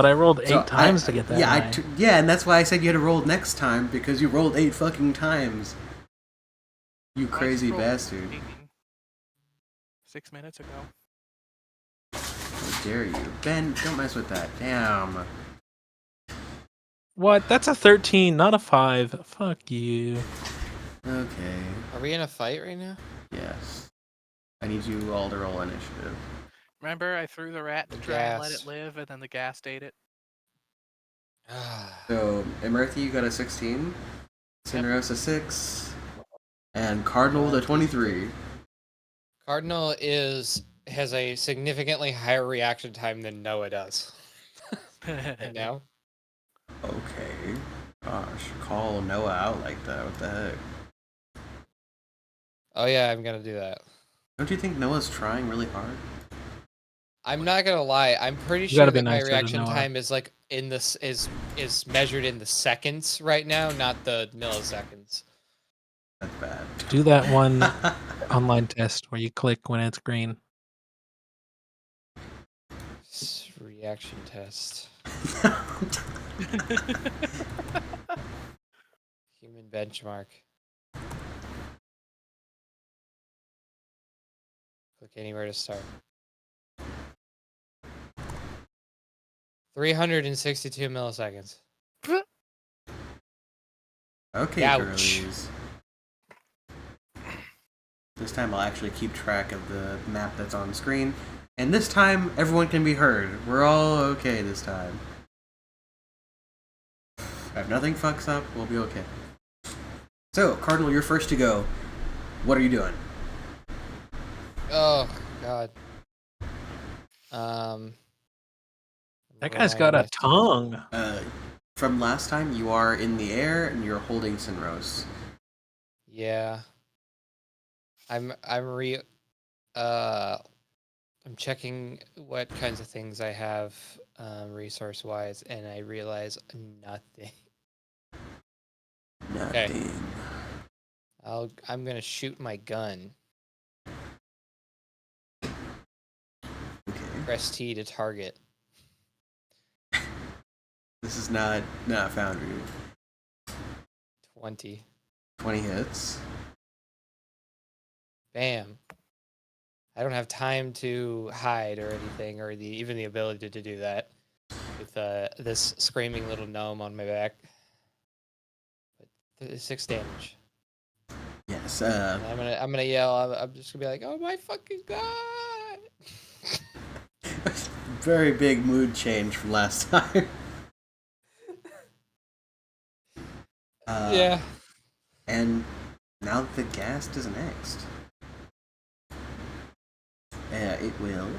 but I rolled So 8 times to get that yeah, high. yeah, and that's why I said you had to roll next time because you rolled 8 fucking times. You I just crazy rolled bastard. 6 minutes ago. How dare you. Ben, don't mess with that. Damn. What? That's a 13, not a 5. Fuck you. Okay. Are we in a fight right now? Yes. I need you all to roll initiative. Remember, I threw the rat to The try and let gas. it live, and then the ghast ate it. So, Emerthy, you got a 16. Cineros a 6. And Cardinal with a 23. Cardinal has a significantly higher reaction time than Noah does. Right now. Okay. Gosh, call Noah out like that. What the heck? Oh yeah, I'm gonna do that. Don't you think Noah's trying really hard? I'm not gonna lie. I'm pretty You gotta sure be that my nicer to reaction Noah. time is like in this is measured in the seconds right now, not the milliseconds. That's bad. Do that one online test where you click when it's green. Reaction test. Human benchmark. Click anywhere to start. 362 milliseconds. Okay, Ouch. girlies. This time I'll actually keep track of the map that's on screen. And this time, everyone can be heard. We're all okay this time. If nothing fucks up, we'll be okay. So, Cardinal, you're first to go. What are you doing? Oh god. That guy's got a tongue. From last time, you are in the air and you're holding Sinros. Yeah. I'm checking what kinds of things I have resource wise, and I realize nothing. Nothing. Okay. I'm gonna shoot my gun. Okay. Press T to target. This is not Foundry. 20. 20 hits. Bam. I don't have time to hide or anything, or even the ability to do that with this screaming little gnome on my back. But 6 damage. Yes. And I'm gonna yell. I'm just gonna be like, "Oh my fucking god!" Very big mood change from last time. Yeah. And now the ghast is next. It will.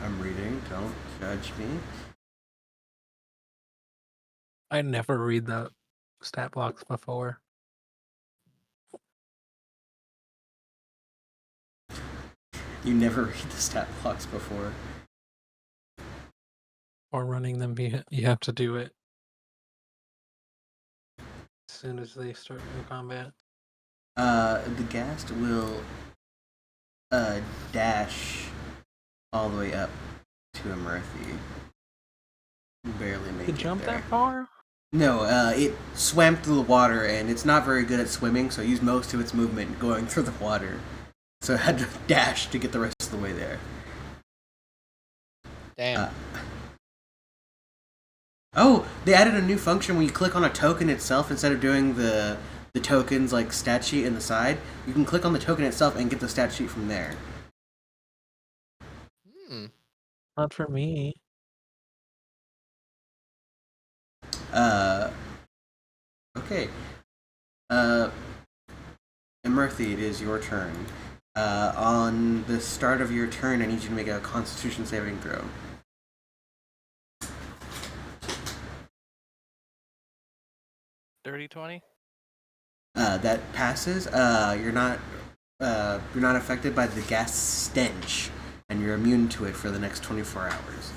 I'm reading. Don't judge me. I never read the stat blocks before. You never read the stat blocks before. Or running them, you have to do it as soon as they start in combat. The ghast will dash all the way up to Emerthy. Barely make You it jump there. that far? No, it swam through the water, and it's not very good at swimming, so it used most of its movement going through the water. So it had to dash to get the rest of the way there. Damn. Oh, they added a new function when you click on a token itself instead of doing the tokens like stat sheet in the side. You can click on the token itself and get the stat sheet from there. Not for me. Okay. Emerthy, it is your turn. On the start of your turn, I need you to make a Constitution saving throw. Dirty 20? That passes. You're not affected by the gas stench, and you're immune to it for the next 24 hours.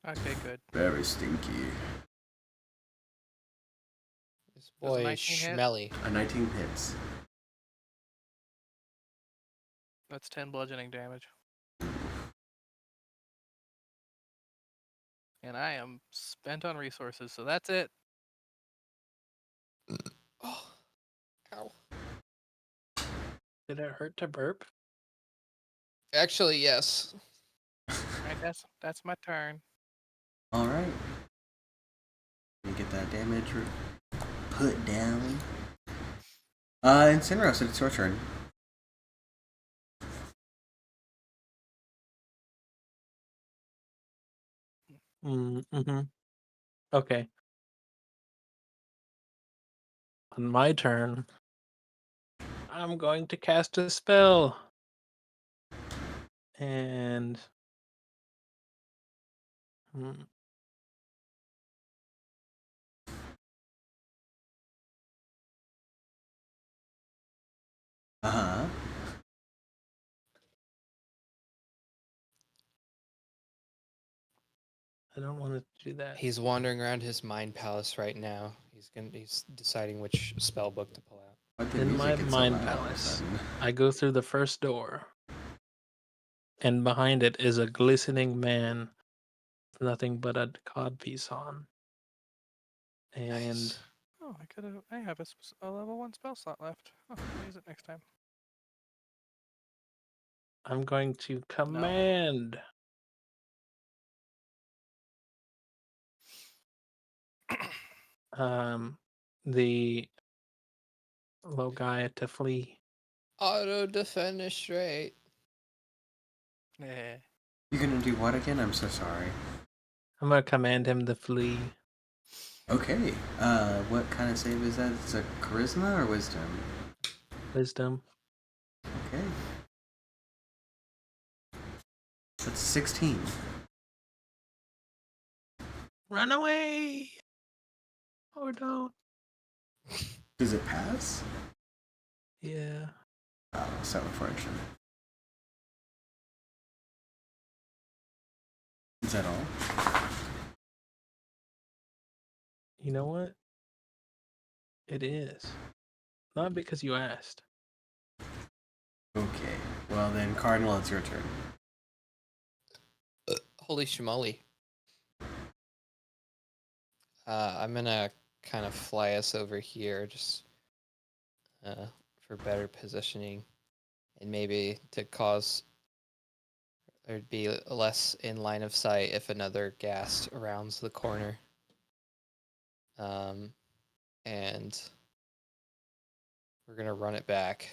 Okay, good. Very stinky. This Does a boy 19 is hit? smelly. A 19 hits. That's 10 bludgeoning damage. And I am spent on resources, so that's it. Oh, ow. Did it hurt to burp? Actually, yes. Alright, that's my turn. All right. Let me get that damage put down. Incineroar, it's your turn. Mm-hmm. Okay. On my turn, I'm going to cast a spell. And Uh-huh. I don't want to do that. He's wandering around his mind palace right now. He's deciding which spell book to pull out. Why'd the In music my get so mind loud all of a palace, sudden? I go through the first door, and behind it is a glistening man with nothing but a codpiece on. And Nice. Oh, I have a level 1 spell slot left. Oh, I'll use it next time. I'm going to command the low guy to flee. Auto defend is straight. Yeah. You're gonna do what again? I'm so sorry. I'm gonna command him to flee. Okay. What kind of save is that? Is it charisma or wisdom? Wisdom. Okay. That's 16. Run away! Or don't. Does it pass? Yeah. Oh, so unfortunate. Is that all? You know what? It is. Not because you asked. Okay. Well then, Cardinal, it's your turn. Holy shmoly. I'm gonna kind of fly us over here just for better positioning and maybe to cause there'd be less in line of sight if another ghast rounds the corner. And we're gonna run it back.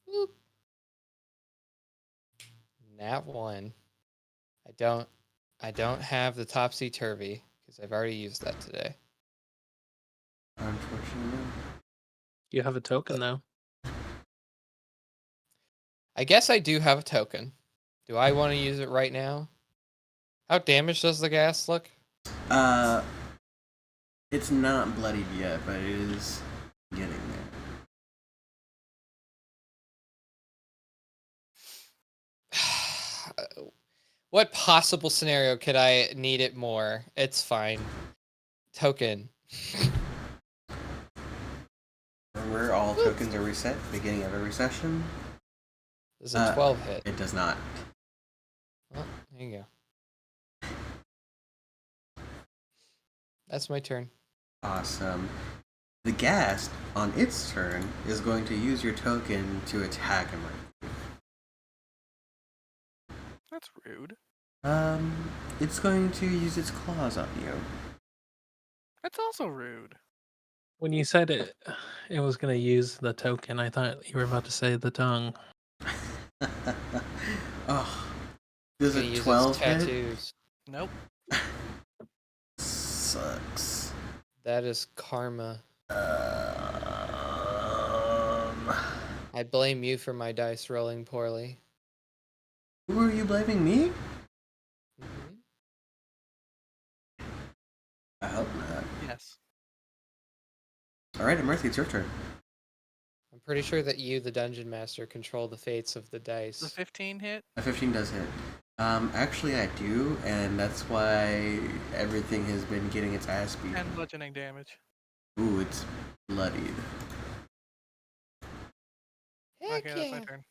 Whoop. Nat 1. I don't have the topsy turvy because I've already used that today. Unfortunately. You have a token though. I guess I do have a token. Do I want to use it right now? How damaged does the gas look? It's not bloodied yet, but it is getting there. What possible scenario could I need it more? It's fine. Token. Remember, all tokens are reset at the beginning of every session. Does a 12 hit? It does not. Well, there you go. That's my turn. Awesome. The ghast, on its turn, is going to use your token to attack him. That's rude. It's going to use its claws on you. That's also rude. When you said it was gonna use the token, I thought you were about to say the tongue. Oh. Does Gonna a use 12 its hit? tattoos. Nope. Sucks. That is karma. Um, I blame you for my dice rolling poorly. who are you blaming me? Mhm. I hope not. Yes. Alright, Mercy, it's your turn. I'm pretty sure that you, the dungeon master, control the fates of the dice. The 15 hit? A 15 does hit. Actually I do, and that's why everything has been getting its ass beat. 10 bludgeoning damage. Ooh, it's bloodied. Okay, that's my turn.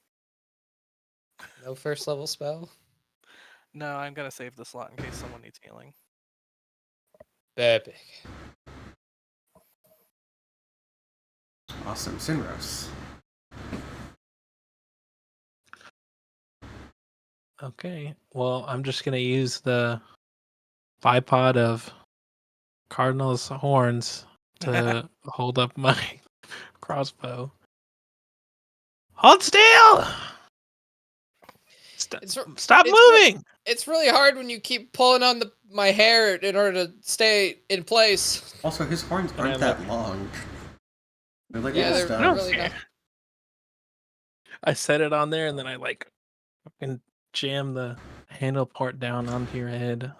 No first level spell. No, I'm gonna save the slot in case someone needs healing. Epic. Awesome, Sinros. Okay. Well, I'm just gonna use the bipod of Cardinal's horns to hold up my crossbow. Hold still! Stop moving! It's really hard when you keep pulling on my hair in order to stay in place. Also, his horns And I aren't that long. They're like Yeah, little they're stubs. really not. I set it on there and then I fucking jam the handle part down onto your head.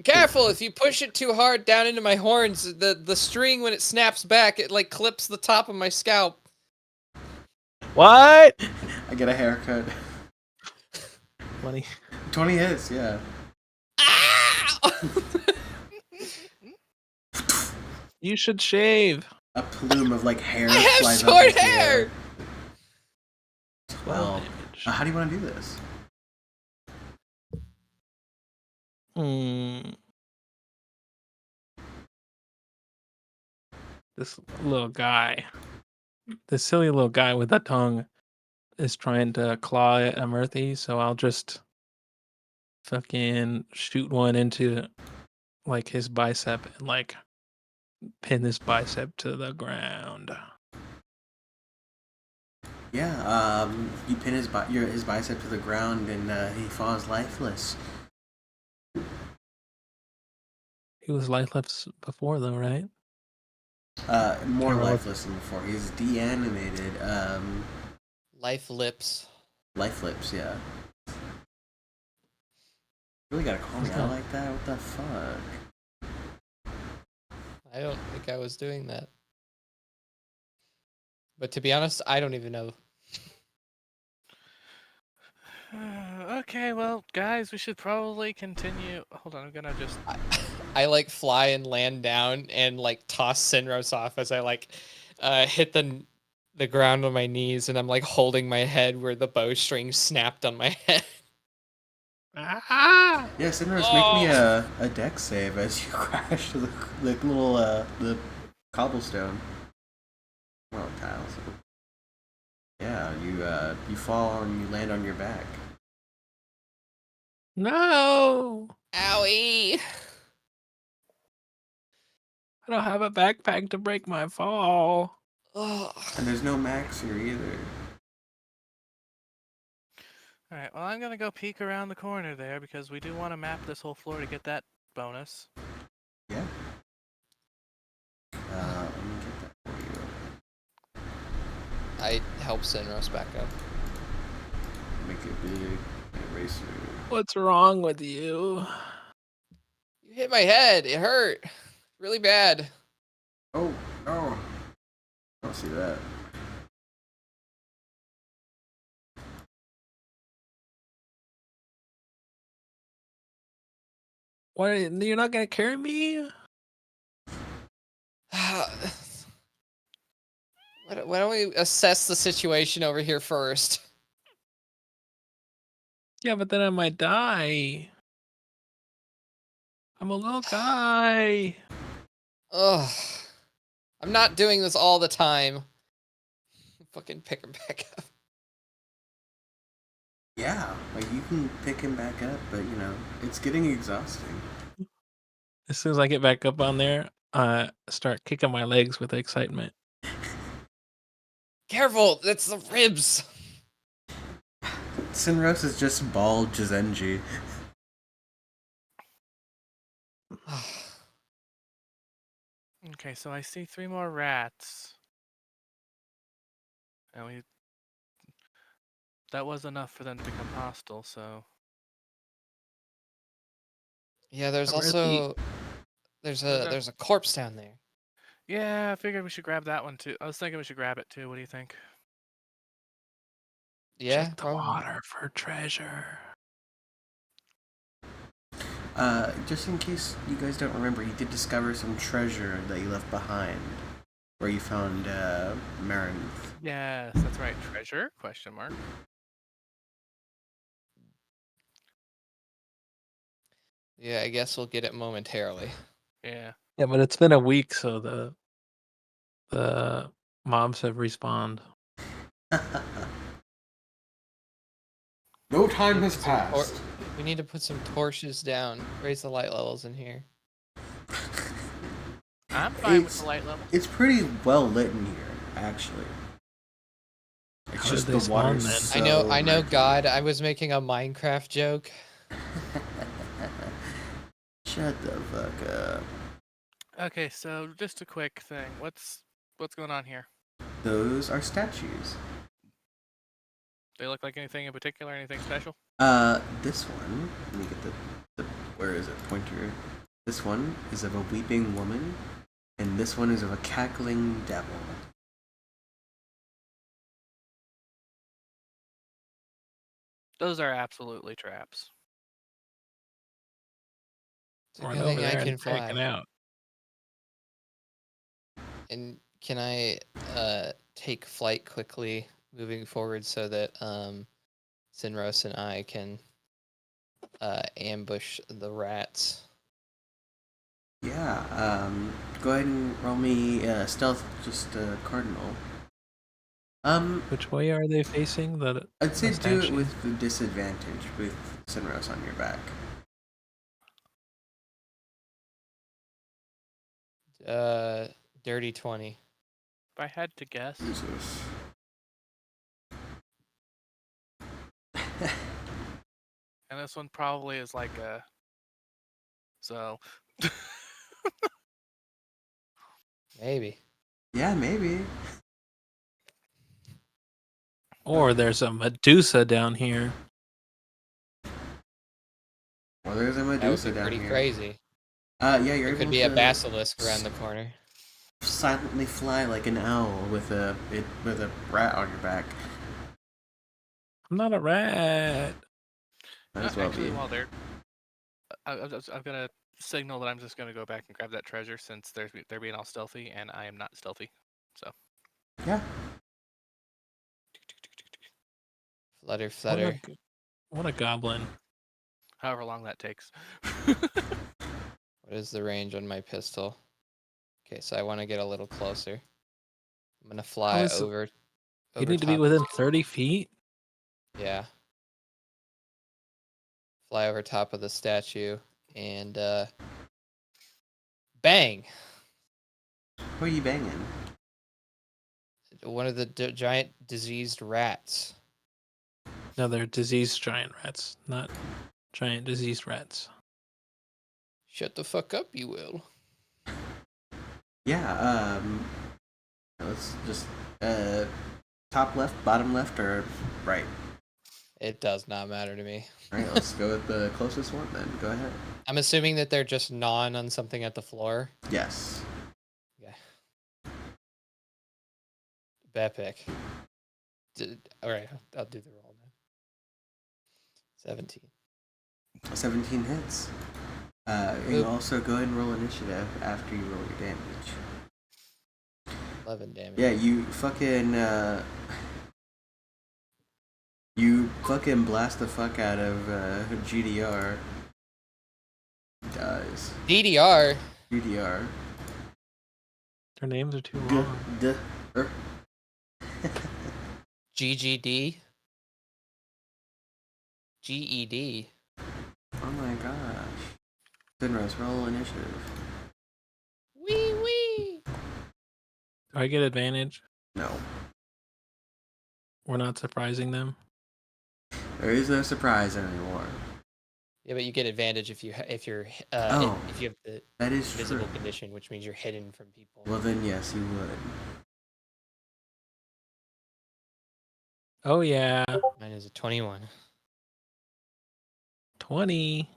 Careful! If you push it too hard down into my horns, the string when it snaps back, it like clips the top of my scalp. What? I get a haircut. 20. 20 hits, yeah. Ah! You should shave. A plume of like hair I have flies short up into the hair! air. 12. damage. How do you want to do this? This little guy, this silly little guy with a tongue, is trying to claw at Amirthi, so I'll just fucking shoot one into like his bicep and like pin his bicep to the ground. Yeah, you pin his bicep to the ground and he falls lifeless. He was lifeless before, though, right? More Can't roll. lifeless than before. He's de-animated. Life lips. Life lips, yeah. Really gotta call me He's out not- like that? What the fuck? I don't think I was doing that. But to be honest, I don't even know. Okay, well, guys, we should probably continue. Hold on, I'm gonna just. I like fly and land down and like toss Sinros off as I like hit the ground on my knees, and I'm like holding my head where the bowstring snapped on my head. Ah! Yeah, Sinros, make me a deck save as you crash to the little the cobblestone. Well, tiles. Yeah, you fall and you land on your back. No! Owie! I don't have a backpack to break my fall. Ugh. And there's no max here either. All right, well, I'm gonna go peek around the corner there because we do want to map this whole floor to get that bonus. Yeah. Let me get that for you. I help Sinros back up. Make it big. Eraser. What's wrong with you? You hit my head. It hurt. Really bad. Oh, no. I don't see that. What? You're not gonna carry me? Why don't we assess the situation over here first? Yeah, but then I might die. I'm a little guy. Ugh. I'm not doing this all the time. Fucking pick him back up. Yeah, like you can pick him back up, but you know, it's getting exhausting. As soon as I get back up on there, I start kicking my legs with excitement. Careful, that's the ribs. Sinros is just bald Jizenji. Okay, so I see 3 more rats. And that was enough for them to become hostile, so. Yeah, there's I'm also there's a corpse down there. Yeah, I figured we should grab that one too. I was thinking we should grab it too. What do you think? Yeah, Check the probably. water for treasure. Just in case you guys don't remember, you did discover some treasure that you left behind. where you found Marin. Yes, that's right. Treasure? Question mark. Yeah, I guess we'll get it momentarily. Yeah. Yeah, but it's been a week, so the mobs have respawned. No time We has need some tor- passed. we need to put some torches down. Raise the light levels in here. I'm fine with It's- the light level. It's pretty well lit in here, actually. It's How just did the they spawn, water's then? so I know, murky. God. I was making a Minecraft joke. Shut the fuck up. Okay, so just a quick thing. What's going on here? Those are statues. They look like anything in particular? Anything special? This one. Let me get the where is it? Pointer. This one is of a weeping woman, and this one is of a cackling devil. Those are absolutely traps. It's a Run good over thing I there can and take it fly. out. And can I take flight quickly moving forward so that Sinros and I can ambush the rats? Yeah. Go ahead and roll me stealth, just cardinal. Which way are they facing? I'd say the do it statue? with the disadvantage with Sinros on your back. Dirty 20. If I had to guess, Jesus. and this one probably is like a. So. Maybe. Yeah, maybe. Or there's a Medusa down here. Well, there's a That would Medusa be down pretty here. crazy. Yeah, you're There able could be to a basilisk around the corner. silently fly like an owl with a rat on your back. I'm not a rat. Might as well Actually, be. while they're. I'm gonna signal that I'm just gonna go back and grab that treasure since they're being all stealthy and I am not stealthy. So. Yeah. Flutter, flutter. What a goblin. However long that takes. What is the range on my pistol? Okay, so I want to get a little closer. I'm gonna fly is it- over. You need to be top- within 30 feet? Yeah. Fly over top of the statue and bang! Who are you banging? One of the giant diseased rats. No, they're diseased giant rats, not giant diseased rats. Shut the fuck up, you will. Yeah. Let's just top left, bottom left, or right. It does not matter to me. All right. Let's go with the closest one then. Go ahead. I'm assuming that they're just gnawing on something at the floor. Yes. Yeah. Epic. All right, I'll do the roll now. 17. 17 hits. You also go ahead and roll initiative after you roll your damage. 11 damage. Yeah, you fucking blast the fuck out of GDR. He dies. DDR. GDR. Their names are too G- long. d- er. GGD. GED. Oh my gosh. Finrose, roll initiative. Wee wee. Do I get advantage? No. We're not surprising them. There is no surprise anymore. Yeah, but you get advantage if you're if you Oh. have the That is invisible true. condition, which means you're hidden from people. Well then yes, you would. Oh yeah, Mine is a 21. 20.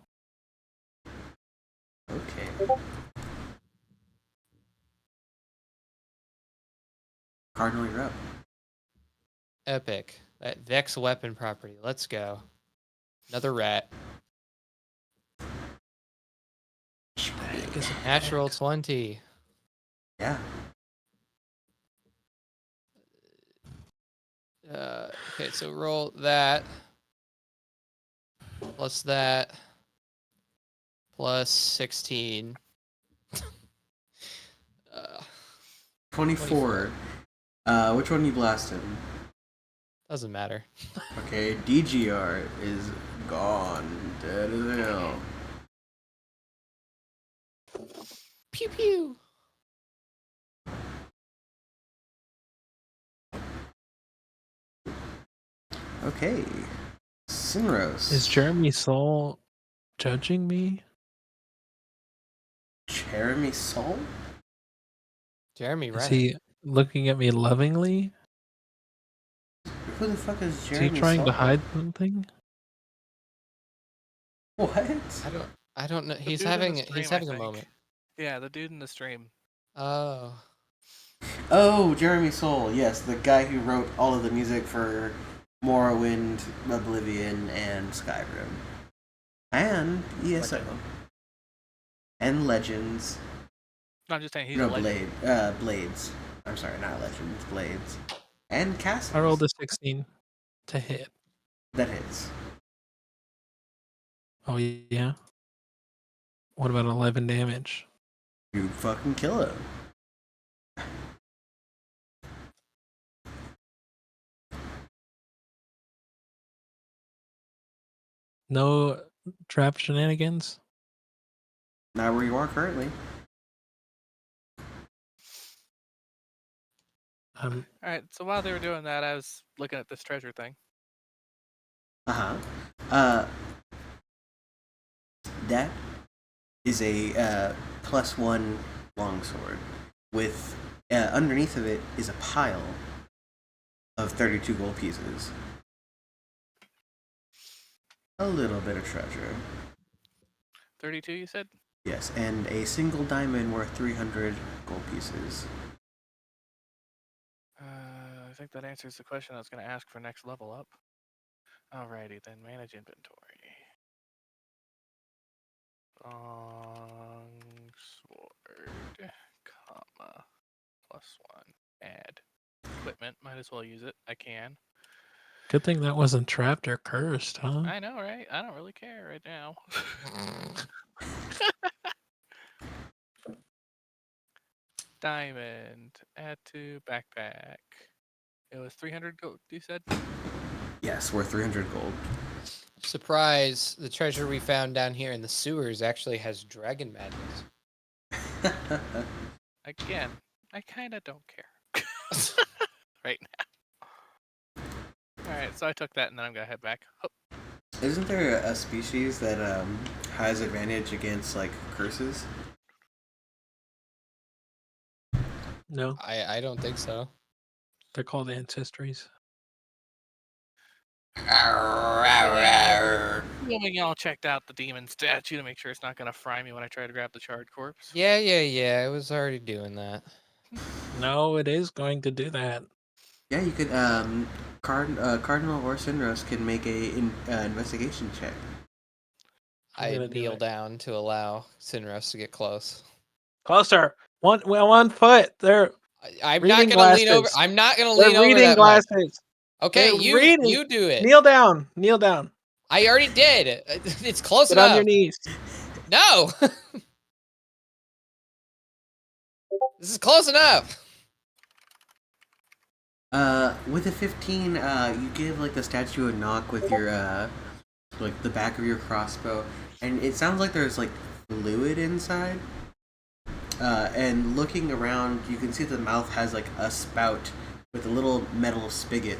Okay. Cardinal, you're up. Epic. That Vex weapon property. Let's go. Another rat. Heck is a Natural heck. 20. Yeah. Okay, so roll that. Plus that. Plus 16. 24. Which one you blasting? Doesn't matter. Okay, DGR is gone. Dead as hell. Pew pew. Okay. Sinros. Is Jeremy Soul judging me? Jeremy Soul? Jeremy Is Renner. he looking at me lovingly? Who the fuck is Is Jeremy he trying Soul? to hide something? What? I don't know. The He's dude in the having stream, he's I having a think. moment. Yeah, the dude in the stream. Oh. Oh, Jeremy Soul. Yes, the guy who wrote all of the music for Morrowind, Oblivion, and Skyrim. And ESO. Legend. And Legends. No, I'm just saying he's No, a legend. Blades. I'm sorry, not Legends, Blades. And Castles. I rolled a 16 to hit. That hits. Oh, yeah? What about 11 damage? You fucking kill him. No trap shenanigans? Not where you are currently. All right. So while they were doing that, I was looking at this treasure thing. That is a +1 longsword with underneath of it is a pile of 32 gold pieces. A little bit of treasure. 32, you said? Yes, and a single diamond worth 300 gold pieces. I think that answers the question I was going to ask for next level up. Alrighty then, manage inventory. Longsword, comma, +1. Add. Equipment, might as well use it. I can. Good thing that wasn't trapped or cursed, huh? I know, right? I don't really care right now. Diamond, add to backpack. It was 300 gold, you said? Yes, worth 300 gold. Surprise, the treasure we found down here in the sewers actually has dragon madness. Again, I kind of don't care. Right now. Alright, so I took that and then I'm going to head back. Oh, Isn't there a species that has advantage against like curses? No, I don't think so. they're called ancestries. assuming y'all checked out the demon statue to make sure it's not going to fry me when I try to grab the charred corpse. Yeah. It was already doing that. No, it is going to do that. Yeah, you could. Cardinal or Sinros can make a investigation check. I'm I gonna do kneel it. down to allow Sinros to get close. Closer. One foot. They're I'm not reading gonna lean over. glasses. I'm not gonna They're lean over reading that much. glasses. Okay, They're you reading. do it. Kneel down. Kneel down. I already did. It's close Get on enough. your knees. No. This is close enough. With a 15, you give like the statue a knock with your like the back of your crossbow, and it sounds like there's like fluid inside. And looking around, you can see the mouth has like a spout with a little metal spigot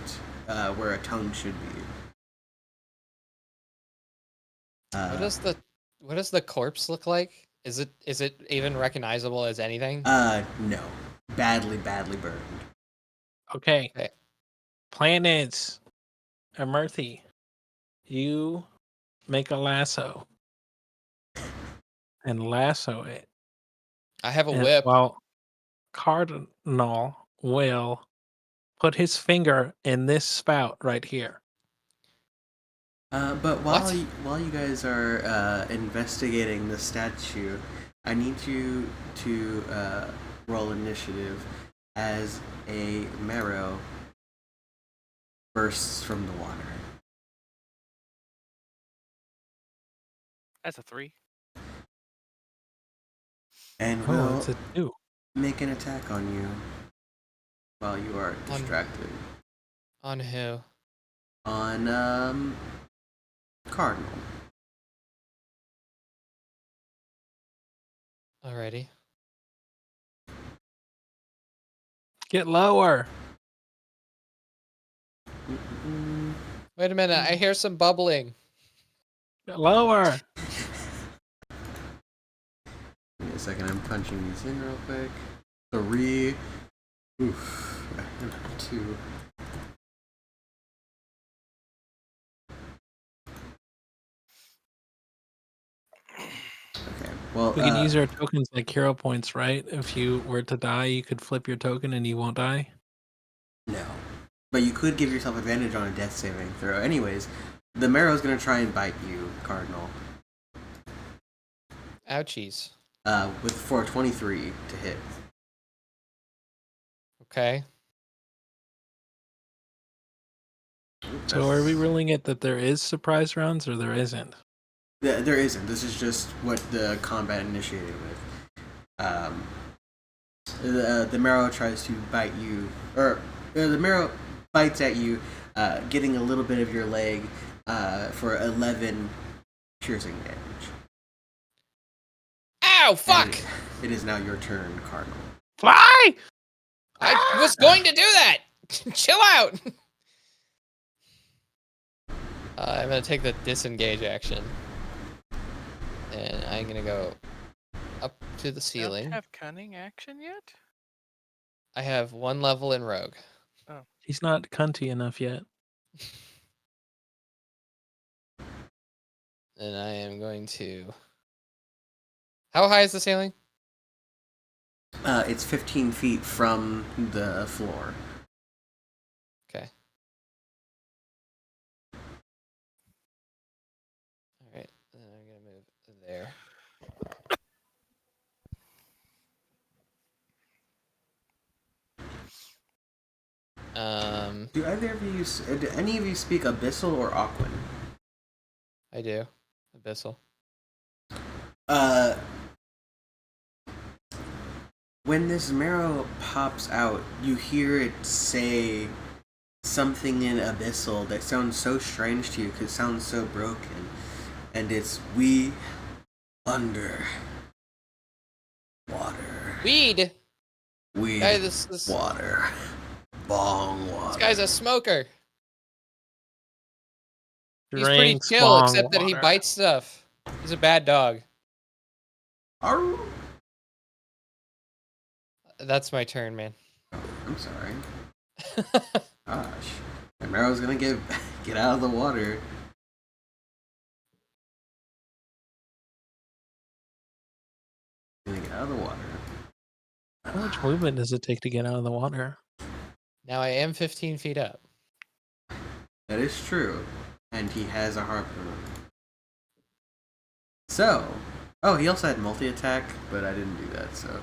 where a tongue should be. What does the corpse look like? Is it even recognizable as anything? No, badly burned. Okay. Okay. Plan is, Amerthi, you make a lasso and lasso it. I have a And whip. while Cardinal will put his finger in this spout right here. But while What? while you guys are investigating the statue, I need you to roll initiative as a Marrow. bursts from the water. That's a 3. And Oh, will it's a 2. make an attack on you while you are distracted. On who? On Cardinal. Alrighty. Get lower. Mm-mm. Wait a minute, I hear some bubbling. Get lower. Give me a second, I'm punching these in real quick. 3. Oof. 2. Okay. Well, We can use our tokens like hero points, right? If you were to die, you could flip your token and you won't die. no. But you could give yourself advantage on a death saving throw. Anyways, the Marrow's gonna try and bite you, Cardinal. Ouchies. For 23 to hit. Okay. So are we ruling it that there is surprise rounds or there isn't? There isn't. This is just what the combat initiated with. The Marrow tries to bite you, or the Marrow bites at you, getting a little bit of your leg for 11 piercing damage. Ow! Fuck! And it is now your turn, Cardinal. Fly! I was going to do that! Chill out! I'm gonna take the disengage action. And I'm gonna go up to the ceiling. Don't have cunning action yet? I have 1 level in rogue. He's not cunty enough yet. And I am going to... How high is the ceiling? It's 15 feet from the floor. Okay. Alright, then I'm gonna move there. Do any of you speak Abyssal or Aquan? I do. Abyssal. When this Marrow pops out, you hear it say something in Abyssal that sounds so strange to you because it sounds so broken. And it's, we under water. Weed! We Guy, this water. Bong water. guy's a smoker. He's pretty Drinks chill, bong except that he water. bites stuff. He's a bad dog. Arr! That's my turn, man. I'm sorry. Gosh. The Marrow's gonna get out of the water. Gonna get out of the water. How much movement does it take to get out of the water? Now I am 15 feet up. That is true. And he has a harpoon. So, he also had multi-attack, but I didn't do that, so.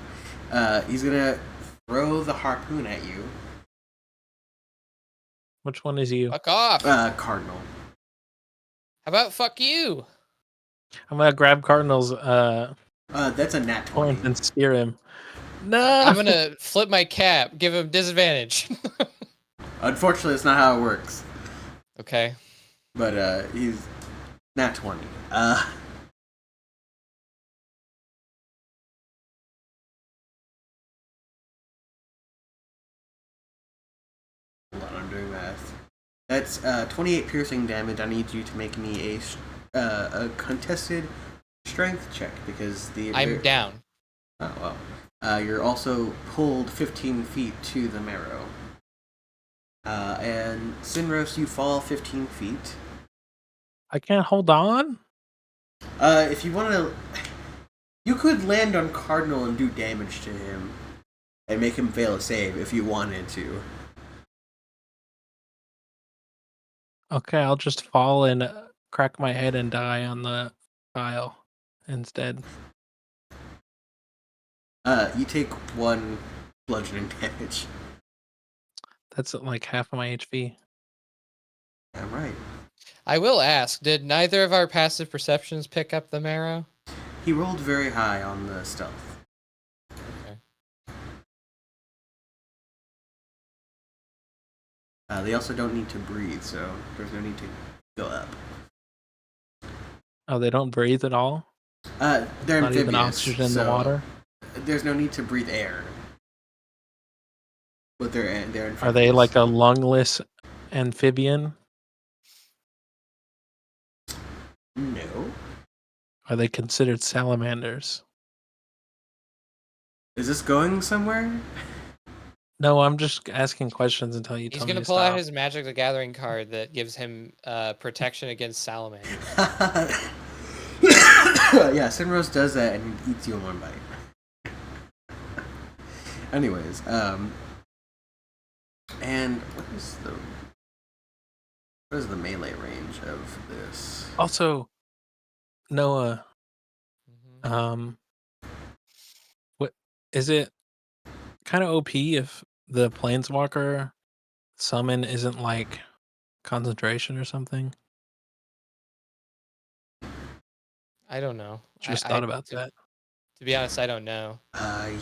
He's gonna throw the harpoon at you. Which one is you? Fuck off! Cardinal. How about fuck you? I'm gonna grab Cardinal's That's a nat 20. horns and spear him. No! I'm gonna flip my cap, give him disadvantage. Unfortunately, that's not how it works. Okay. But, he's nat 20. Hold on, I'm doing math. That's 28 piercing damage. I need you to make me a contested strength check because I'm down. Oh well. You're also pulled 15 feet to the Marrow. And Sinros, you fall 15 feet. I can't hold on? If you want to, you could land on Cardinal and do damage to him, and make him fail a save if you wanted to. Okay, I'll just fall and crack my head and die on the tile instead. You take 1 bludgeoning damage. That's like half of my HP. I'm right. I will ask, did neither of our passive perceptions pick up the marrow? He rolled very high on the stealth. Okay. They also don't need to breathe, so there's no need to go up. Oh, they don't breathe at all? They're Not even amphibious, oxygen in so the water? there's no need to breathe air. But they're amphibious. Are they like a lungless amphibian? No. Are they considered salamanders? Is this going somewhere? No, I'm just asking questions until you He's tell me gonna to pull out stop. his Magic the Gathering card that gives him protection against salamanders. Yeah, Sinrose does that and he eats you in one bite. Anyways, and what is the melee range of this? Also, Noah, Mhm. what is it kind of OP if the planeswalker summon isn't like concentration or something? I don't know. Just I thought about to, that. to be honest, I don't know.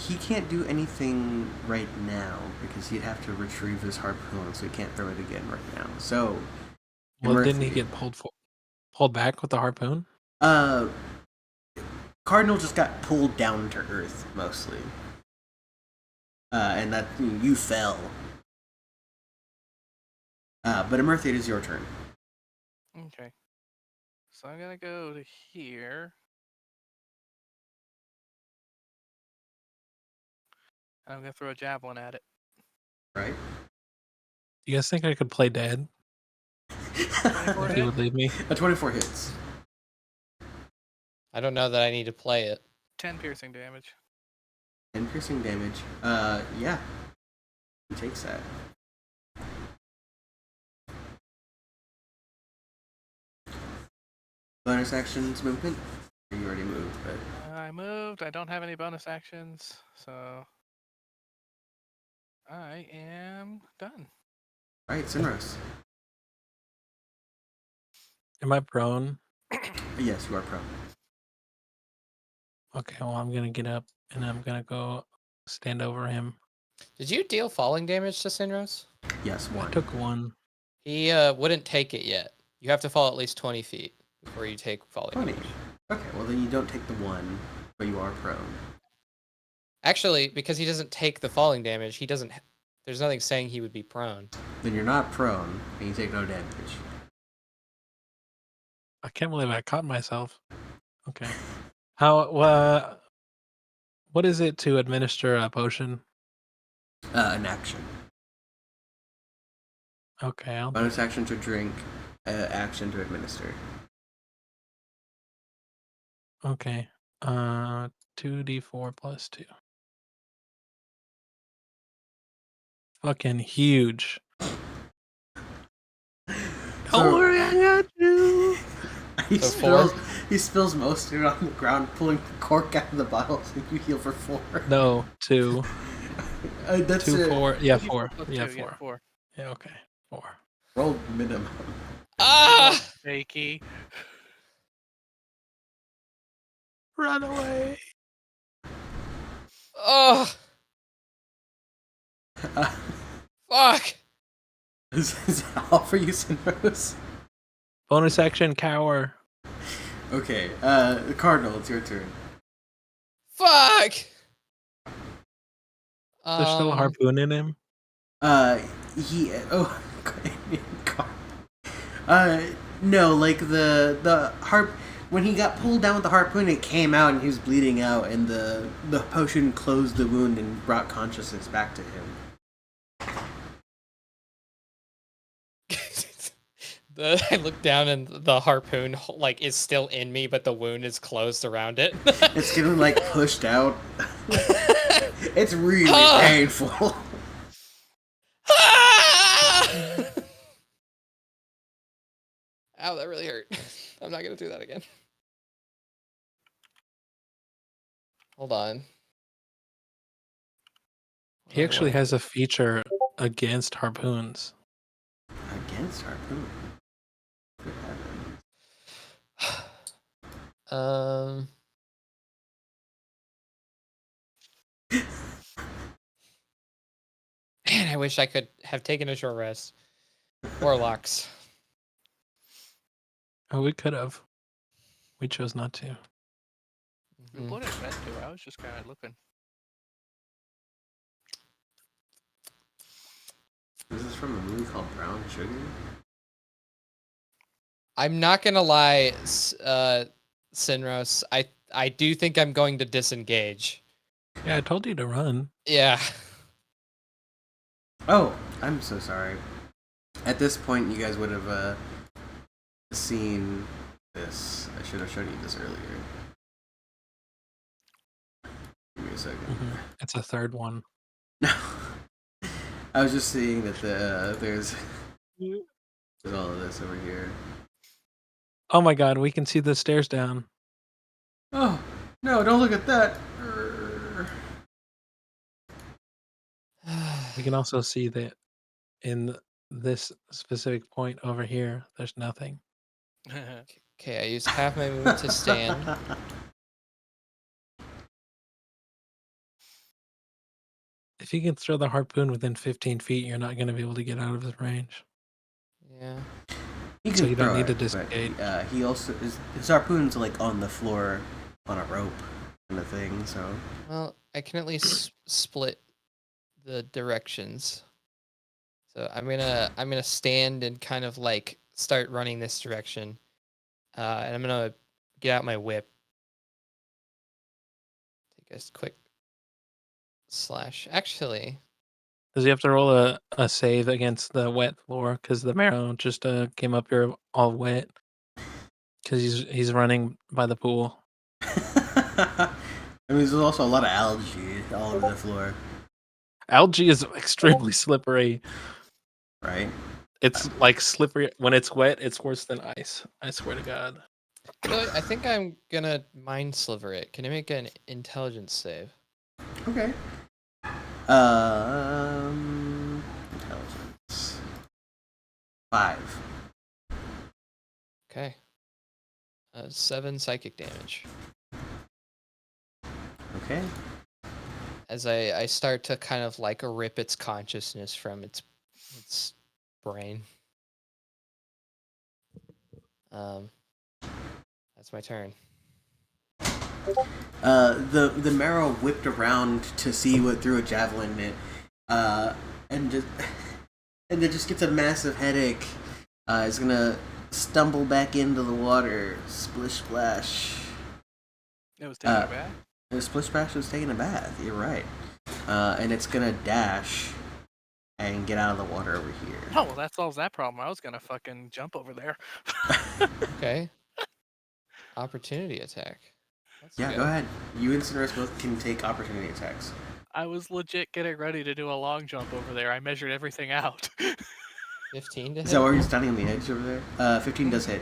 He can't do anything right now because he'd have to retrieve his harpoon, so he can't throw it again right now. So, Well, didn't he Murphy- get pulled back with the harpoon? Cardinal just got pulled down to earth mostly, and that you fell. But Emerthiate, it is your turn. Okay. So I'm gonna go to here. And I'm gonna throw a javelin at it. Right? You guys think I could play dead 24 if he hit? would leave me? A 24 hits. I don't know that I need to play it. 10 piercing damage. And piercing damage. Yeah. He takes that. Bonus actions movement? You already moved, but I moved. I don't have any bonus actions, so I am done. Alright, Sinrose. Am I prone? Yes, you are prone. Okay, well, I'm gonna get up and I'm gonna go stand over him. Did you deal falling damage to Sinros? Yes, I one. took one. He wouldn't take it yet. You have to fall at least 20 feet before you take falling 20. damage. Okay, well then you don't take the one, but you are prone. Actually, because he doesn't take the falling damage, he doesn't. There's nothing saying he would be prone. Then you're not prone, and you take no damage. I can't believe I caught myself. Okay. How? What is it to administer a potion? An action. Okay, I'll Bonus action to drink, action to administer. okay. 2d4 plus 2. Fucking huge. Don't worry, I got you. He So spills, 4? he spills most of it on the ground, pulling the cork out of the bottle, so you heal for 4. No, 2. That's 2, it. 4. Yeah, 2d4 4. plus Yeah, 2, 4. 4. Yeah, okay. 4. Roll minimum. Ah! Fakey. Run away. Oh! Fuck! Is that all for you, Sinrose? Bonus action cower. Okay, Cardinal, it's your turn. Fuck! There's still a harpoon in him. No, like the harp. When he got pulled down with the harpoon, it came out and he was bleeding out, and the potion closed the wound and brought consciousness back to him. I look down and the harpoon like is still in me, but the wound is closed around it. It's getting like pushed out. It's really Ah! painful. Ah! Ow, that really hurt. I'm not gonna do that again. Hold on. He actually has a feature against harpoons. Against harpoon. Um. Man, I wish I could have taken a short rest. Warlocks. Oh, we could have. We chose not to. We Mhm. wouldn't meant to. I was just kind of looking. This is from a movie called Brown Sugar. I'm not gonna lie, Sinros. I do think I'm going to disengage. Yeah, I told you to run. Yeah. Oh, I'm so sorry. At this point, you guys would have seen this. I should have shown you this earlier. Give me a second. It's a third one. No, I was just seeing that there's all of this over here. Oh my god, we can see the stairs down. Oh no! Don't look at that. We can also see that in this specific point over here, there's nothing. Okay, I used half my movement to stand. If you can throw the harpoon within 15 feet, you're not going to be able to get out of his range. Yeah. He can So you don't throw need to it, but, disengage. he also his harpoon's like on the floor on a rope kind of thing. So Well, I can at least split the directions. So I'm gonna stand and kind of like start running this direction, and I'm gonna get out my whip. Take a quick slash. Actually, Does he have to roll a save against the wet floor? Because the marrow just came up here all wet. Because he's running by the pool. I mean, there's also a lot of algae all over the floor, Algae is extremely slippery. right? It's like slippery when it's wet. It's worse than ice. I swear to God. so I think I'm gonna mind sliver it. Can I make an intelligence save? Okay. Intelligence 5. Okay. 7 psychic damage. Okay. As I start to kind of like rip its consciousness from its brain. That's my turn. The marrow whipped around to see what threw a javelin in it, and just and it just gets a massive headache. It's gonna stumble back into the water. Splish splash. It was taking a bath. The splish splash was taking a bath. You're right. And it's gonna dash and get out of the water over here. Oh well, that solves that problem. I was gonna fucking jump over there. Okay. Opportunity attack. Let's Yeah, go ahead. You and Cineris both can take opportunity attacks. I was legit getting ready to do a long jump over there. I measured everything out. 15 to hit. Is that where you're standing on the edge over there? 15 does hit.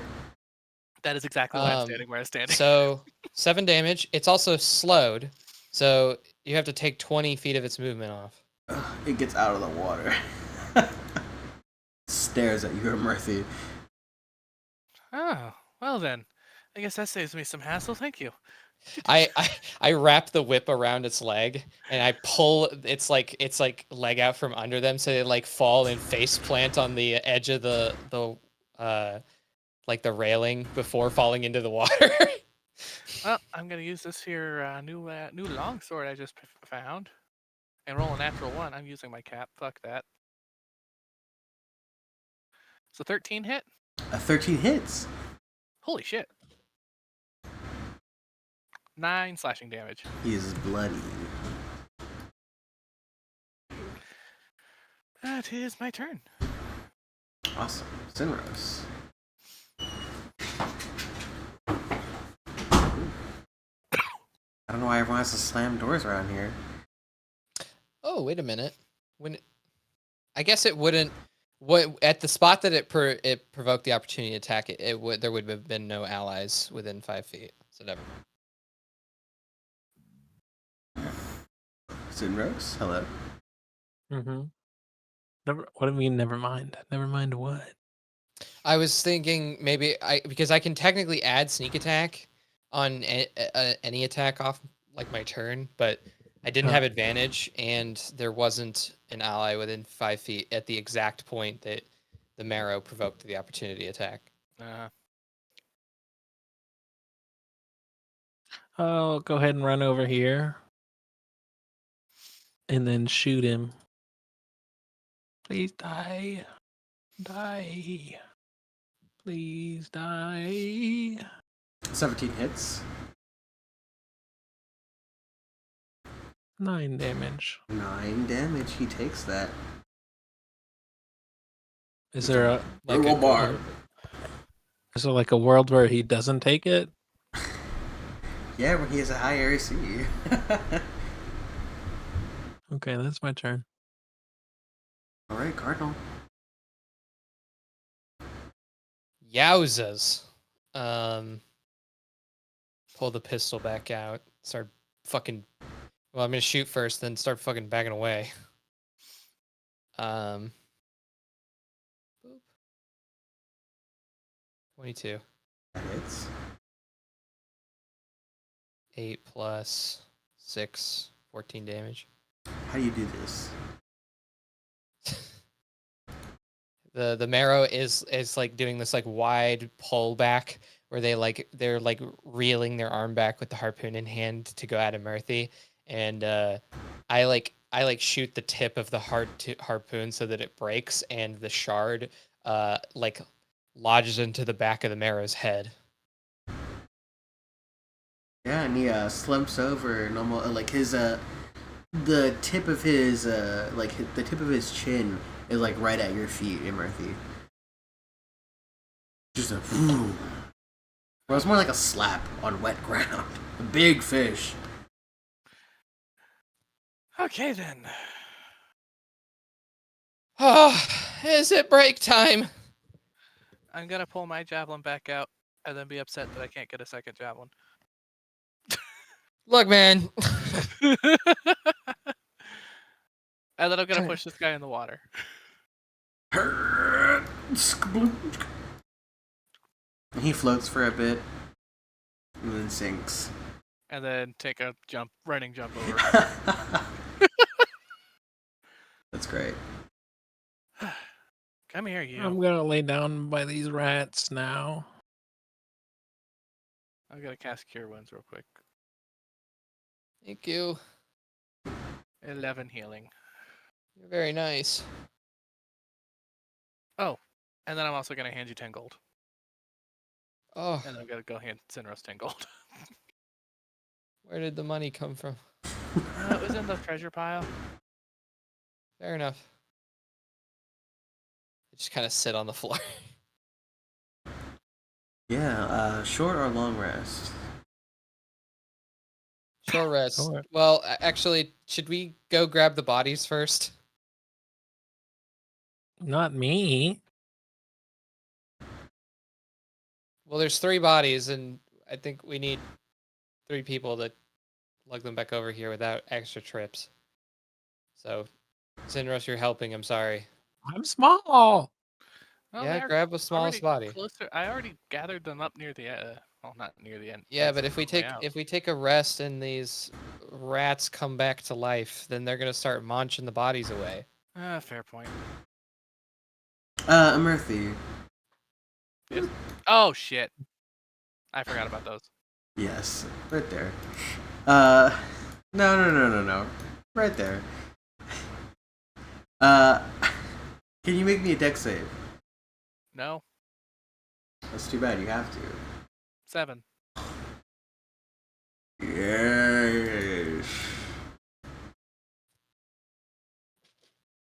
That is exactly why I'm standing where I'm standing. So 7 damage. It's also slowed, so you have to take 20 feet of its movement off. It gets out of the water. Stares at you, Murphy. Oh, well then. I guess that saves me some hassle. Thank you. I wrap the whip around its leg and I pull its leg out from under them so they like fall and face plant on the edge of the like the railing before falling into the water. Well, I'm gonna use this here new longsword I just found, and roll a natural 1. I'm using my cap. Fuck that. So 13 hit. A 13 hits. Holy shit. 9 slashing damage. He is bloody. That is my turn. Awesome. Sinros. I don't know why everyone has to slam doors around here. Oh, wait a minute. I guess it wouldn't. What at the spot that it provoked the opportunity attack, there would have been no allies within 5 feet. So never mind. Sinros, hello. Mm-hmm. What do you mean? Never mind. Never mind what? I was thinking maybe because I can technically add sneak attack on any attack off like my turn, but I didn't Huh. have advantage, and there wasn't an ally within 5 feet at the exact point that the marrow provoked the opportunity attack. I'll go ahead and run over here and then shoot him. Please die. Die. Please die. 17 hits. 9 damage. 9 damage. He takes that. Is there a Like Roll a bar. is there like a world where he doesn't take it? Yeah, when he has a high AC. Okay, that's my turn. All right, Cardinal. Yowzas. Pull the pistol back out. Start fucking. Well, I'm gonna shoot first, then start fucking backing away. Boop. 22. That hits. 8 plus 6, 14 damage. How do you do this? The marrow is like doing this like wide pull back where they're like reeling their arm back with the harpoon in hand to go at Murthy, and I shoot the tip of the harpoon so that it breaks, and the shard like lodges into the back of the marrow's head. Yeah, and he slumps over normal like his the tip of his the tip of his chin is like right at your feet, Imurthy. Just a well, it's more like a slap on wet ground. A big fish. Okay then. Oh, is it break time? I'm gonna pull my javelin back out and then be upset that I can't get a second javelin. Look, man. And then I'm gonna push this guy in the water. He floats for a bit and then sinks. And then take a running jump over. That's great. Come here, you. I'm gonna lay down by these rats now. I'm gonna cast Cure Wounds real quick. Thank you. 11 healing. You're very nice. Oh, and then I'm also gonna hand you 10 gold. Oh, And I'm gonna go hand Sinros 10 gold. where did the money come from? It was in the treasure pile. Fair enough. I just kind of sit on the floor. Yeah, short or long rest? Short rest. Sure. Well, actually, should we go grab the bodies first? Not me. Well, there's 3 bodies, and I think we need 3 people to lug them back over here without extra trips. So, Zinros, you're helping. I'm sorry. I'm small. Well, Yeah, they're grab the smallest already body. Closer. I already gathered them up near the. Well, not near the end. Yeah, that's but if we on the way take out. a rest and these rats come back to life, then they're gonna start munching the bodies away. Fair point. Imurthy. Oh shit! I forgot about those. Yes, right there. No. Right there. Can you make me a deck save? No, That's too bad, you have to. 7. Yes.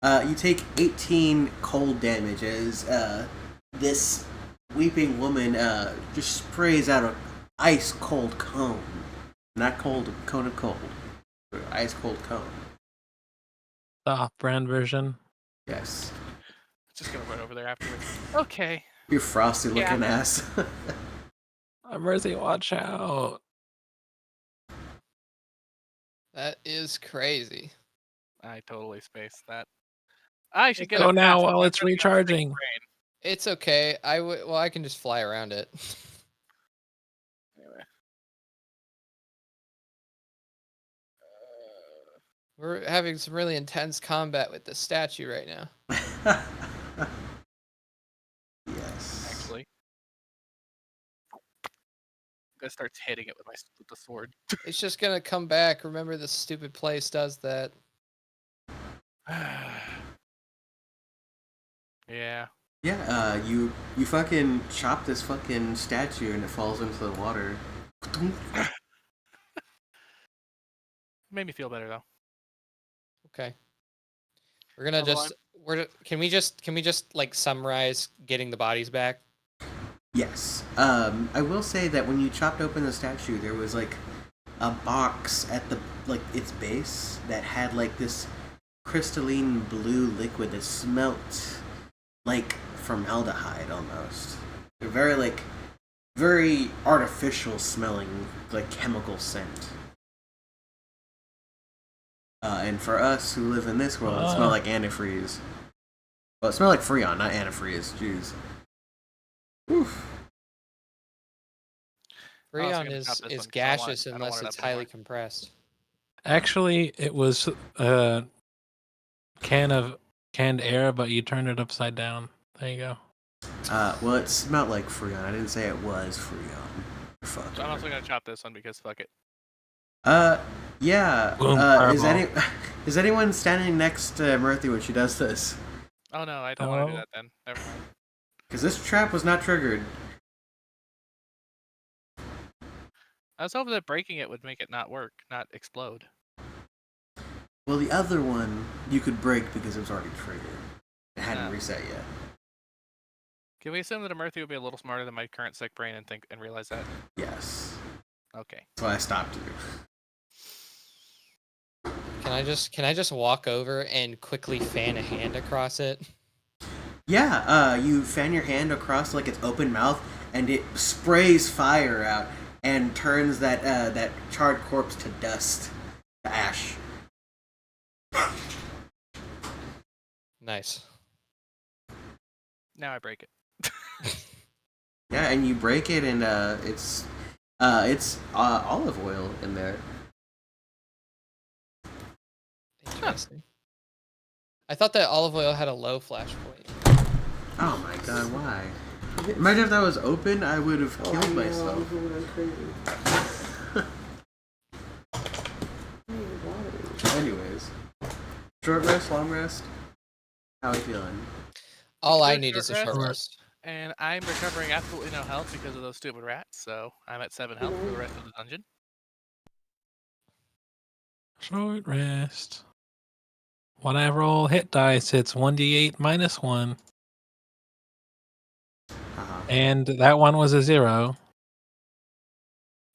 You take 18 cold damage as this weeping woman just sprays out an ice cold cone. Not cold, cone of cold. Ice cold cone. The off-brand version. Yes. Just gonna run over there afterwards. Okay. You frosty looking ass. Mercy, watch out. That is crazy. I totally spaced that. I should get Go a now pass, while I'm it's running out of recharging. brain. It's okay. Well, I can just fly around it. Anyway. We're having some really intense combat with the statue right now. Yes. Actually, guy starts hitting it with with the sword. It's just gonna come back. Remember, this stupid place does that. Yeah. Yeah, you fucking chop this fucking statue and it falls into the water. Made me feel better though. Okay. We're gonna Although just can we just like summarize getting the bodies back? Yes. I will say that when you chopped open the statue, there was like a box at the its base that had like this crystalline blue liquid that smelt like formaldehyde almost. They're very artificial smelling, like chemical scent. And for us who live in this world, it smelled like antifreeze. Well, it smelled like Freon, not antifreeze. Jeez. Oof. Freon gonna chop is this one 'cause I don't gaseous want unless it it's up anymore. highly compressed. Actually, it was a can of canned air, but you turned it upside down. There you go. Well, it smelled like Freon. I didn't say it was Freon. Fuck. So I'm also gonna chop this one because fuck it. Yeah. Boom, Is anyone standing next to Murthy when she does this? Oh no, I don't want to do Oh. that then. Never mind. Because this trap was not triggered. I was hoping that breaking it would make it not work, not explode. Well, the other one you could break because it was already triggered. It hadn't Yeah. reset yet. Can we assume that a Murthy would be a little smarter than my current sick brain and realize that? Yes. Okay. That's why I stopped you. Can I just walk over and quickly fan a hand across it? Yeah, you fan your hand across like its open mouth, and it sprays fire out and turns that charred corpse to dust, to ash. Nice. Now I break it. Yeah, and you break it, and it's olive oil in there. Interesting. I thought that olive oil had a low flash point. Oh my god, why? Imagine if that was open, I would have killed myself. Anyways, short rest, long rest. How are you feeling? All I Good need is a short short rest. rest. And I'm recovering absolutely no health because of those stupid rats, so I'm at 7 health for the rest of the dungeon. Short rest. When I roll hit dice, it's 1d8 minus 1. And that one was a 0.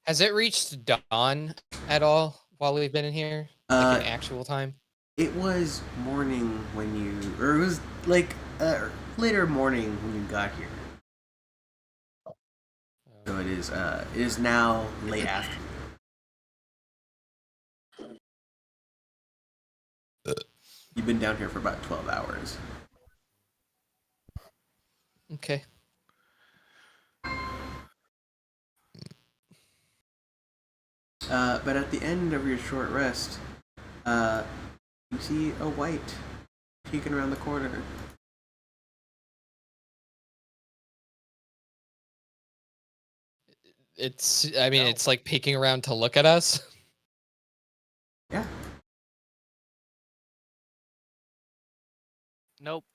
Has it reached dawn at all while we've been in here? Like in actual time? It was morning when you, or it was like later morning when you got here. So it is now late afternoon. You've been down here for about 12 hours. Okay. But at the end of your short rest, you see a white peeking around the corner. I mean, No. it's like peeking around to look at us. Yeah. Nope.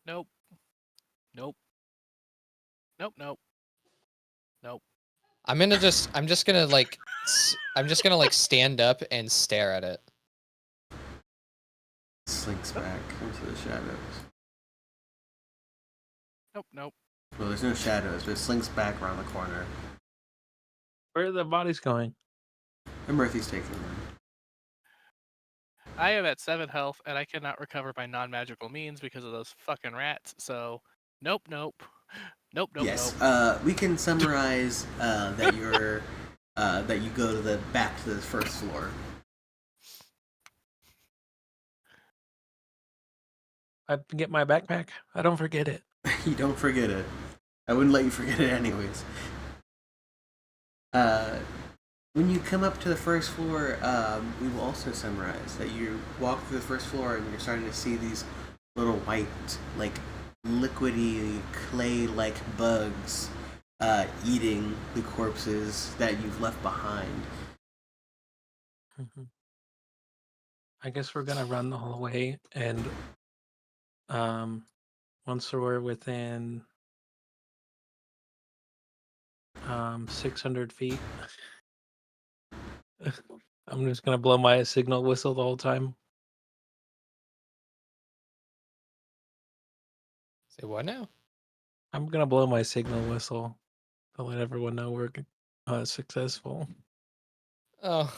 Nope. Nope. Nope. Nope. Nope. I'm just gonna like stand up and stare at it. Slinks back into the shadows. Nope. Nope. Well, there's no shadows, but it slinks back around the corner. Where are the bodies going? And Murthy's taking them. I am at 7 health and I cannot recover by non-magical means because of those fucking rats. So, nope. Nope. Nope. Nope. Yes. Nope. We can summarize that you're that you go to the back to the first floor. I get my backpack. I don't forget it. You don't forget it. I wouldn't let you forget it anyways. When you come up to the first floor, we will also summarize that you walk through the first floor and you're starting to see these little white, like liquidy, clay-like bugs eating the corpses that you've left behind. Mhm. I guess we're gonna run the whole way, and once we're within 600 feet, I'm just gonna blow my signal whistle the whole time. Say what now? I'm gonna blow my signal whistle to let everyone know we're successful. Oh,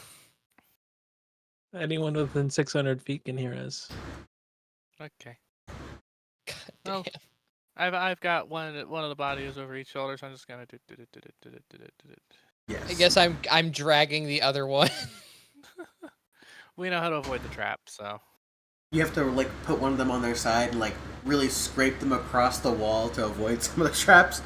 Anyone within 600 feet can hear us. Okay. god Oh. damn. I've got one of the bodies over each shoulder, so I'm just gonna do it. Yes. I guess I'm dragging the other one. We know how to avoid the trap, so. You have to like put one of them on their side and like really scrape them across the wall to avoid some of the traps.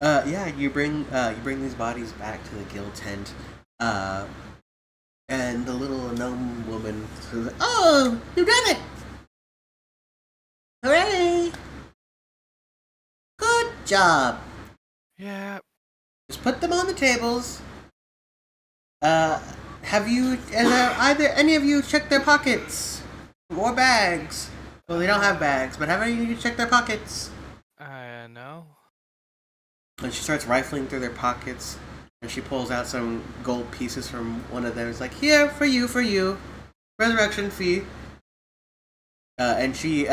Yeah, you bring these bodies back to the guild tent, and the little gnome woman says, "Oh, you done it! Hooray! Good job! Yeah. Just put them on the tables. Have either any of you checked their pockets or bags? Well, they don't have bags, but have any of you checked their pockets?" No. And she starts rifling through their pockets, and she pulls out some gold pieces from one of them. It's like, "Here, for you, resurrection fee." And she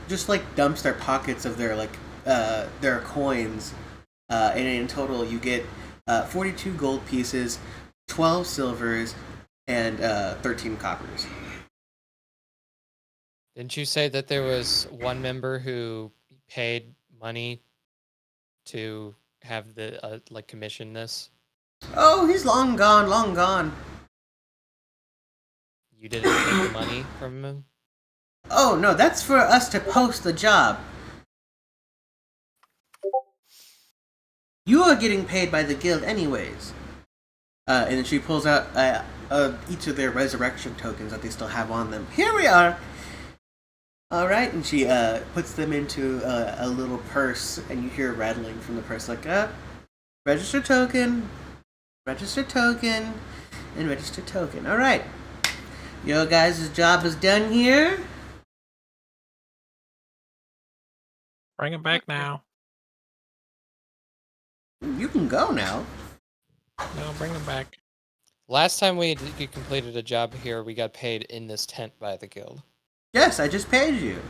just like dumps their pockets of their coins, and in total you get 42 gold pieces, 12 silvers, and 13 coppers. Didn't you say that there was one member who paid money to have the like commission this? Oh, he's long gone, long gone. You didn't take the money from him? Oh no, that's for us to post the job. You are getting paid by the guild anyways. And then she pulls out each of their resurrection tokens that they still have on them. Here we are. All right, and she puts them into a little purse, and you hear rattling from the purse like, register token, and register token. All right, your guys' job is done here. Bring it back Okay. now. You can go now. No, bring it back. Last time we completed a job here, we got paid in this tent by the guild. Yes, I just paid you.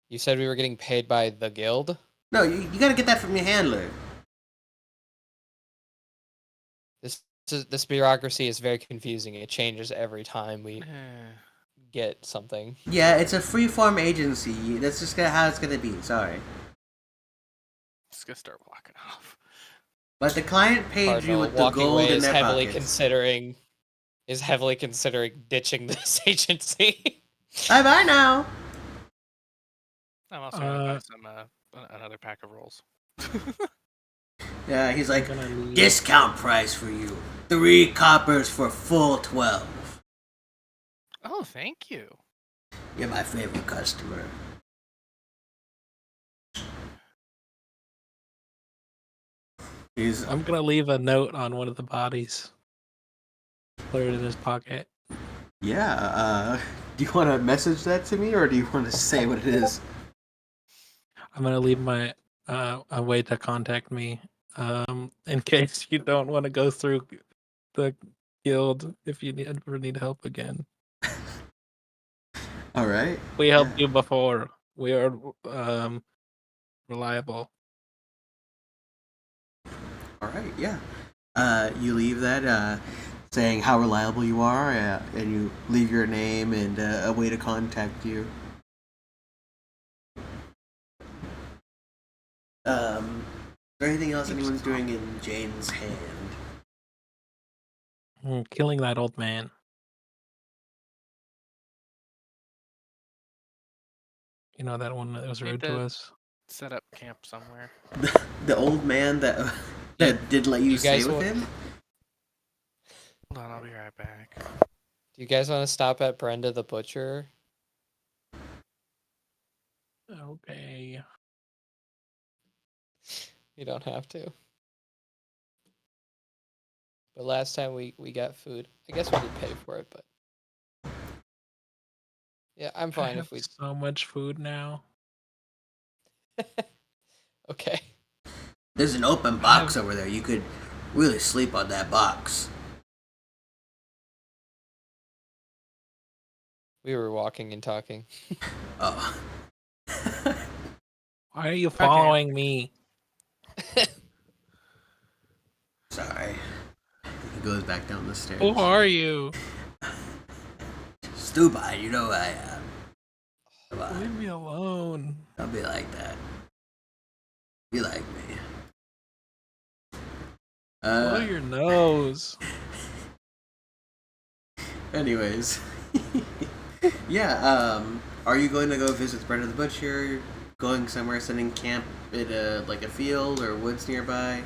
You said we were getting paid by the guild? No, you gotta get that from your handler. This bureaucracy is very confusing. It changes every time we Eh, get something. Yeah, it's a free-form agency. That's just how it's gonna be. Sorry. Just gonna start walking off. But the client paid you Cardinal with the walking gold away in is their heavily pockets. considering ditching this agency. Bye now. I'm also gonna buy some another pack of rolls. Yeah, he's like, I'm gonna leave. discount price for you. 3 coppers for full 12. Oh, thank you. You're my favorite customer. I'm gonna leave a note on one of the bodies. Put it in his pocket. Yeah, do you want to message that to me, or do you want to say what it is? I'm gonna leave my a way to contact me. In case you don't want to go through the guild if you ever need help again. All right. We helped you before. We are reliable. All right, yeah. You leave that saying how reliable you are, and you leave your name and a way to contact you. Is there anything else anyone's doing in Jane's hand? Killing that old man. You know that one that was Need rude to to- us. set up camp somewhere. The old man that didn't let you You stay guys with want- him. Hold on, I'll be right back. Do you guys want to stop at Brenda the Butcher? Okay. You don't have to. But last time we got food. I guess we did pay for it, but yeah, I'm I fine have if we. so much food now. Okay. There's an open box over there. You could really sleep on that box. We were walking and talking. Oh. Why are you following me? Sorry. He goes back down the stairs. Who are you? Stupid, you know who I am. Come on, Leave me alone. don't be like that. Be like me. Blow your nose. Anyways. Yeah, are you going to go visit Brenda the Butcher? Going somewhere, setting camp at a field or woods nearby?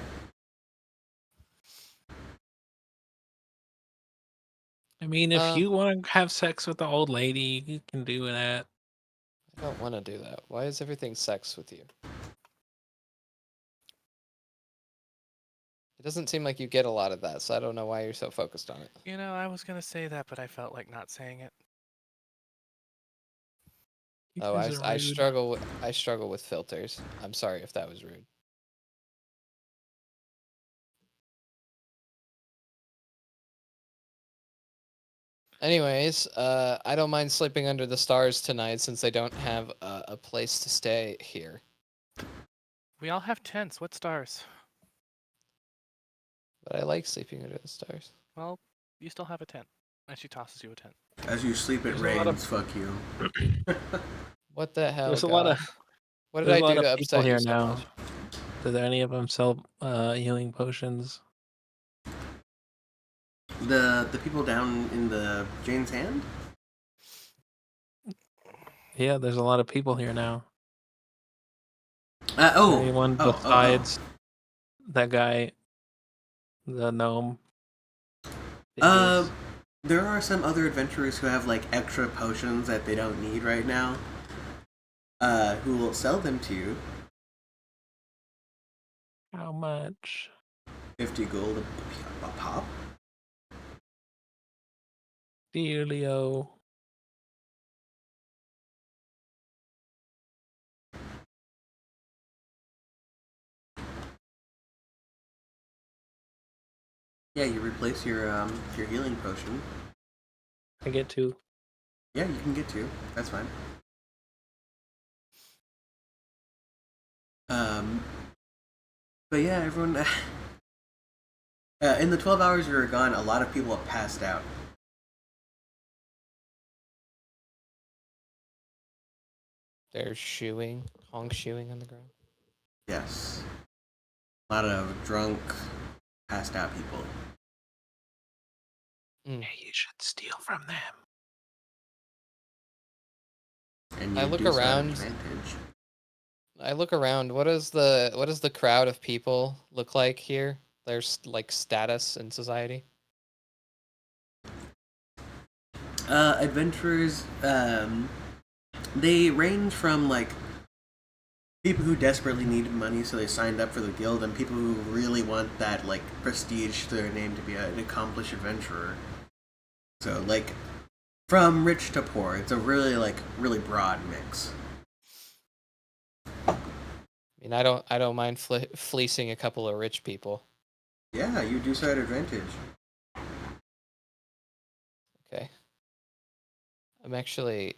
I mean, if you want to have sex with the old lady, you can do that. I don't want to do that. Why is everything sex with you? It doesn't seem like you get a lot of that, so I don't know why you're so focused on it. You know, I was gonna say that, but I felt like not saying it. You Oh, guys are I rude. struggle with filters. I'm sorry if that was rude. Anyways, I don't mind sleeping under the stars tonight since I don't have a place to stay here. We all have tents. What stars? But I like sleeping under the stars. Well, you still have a tent. And she tosses you a tent. As you sleep, it There's a lot rains. of- Fuck you. What the hell? There's a lot God? of What did there's I a lot do to of people upset you here so now. much? Do there any of them sell healing potions? The people down in the Jane's Hand? Yeah, there's a lot of people here now. Oh. Anyone oh, besides that guy, the gnome? Uh, there are some other adventurers who have extra potions that they don't need right now. Who will sell them to you. How much? 50 gold a pop. Dealio. Yeah, you replace your healing potion. I get two. Yeah, you can get 2. That's fine. But yeah, everyone. In the 12 hours you were gone, a lot of people have passed out. They're honk shoeing on the ground. Yes. A lot of drunk, passed out people. Hey, you should steal from them. And I you look do so at around. advantage. I look around. What does the crowd of people look like here? There's status in society. Adventurers, they range from people who desperately need money, so they signed up for the guild, and people who really want that prestige to their name to be an accomplished adventurer. So from rich to poor, it's a really really broad mix. I mean, I don't mind fleecing a couple of rich people. Yeah, you do so at advantage. Okay. I'm actually.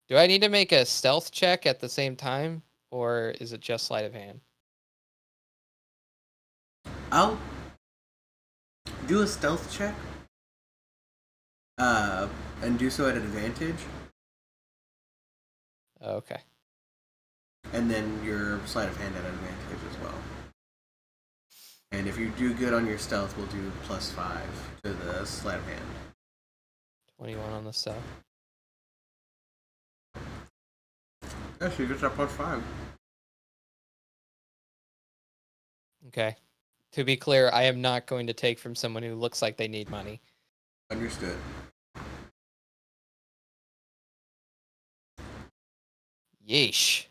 Do I need to make a stealth check at the same time, or is it just sleight of hand? I'll do a stealth check. And do so at an advantage. Okay. And then your sleight of hand at an advantage as well. And if you do good on your stealth, we'll do +5 to the sleight of hand. 21 on the stealth. Yeah, she gets that +5. Okay. To be clear, I am not going to take from someone who looks like they need money. Understood. Yeesh.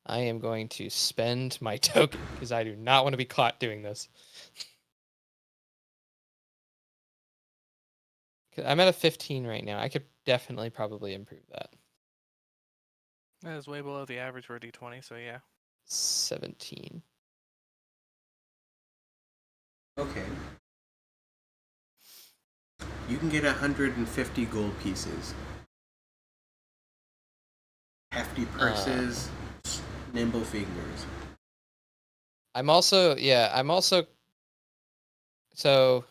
I am going to spend my token because I do not want to be caught doing this. 'Cause I'm at a 15 right now. I could definitely probably improve that. That is way below the average for a D20, so yeah. 17. Okay. You can get 150 gold pieces. Hefty purses, nimble fingers. I'm also so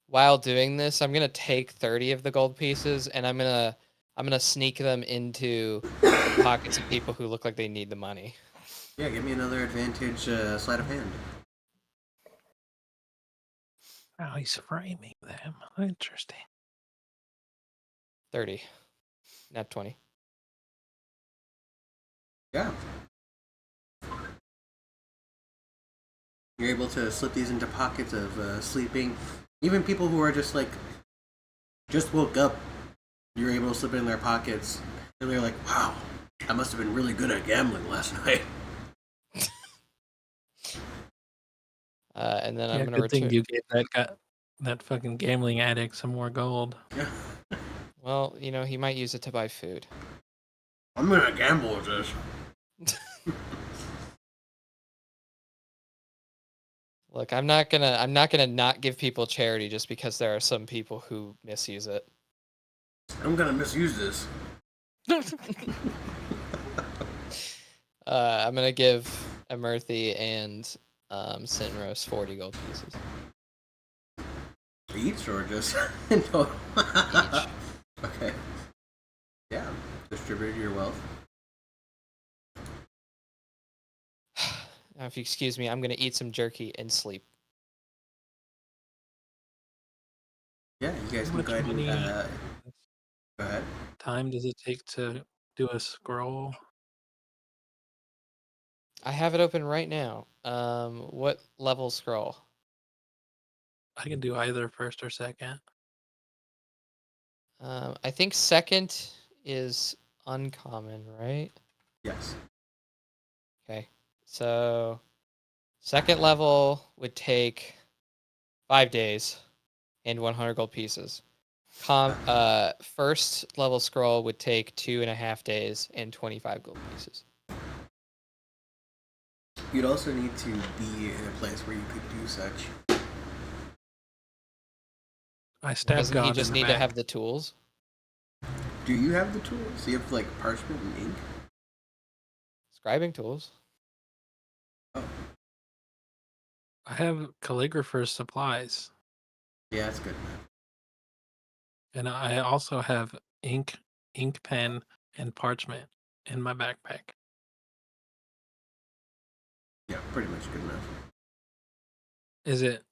while doing this, I'm gonna take 30 of the gold pieces and I'm gonna sneak them into the pockets of people who look like they need the money. Yeah, give me another advantage sleight of hand. Oh, he's framing them. Interesting. 30. Not 20. Yeah. You're able to slip these into pockets of sleeping. Even people who are just woke up, you're able to slip it in their pockets. And they're like, wow, I must have been really good at gambling last night. And then Yeah, I'm gonna good thing return. you gave that fucking gambling addict some more gold. Yeah. Well, he might use it to buy food. I'm gonna gamble with this. Look, I'm not gonna not give people charity just because there are some people who misuse it. I'm gonna misuse this. I'm gonna give Emerthy and Sinros 40 gold pieces. Each or just in total? Each. Okay. Yeah. Distribute your wealth. Now, if you excuse me, I'm gonna eat some jerky and sleep. Yeah, you guys How can much go ahead money and go ahead. time does it take to do a scroll? I have it open right now. What level scroll? I can do either first or second. I think second is uncommon, right? Yes. Okay. So second level would take 5 days and 100 gold pieces. First level scroll would take 2.5 days and 25 gold pieces. You'd also need to be in a place where you could do such. I stab Doesn't he God just in the need to back. have the tools? Do you have the tools? Do you have parchment and ink? Scribing tools. Oh, I have calligrapher's supplies, yeah, that's good enough. and I also have ink pen, and parchment in my backpack. Yeah, pretty much good enough. Is it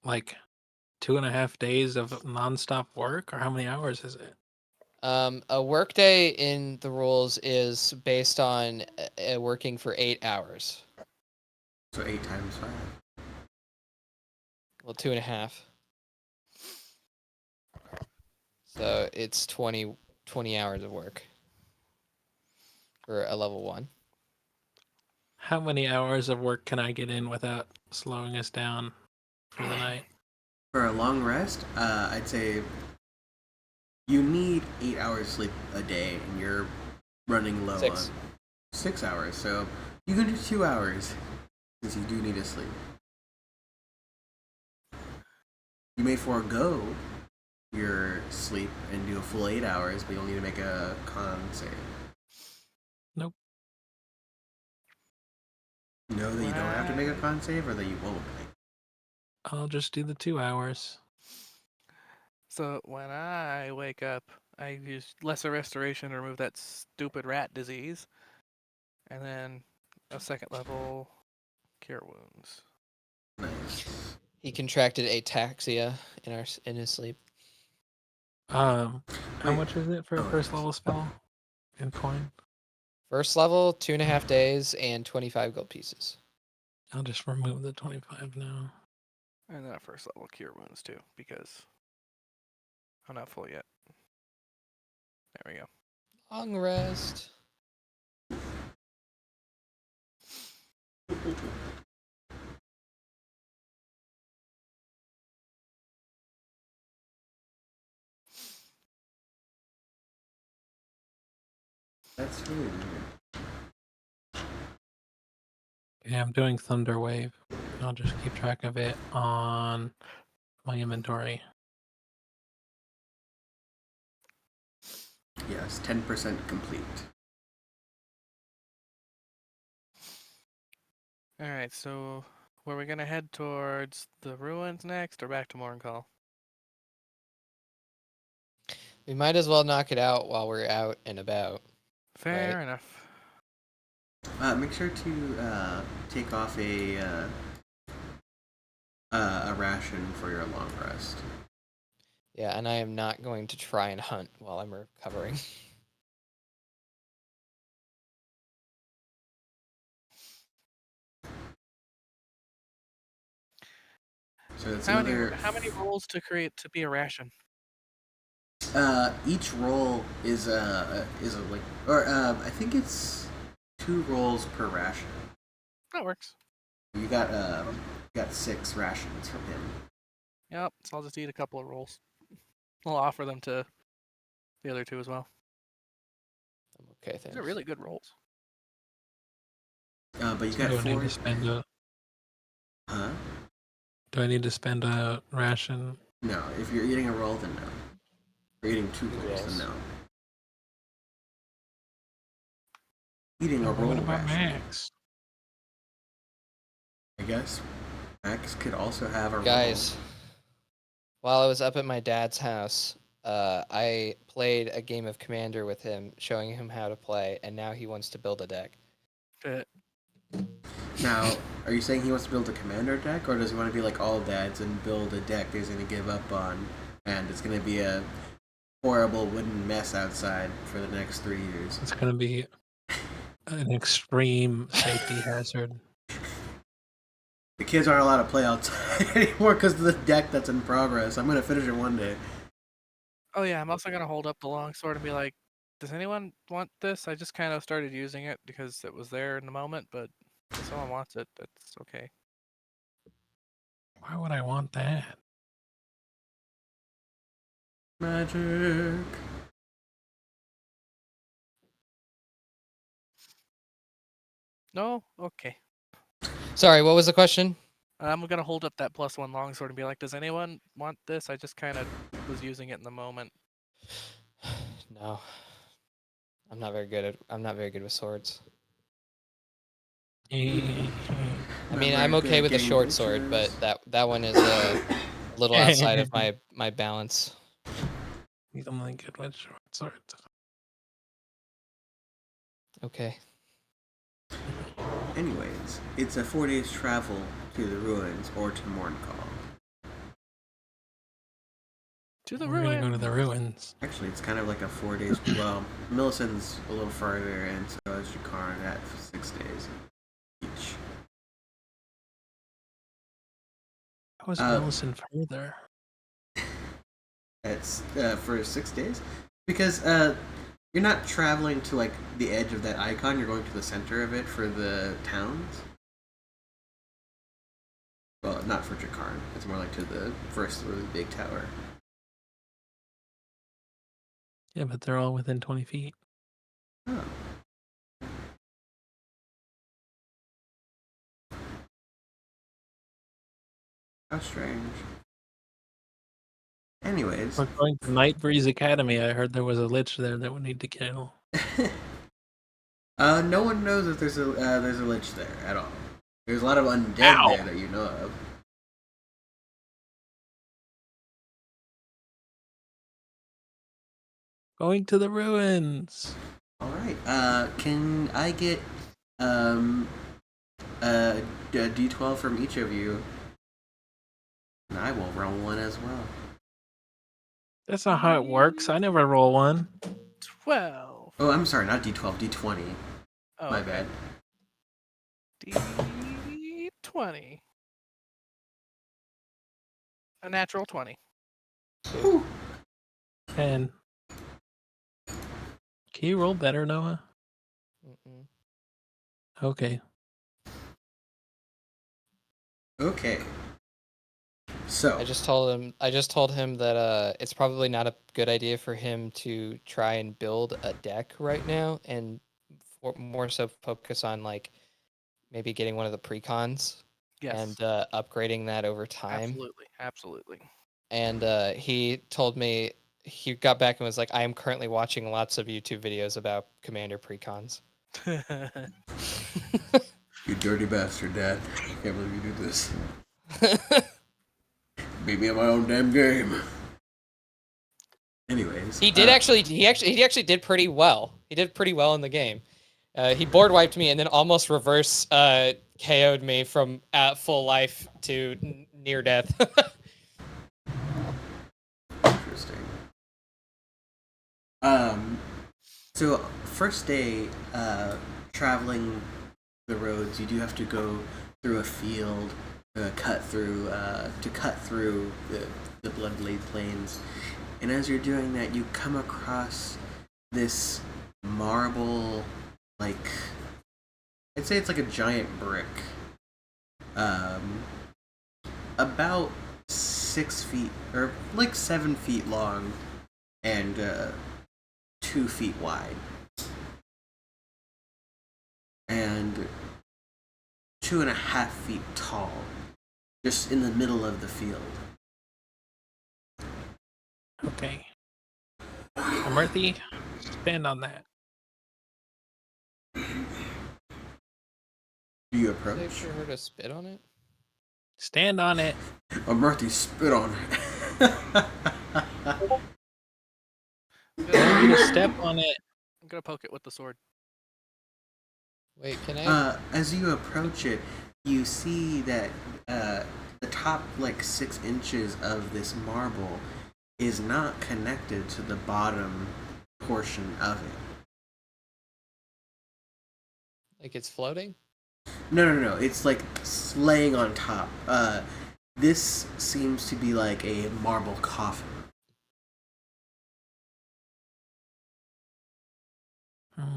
like 2.5 days of nonstop work, or how many hours is it? A workday in the rules is based on working for 8 hours. So 8 times 5. Well, 2.5. So it's 20 hours of work for a level 1. How many hours of work can I get in without slowing us down for the night? For a long rest, I'd say you need 8 hours sleep a day, and you're running low 6. on 6 hours. So you can do 2 hours, since you do need to sleep. You may forego your sleep and do a full 8 hours, but you'll need to make a con save. Nope. Know that you don't have to make a con save, or that you won't make. I'll just do the 2 hours. So when I wake up, I use lesser restoration to remove that stupid rat disease, and then a second level cure wounds. Nice. He contracted ataxia in his sleep. How Wait. much is it for a Oh, first level spell in coin? First level, 2.5 days, and 25 gold pieces. I'll just remove the 25 now. And then a first level cure wounds too, because I'm not full yet. There we go. Long rest. That's really weird. Yeah, I'm doing Thunder Wave. I'll just keep track of it on my inventory. Yes, 10% complete. Alright, so were we gonna head towards the ruins next or back to Morncall? We might as well knock it out while we're out and about. Fair Right. enough. Make sure to take off a ration for your long rest. Yeah, and I am not going to try and hunt while I'm recovering. So it's How another. many rolls to create to be a ration? Each roll is a like, or I think it's 2 rolls per ration. That works. You got 6 rations from him. Yep, so I'll just eat a couple of rolls. I'll offer them to the other 2 as well. I'm okay, These thanks. are really good rolls. But you So got do I need 4. to spend a Huh? Do I need to spend a ration? No. If you're eating a roll, then no. If you're eating 2 rolls, then Yes. no. Eating a What roll about ration. Max? I guess Max could also have a Guys, while I was up at my dad's house, I played a game of Commander with him, showing him how to play, and now he wants to build a deck. But roll. Now, are you saying he wants to build a commander deck, or does he want to be like all dads and build a deck that he's going to give up on, and it's going to be a horrible wooden mess outside for the next 3 years? It's going to be an extreme safety hazard. The kids aren't allowed to play outside anymore because of the deck that's in progress. I'm going to finish it one day. oh yeah, I'm also gonna hold up the longsword and be like, does anyone want this? I just kind of started using it because it was there in the moment, but if someone wants it, that's okay. Why would I want that? Magic. No? Okay. Sorry, what was the question? I'm gonna hold up that +1 longsword and be like, does anyone want this? I just kind of was using it in the moment. No. I'm not very good with swords. I mean, I'm okay with a short sword, but that one is a little outside of my balance. He's only good with short swords. Okay. Anyways, it's a 4 days travel to the ruins or to Morncall. To the We're ruin. gonna go to the ruins. Actually, it's kind of like a 4 days. Well, Millicent's a little farther, and so is Jakarn at 6 days each. How is Millicent further? It's for 6 days because you're not traveling to like the edge of that icon. You're going to the center of it for the towns. Well, not for Jakarn. It's more like to the first really big tower. Yeah, but they're all within 20 feet. Oh. How strange. Anyways, We're going to Night Breeze Academy. I heard there was a lich there that we need to kill. no one knows that there's a lich there at all. There's a lot of undead Ow. there that you know of. Going to the ruins. All right. Can I get a D12 from each of you? And I will roll one as well. That's not how it works. I never roll one. 12. Oh, I'm sorry, not D12, D20. Oh, My okay. bad. D20. A natural 20. Whew. And can you roll better, Noah? Mm-mm. Okay. Okay. So I just told him that it's probably not a good idea for him to try and build a deck right now, and more so focus on like maybe getting one of the precons Yes. and upgrading that over time. Absolutely. Absolutely. And he told me he got back and was like, "I am currently watching lots of YouTube videos about Commander precons." you dirty bastard, Dad. Can't believe you do this. Beat me at my own damn game. Anyways, He actually did pretty well. He did pretty well in the game. He board wiped me and then almost reverse KO'd me from at full life to near death. interesting. So first day, traveling the roads, you do have to go through a field, cut through the blood-laid plains, and as you're doing that, you come across this marble, like I'd say it's like a giant brick, um, about 6 feet or like 7 feet long, and 2 feet wide, and 2.5 feet tall, just in the middle of the field. Okay. Murthy, stand on that. Do you Safe approach? for her to spit on it? Stand on it. Murthy spit on it. Tell you to step on it. I'm gonna poke it with the sword. Wait, can I? As you approach it, you see that the top like 6 inches of this marble is not connected to the bottom portion of it. Like it's floating? No. It's like laying on top. This seems to be like a marble coffin.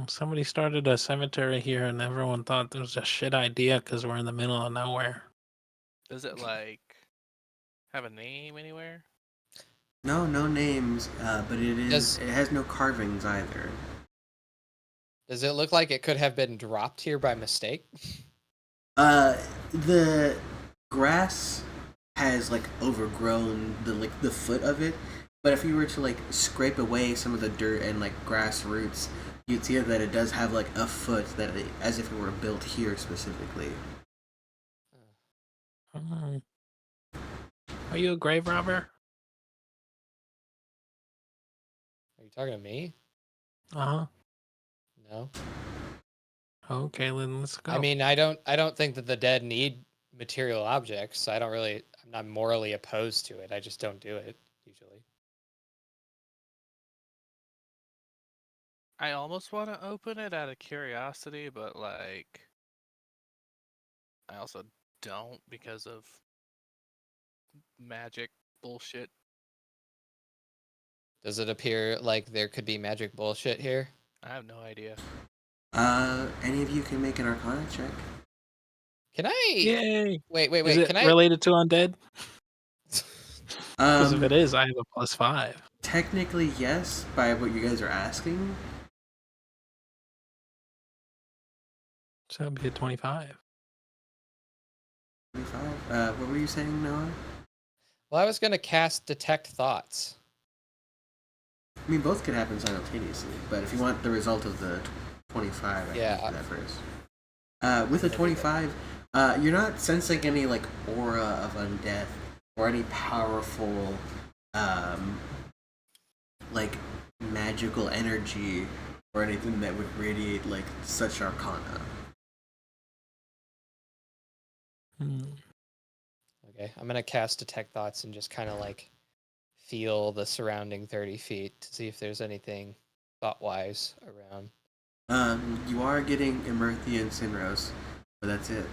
Somebody started a cemetery here, and everyone thought it was a shit idea because we're in the middle of nowhere. Does it like have a name anywhere? No names, but Does it has no carvings either. does it look like it could have been dropped here by mistake? The grass has like overgrown the foot of it, but if you were to like scrape away some of the dirt and like grass roots, you'd see that it does have like a foot as if it were built here specifically. Mm. Are you a grave robber? Are you talking to me? Uh No. huh. Okay, then let's go. I mean, I don't think that the dead need material objects. So I'm not morally opposed to it. I just don't do it usually. I almost want to open it out of curiosity, but like, I also don't because of magic bullshit. Does it appear like there could be magic bullshit here? I have no idea. Any of you can make an Arcana check. Can I? Yay! Wait. Is it Can I? related to undead? Because if Um, it is, I have a +5. technically yes, by what you guys are asking. So that'd be a 25. 25. What were you saying, Noah? Well, I was gonna cast detect thoughts. I mean, both could happen simultaneously, but if you want the result of the 25, I Yeah, can do that first. With the 25, you're not sensing any like aura of undeath or any powerful, like magical energy or anything that would radiate like such arcana. Hmm. Okay, I'm gonna cast detect thoughts and just kind of like feel the surrounding 30 feet to see if there's anything thought-wise around. You are getting Emerthy and Sinros, but that's it.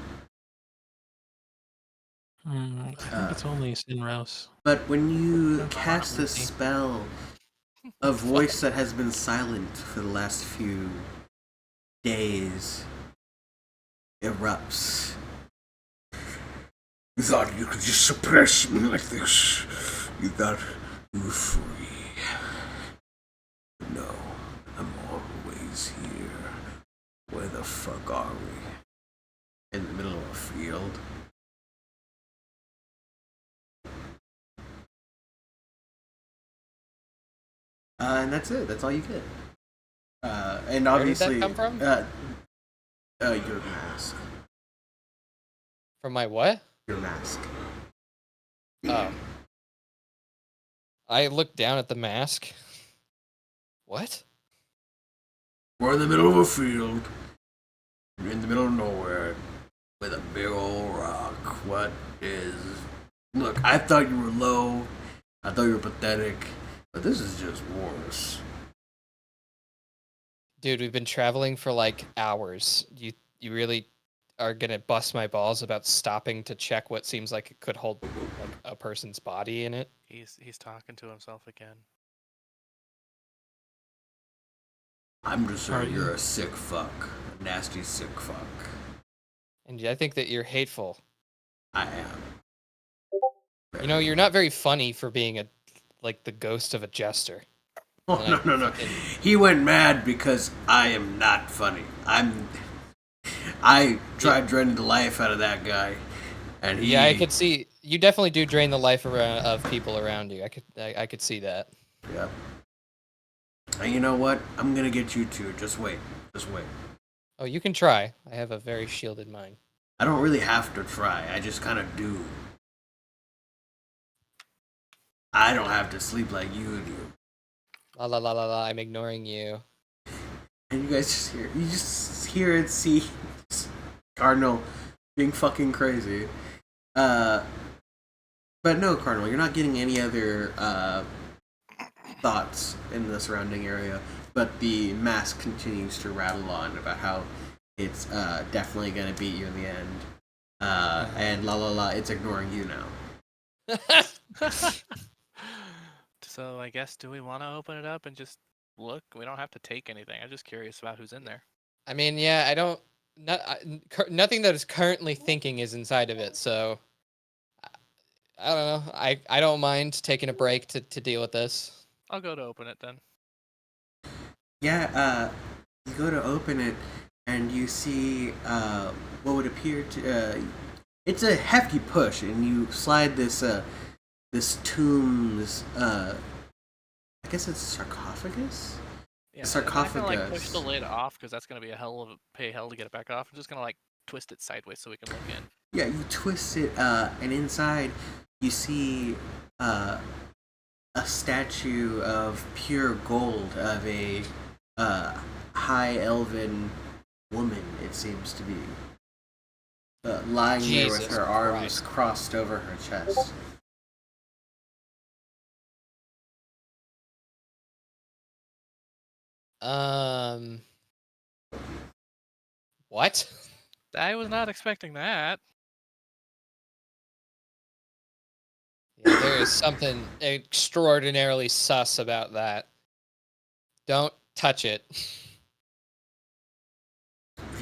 I think it's only Sinrouse. But when you Don't cast a want Emerthy. spell, a voice that has been silent for the last few days erupts. You thought you could just suppress me like this. You thought you were free. No, I'm always here. Where the fuck are we? In the middle of a field. And that's it. That's all you get. And Where did that obviously, come from? Your mask. From my what? Your mask. Oh. I looked down at the mask. What? We're in the middle of a field. We're in the middle of nowhere. With a big old rock. What is... Look, I thought you were low. I thought you were pathetic. But this is just worse. Dude, we've been traveling for like hours. You really are gonna bust my balls about stopping to check what seems like it could hold like a person's body in it? He's talking to himself again. I'm just Are saying you? you're a sick fuck. A nasty sick fuck. And I think that you're hateful. I am. You know, you're not very funny for being like the ghost of a jester. Oh, And no. He went mad because I am not funny. I tried draining the life out of that guy, and he. Yeah, I could see you definitely do drain the life of people around you. I could see that. Yep. And you know what? I'm gonna get you too. Just wait. Just wait. Oh, you can try. I have a very shielded mind. I don't really have to try. I just kind of do. I don't have to sleep like you do. La la la la la. I'm ignoring you. And you guys just hear and see Cardinal being fucking crazy. But no, Cardinal, you're not getting any other thoughts in the surrounding area. But the mask continues to rattle on about how it's definitely gonna beat you in the end. And la la la, it's ignoring you now. So I guess, do we want to open it up and just look? We don't have to take anything. I'm just curious about who's in there. I mean, yeah, I don't. Nothing that is currently thinking is inside of it. So I don't know. I don't mind taking a break to deal with this. I'll go to open it then. Yeah, you go to open it, and you see what would appear to it's a hefty push, and you slide this tomb's I guess it's sarcophagus. Yeah, I'm not gonna like push Sarcophagus. the lid off because that's gonna be a hell to get it back off. I'm just gonna like twist it sideways so we can look in. Yeah, you twist it, and inside you see a statue of pure gold of a high elven woman. It seems to be lying there with Jesus her arms Christ. crossed over her chest. What? I was not expecting that. Yeah, there is something extraordinarily sus about that. Don't touch it. If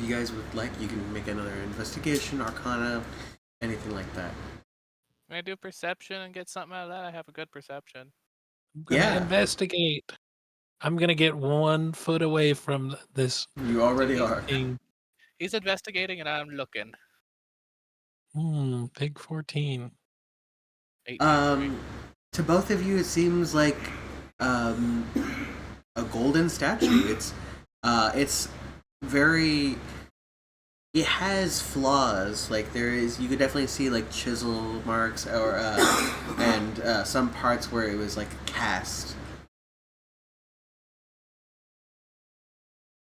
you guys would like, you can make another investigation, arcana, anything like that. Can I do perception and get something out of that? I have a good perception. I'm gonna Yeah. investigate. I'm gonna get 1 foot away from this You already are. thing. He's investigating and I'm looking. Big 14. 18. To both of you, it seems like a golden statue. It's very. It has flaws. Like you could definitely see like chisel marks or and some parts where it was like cast.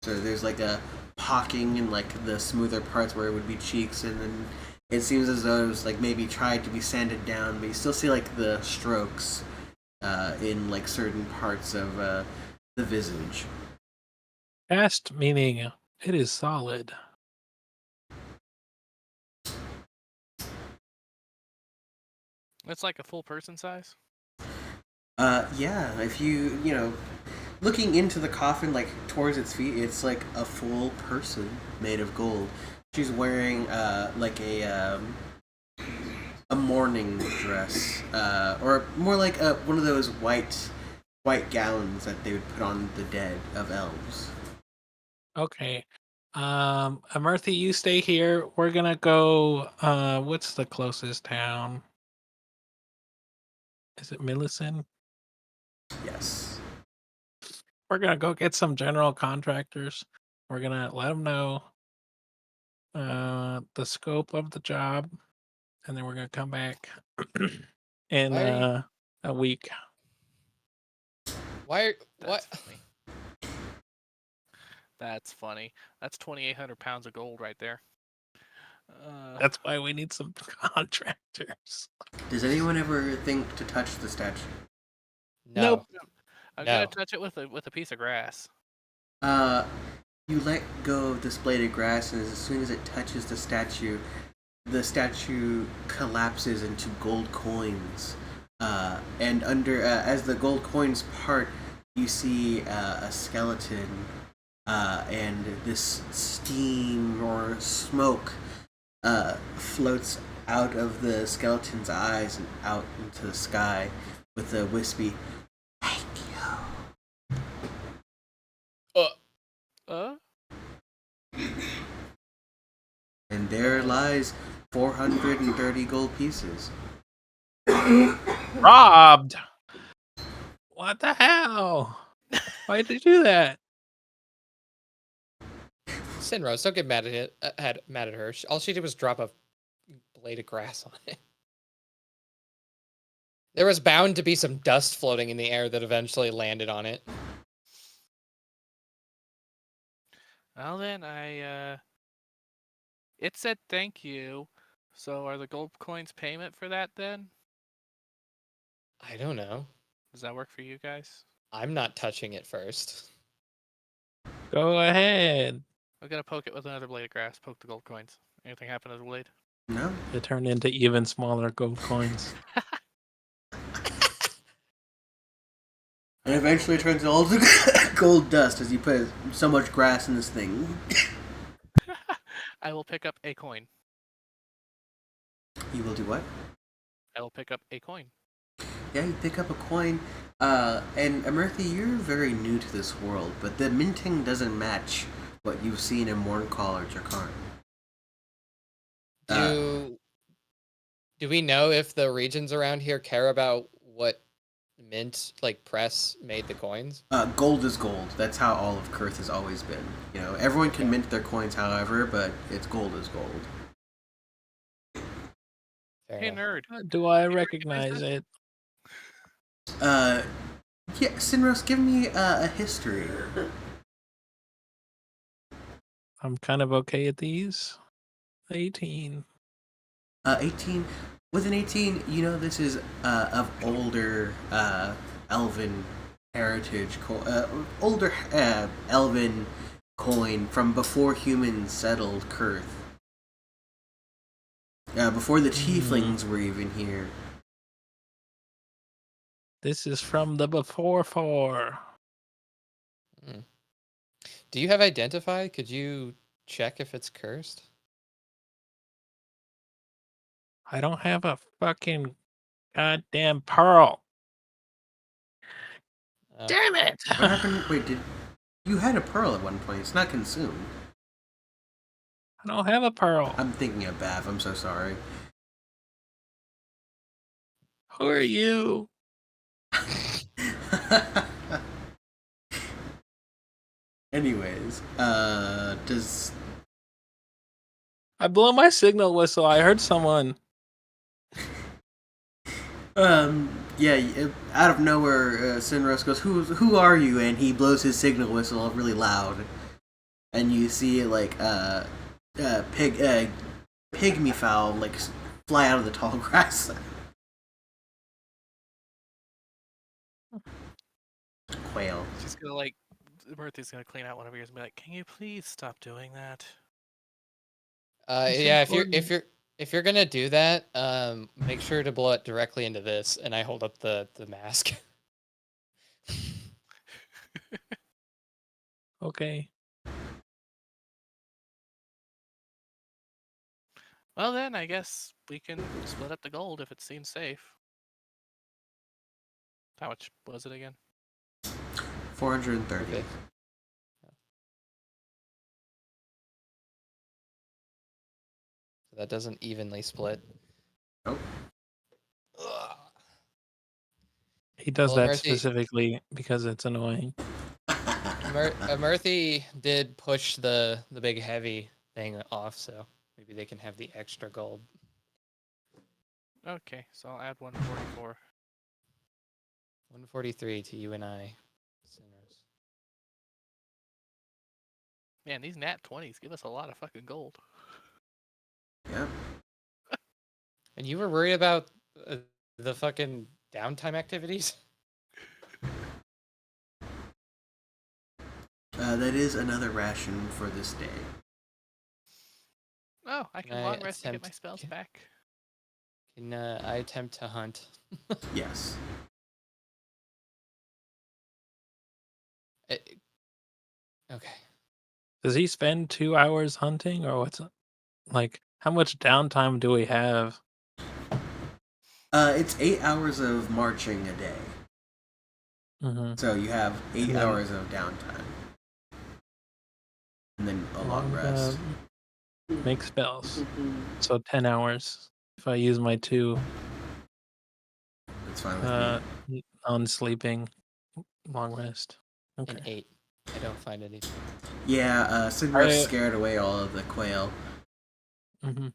So there's like a pocking in like the smoother parts where it would be cheeks, and then it seems as though it was like maybe tried to be sanded down, but you still see like the strokes in like certain parts of the visage. Cast meaning it is solid. It's like a full person size. Yeah, if you looking into the coffin, like towards its feet, it's like a full person made of gold. She's wearing like a mourning dress, or more like one of those white gowns that they would put on the dead of elves. Okay. Amarthy, you stay here. We're gonna go. What's the closest town? Is it Millicent? Yes. We're gonna go get some general contractors. We're gonna let them know the scope of the job, and then we're gonna come back in Why are you- a week. Why? That's What? funny. That's funny. That's 2,800 pounds of gold right there. That's why we need some contractors. Does anyone ever think to touch the statue? No. Nope. I'm No. gonna touch it with a piece of grass. You let go of this blade of grass, and as soon as it touches the statue collapses into gold coins. And under as the gold coins part, you see a skeleton, and this steam or smoke floats out of the skeleton's eyes and out into the sky with a wispy "Thank you." And there lies 430 gold pieces. Robbed. What the hell? Why did you do that? Sinrose, don't get mad at it. Mad at her. All she did was drop a blade of grass on it. There was bound to be some dust floating in the air that eventually landed on it. Well then, it said thank you. So are the gold coins payment for that then? I don't know. Does that work for you guys? I'm not touching it first. Go ahead. I'm gonna poke it with another blade of grass. Poke the gold coins. Anything happen to the blade? No? It turned into even smaller gold coins. And eventually it turns all to gold dust as you put so much grass in this thing. I will pick up a coin. You will do what? I will pick up a coin. Yeah, you pick up a coin. And Amirthi, you're very new to this world, but the minting doesn't match what you've seen in Morncall or Jakarn. Do we know if the regions around here care about what mint, like press, made the coins? Gold is gold. That's how all of Kurth has always been. You know, everyone can mint their coins however, but it's gold is gold. Fair Hey enough. nerd. Do I recognize it? Yeah, Sinros, give me a history. I'm kind of okay at these. 18. 18. With an 18, you know this is of older elven heritage, older elven coin from before humans settled Kurth. Before the tieflings were even here. This is from the before 4. Do you have identify? Could you check if it's cursed? I don't have a fucking goddamn pearl. Damn it! What happened? Wait, you had a pearl at one point? It's not consumed. I don't have a pearl. I'm thinking of Bav. I'm so sorry. Who are you? Anyways, does I blow my signal whistle. I heard someone. yeah, out of nowhere, Sinros goes, "Who are you?" And he blows his signal whistle really loud, and you see like pygmy fowl like fly out of the tall grass. Quail. She's gonna like Murthy's gonna clean out one of yours and be like, "Can you please stop doing that?" It's Yeah, important. if you're gonna do that, make sure to blow it directly into this, and I hold up the mask. Okay. Well, then I guess we can split up the gold if it seems safe. How much was it again? 430. Okay. So that doesn't evenly split. Nope. Ugh. He does Well, that Murthy, specifically because it's annoying. Murthy did push the big heavy thing off, so maybe they can have the extra gold. Okay, so I'll add 144. 143 to you and I. Sinners. Man, these nat 20s give us a lot of fucking gold. Yeah. And you were worried about the fucking downtime activities? That is another ration for this day. Oh, I Can can I long rest to get my attempt- spells can- back. Can I attempt to hunt? Yes. Okay. Does he spend 2 hours hunting, or what's like? How much downtime do we have? It's 8 hours of marching a day. Mm-hmm. So you have 8 And then- hours of downtime. And then a long rest. Make spells. So 10 hours. If I use my 2 That's fine with me. non-sleeping long rest. Okay. An 8. I don't find anything. Yeah, Sidros I- scared away all of the quail. Mm-hmm.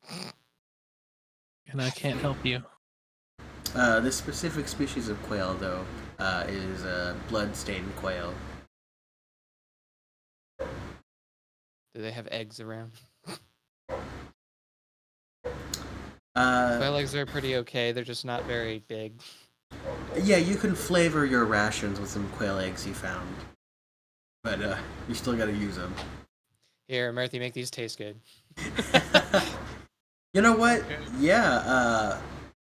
And I can't help you. This specific species of quail, though, is blood-stained quail. Do they have eggs around? Uh, Quail eggs are pretty okay. They're just not very big. yeah, you can flavor your rations with some quail eggs you found. But, you still gotta use them. Here, Murthy, make these taste good. You know what? Yeah,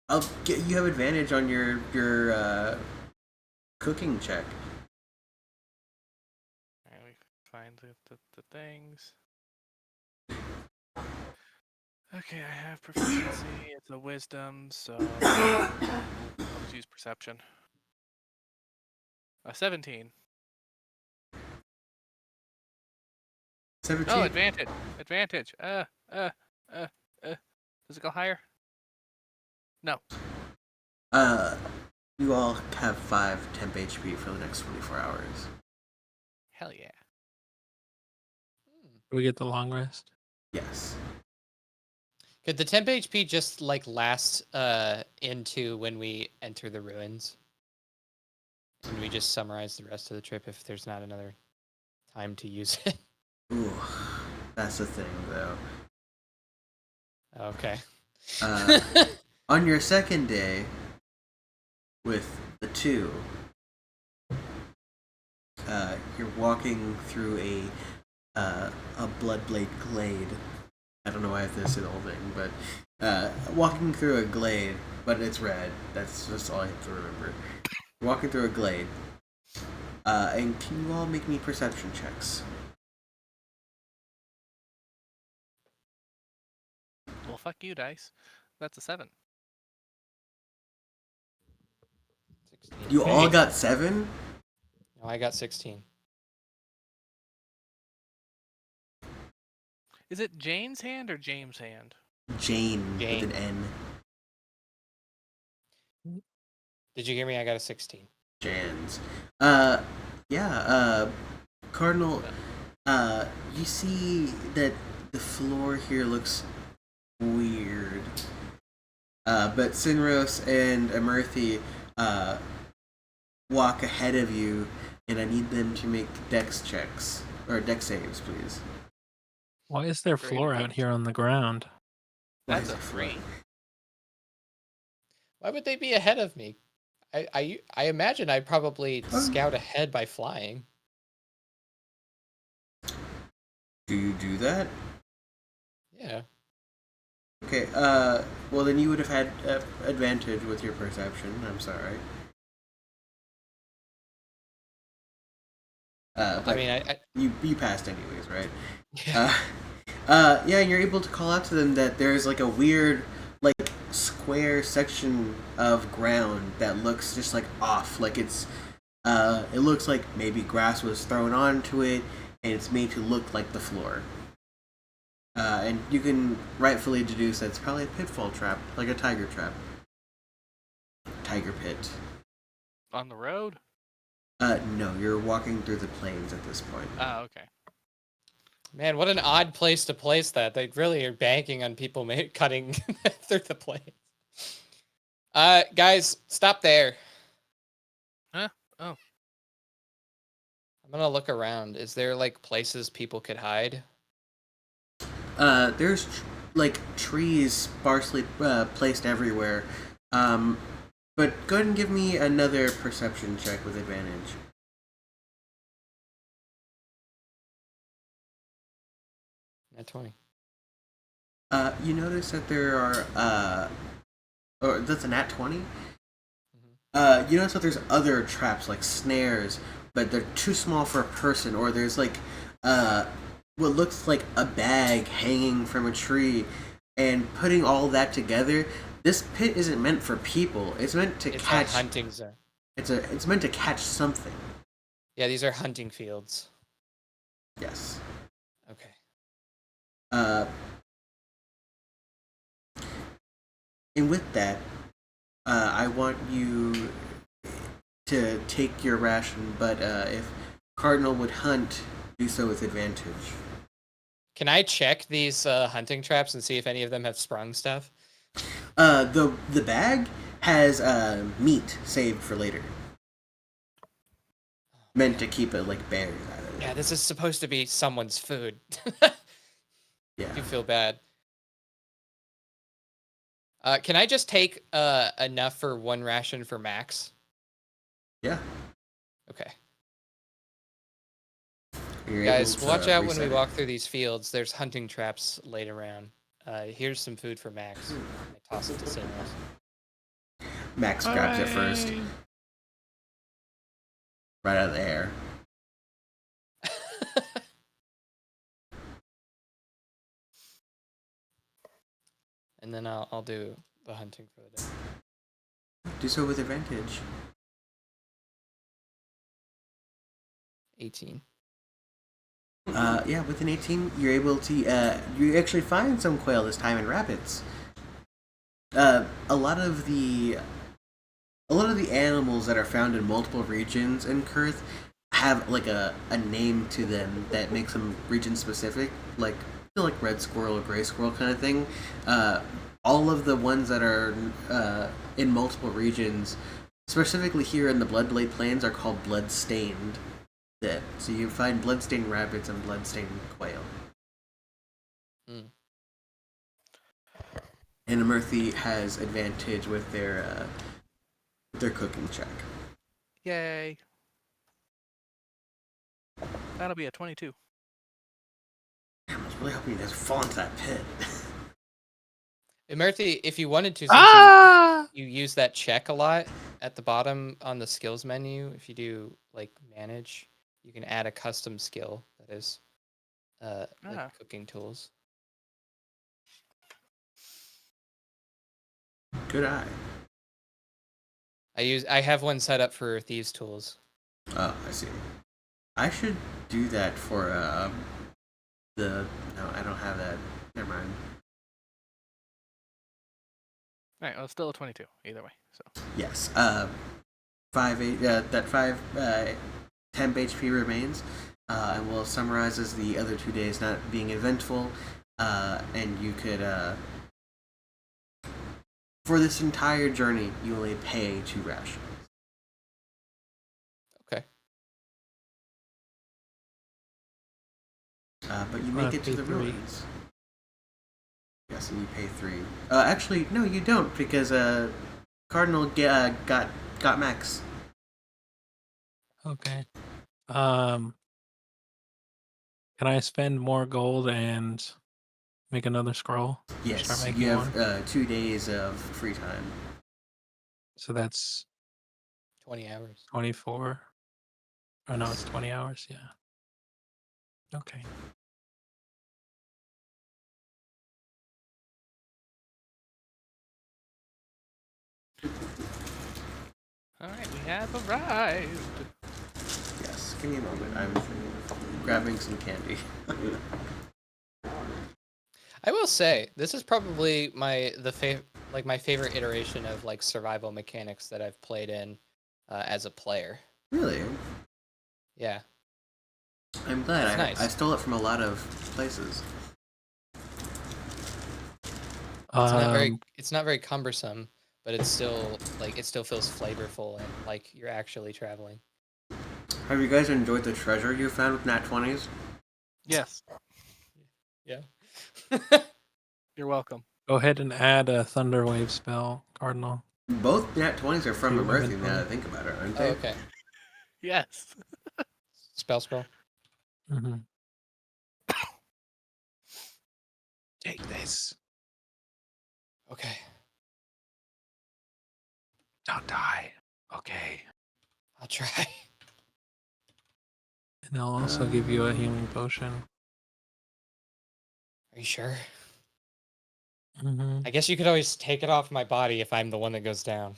I'll get you have advantage on your cooking check. Alright, we find the things. Okay, I have proficiency. It's a wisdom, so I'll just use perception. 17. 17. Oh, advantage. Advantage. Does it go higher? No. You all have 5 temp HP for the next 24 hours. Hell yeah. Do we get the long rest? Yes. Could the temp HP just like last into when we enter the ruins? And we just summarize the rest of the trip if there's not another time to use it? Ooh, that's the thing, though. Okay. On your second day, with the 2, you're walking through a Bloodblade glade. I don't know why I have to say the whole thing, but walking through a glade, but it's red. That's just all I have to remember. Walking through a glade. And can you all make me perception checks? Well, fuck you, dice. That's a 7. 16. You all got 7? No, I got 16. Is it Jane's hand or James' hand? Jane, Jane. with an N. Did you hear me? I got a 16. Jans. Cardinal, you see that the floor here looks weird. But Sinros and Amirthi, walk ahead of you, and I need them to make dex checks. Or dex saves, please. Why is there Great floor out advantage. here on the ground? Why That's is a it floor? 3. Why would they be ahead of me? I imagine I'd probably scout ahead by flying. Do you do that? Yeah. Okay, well then you would have had advantage with your perception. I'm sorry. I But mean, I you passed anyways, right? yeah. Yeah, and you're able to call out to them that there's like a weird, like, square section of ground that looks just like off. Like it looks like maybe grass was thrown onto it, and it's made to look like the floor. And you can rightfully deduce that it's probably a pitfall trap, like a tiger trap. Tiger pit. On the road? No, you're walking through the plains at this point. Ah, okay. Man, what an odd place to place that. They really are banking on people cutting through the plains. Guys, stop there. Huh? Oh. I'm gonna look around. Is there like places people could hide? There's like trees sparsely placed everywhere. But go ahead and give me another perception check with advantage. At 20. You notice that there are or that's a nat 20. You notice that there's other traps like snares, but they're too small for a person. Or there's like what looks like a bag hanging from a tree, and putting all that together, this pit isn't meant for people. It's meant to It's catch. a hunting zone. It's meant to catch something. Yeah, these are hunting fields. Yes. Okay. And with that, I want you to take your ration, but if Cardinal would hunt, do so with advantage. Can I check these hunting traps and see if any of them have sprung stuff? The bag has meat saved for later, meant to keep it like berries out of it. Yeah, this is supposed to be someone's food. Yeah. I do feel bad. Can I just take enough for one ration for Max? Yeah. Okay. You're Guys, able to watch out when reset we it. walk through these fields. There's hunting traps laid around. Here's some food for Max. I toss it to Sinners. Max grabs it first, Hooray. right out of the air. And then I'll do the hunting for the day. Do so with advantage. 18. Yeah, with an 18, you're able to, you actually find some quail this time in rapids. A lot of the animals that are found in multiple regions in Kurth have like a name to them that makes them region specific, like like red squirrel or gray squirrel kind of thing. All of the ones that are in multiple regions, specifically here in the Bloodblade Plains, are called blood-stained. So you find blood-stained rabbits and blood-stained quail. Mm. And Amirthi has advantage with their cooking check. Yay. That'll be a 22. Damn, I was really hoping you guys would fall into that pit. Emerthi, if you wanted to, since Ah! you use that check a lot at the bottom on the skills menu, if you do like manage, you can add a custom skill that is like cooking tools. Good eye. I have one set up for thieves tools. Oh, I see. I should do that for no, I don't have that. Never mind. Alright, well, it's still a 22, either way. So Yes. 10 HP remains, and will summarize as the other 2 days not being eventful, and you could for this entire journey you only pay 2 rations. Okay. But you make it to pay the 3. ruins. Yes, and you pay 3. Actually, no, you don't, because Cardinal got Max. Okay. Can I spend more gold and make another scroll? Yes, Start you making have one. 2 days of free time. So that's 20 hours. 24. Oh no, it's 20 hours. Yeah. Okay. All right, we have arrived. Yes, give me a moment. I'm grabbing some candy. I will say this is probably my favorite iteration of like survival mechanics that I've played in as a player. Really? Yeah, I'm glad. It's nice. I stole it from a lot of places. it's not very cumbersome, but it's still like it still feels flavorful and like you're actually traveling. Have you guys enjoyed the treasure you found with Nat 20s? Yes, Yeah. you're welcome. Go ahead and add a Thunder Wave spell, Cardinal. Both Nat 20s are from To Emerthy now inventory. that I think about it, aren't Oh, they? okay. Yes. Spell scroll. Mm-hmm. Take this. Okay. Don't die. Okay. I'll try. And I'll also give you a healing potion. Are you sure? Mm-hmm. I guess you could always take it off my body if I'm the one that goes down.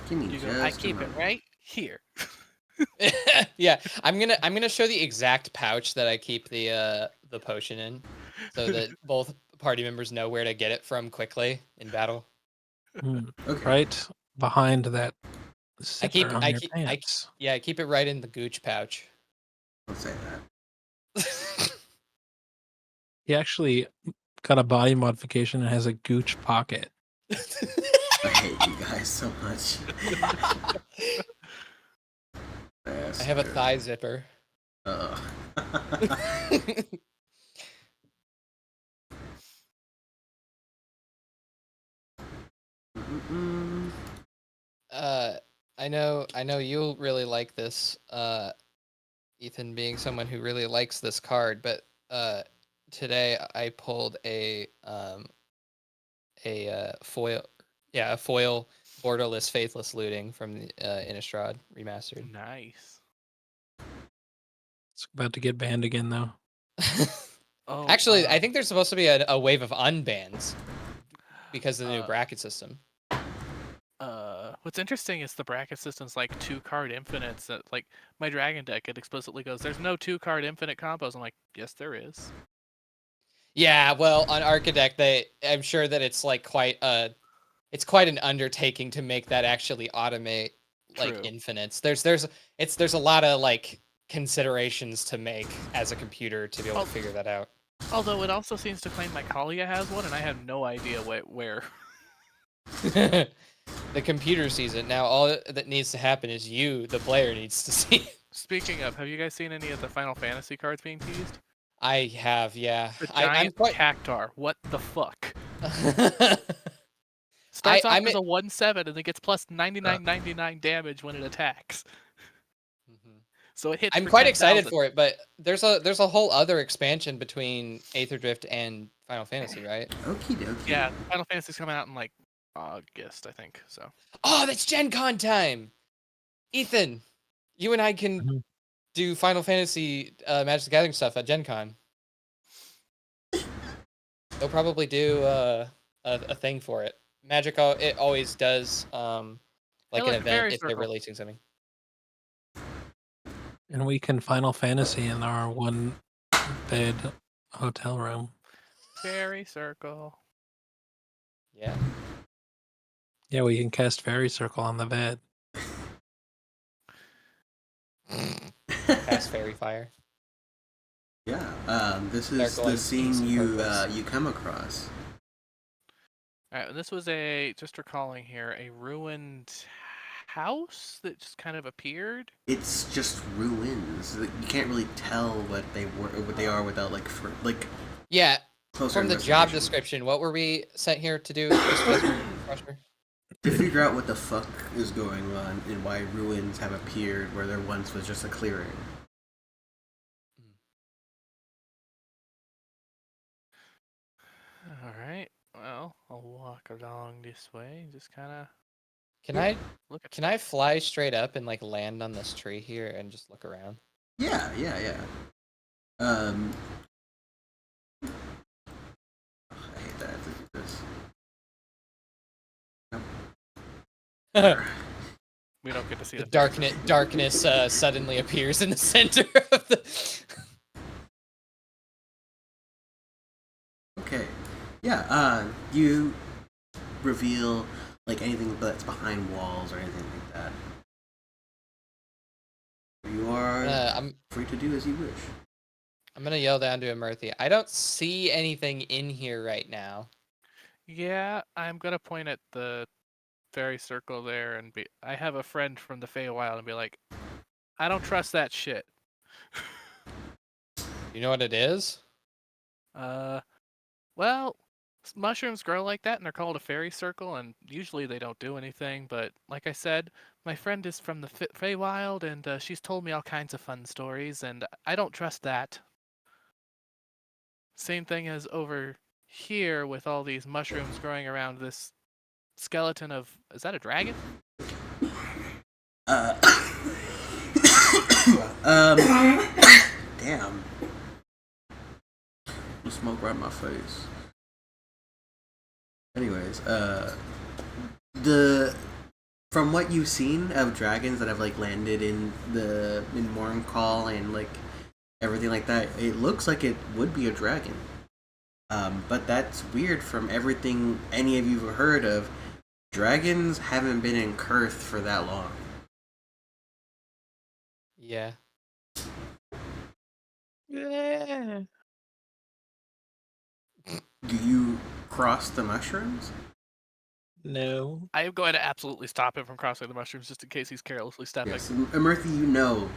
Give me You just go, I a keep it moment. right here. Yeah, I'm gonna show the exact pouch that I keep the potion in, so that both party members know where to get it from quickly in battle. Okay. Right behind that zipper on I your keep pants. I keep it right in the gooch pouch. Don't say that. He actually got a body modification and has a gooch pocket. I hate you guys so much. I have a thigh zipper. I know you'll really like this, Ethan, being someone who really likes this card, but today I pulled a foil, a foil borderless faithless looting from the Innistrad remastered. Nice. It's about to get banned again, though. Oh, Actually, I think there's supposed to be a wave of unbans because of the new Uh, bracket system. what's interesting is the bracket system's like 2-card infinites. That like my dragon deck, it explicitly goes, "There's no 2-card infinite combos." I'm like, yes, there is. Yeah, well, on Archidect, I'm sure that it's like quite an undertaking to make that actually automate like True. infinites. There's a lot of like considerations to make as a computer to be able to figure that out. Although it also seems to claim my Kalia has one, and I have no idea where. The computer sees it. Now all that needs to happen is you, the player, needs to see it. Speaking of, have you guys seen any of the Final Fantasy cards being teased? I have, yeah. The I'm giant quite. Cactar. What the fuck? Starts off I'm as a 1/7 and it gets plus 99.99 damage when it attacks. So it hits. I'm for quite excited 10,000. for it, but there's a whole other expansion between Aether Drift and Final Fantasy, right? Okie dokie. Yeah, Final Fantasy's coming out in like August, I think. So. Oh, that's Gen Con time! Ethan, you and I can Mhm. do Final Fantasy Magic the Gathering stuff at Gen Con. They'll probably do a thing for it. Magic, it always does like an like Fairy event if they're Circle. releasing something. And we can Final Fantasy in our one bed hotel room. Fairy Circle. Yeah. Yeah, we can cast Fairy Circle on the bed. Cast Fairy Fire. Yeah. This They're is going the scene peace and you purpose. you come across. Alright, this was just recalling here, a ruined house that just kind of appeared. It's just ruins. You can't really tell what they are without like Yeah. closer From the job investigation. description, what were we sent here to do? Just refresher? to figure out what the fuck is going on and why ruins have appeared where there once was just a clearing. All right. Well, I'll walk along this way. Just kind of Can I look at. can I fly straight up and like land on this tree here and just look around? Yeah. I hate that I have to do this. We don't get to see The the darkness suddenly appears in the center of the. Okay. Yeah, you reveal like anything that's behind walls or anything like that. You are I'm free to do as you wish. gonna yell down to Emerthy. I don't see anything in here right now. Yeah, I'm gonna point at the fairy circle there and be. I have a friend from the Feywild and be like, I don't trust that shit. You know what it is? Well, mushrooms grow like that and they're called a fairy circle, and usually they don't do anything. But like I said, my friend is from the Feywild and she's told me all kinds of fun stories, and I don't trust that. Same thing as over here with all these mushrooms growing around this skeleton of. Is that a dragon? Uh, damn. The smoke right in my face. Anyways, from what you've seen of dragons that have like landed in Morncall and like everything like that, it looks like it would be a dragon. But that's weird from everything any of you have heard of. Dragons haven't been in Kurth for that long. Yeah. Yeah. Do you cross the mushrooms? No. I am going to absolutely stop him from crossing the mushrooms just in case he's carelessly stepping. Yes, Murphy, you know.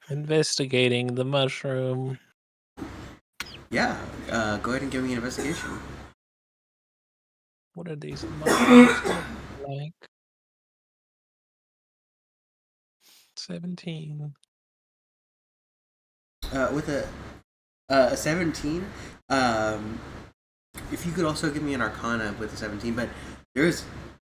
Investigating the mushroom. Yeah, go ahead and give me an investigation. What are these mushrooms look like? 17. With a 17, if you could also give me an Arcana with a 17, but there's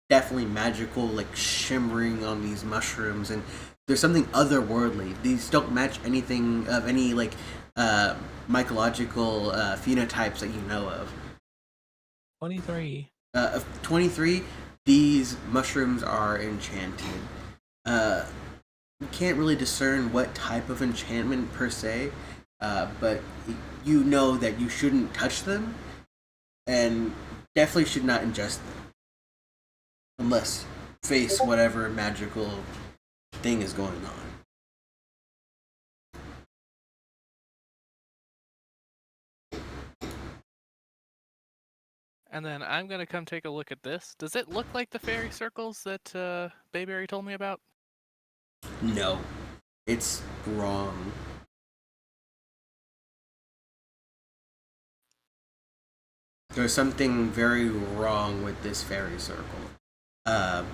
definitely magical, like, shimmering on these mushrooms, and there's something otherworldly. These don't match anything of any, like, mycological phenotypes that you know of. 23. Of 23, these mushrooms are enchanted. You can't really discern what type of enchantment per se, but you know that you shouldn't touch them, and definitely should not ingest them, unless face whatever magical thing is going on. And then I'm going to come take a look at this. Does it look like the fairy circles that Bayberry told me about? No, it's wrong. There's something very wrong with this fairy circle. And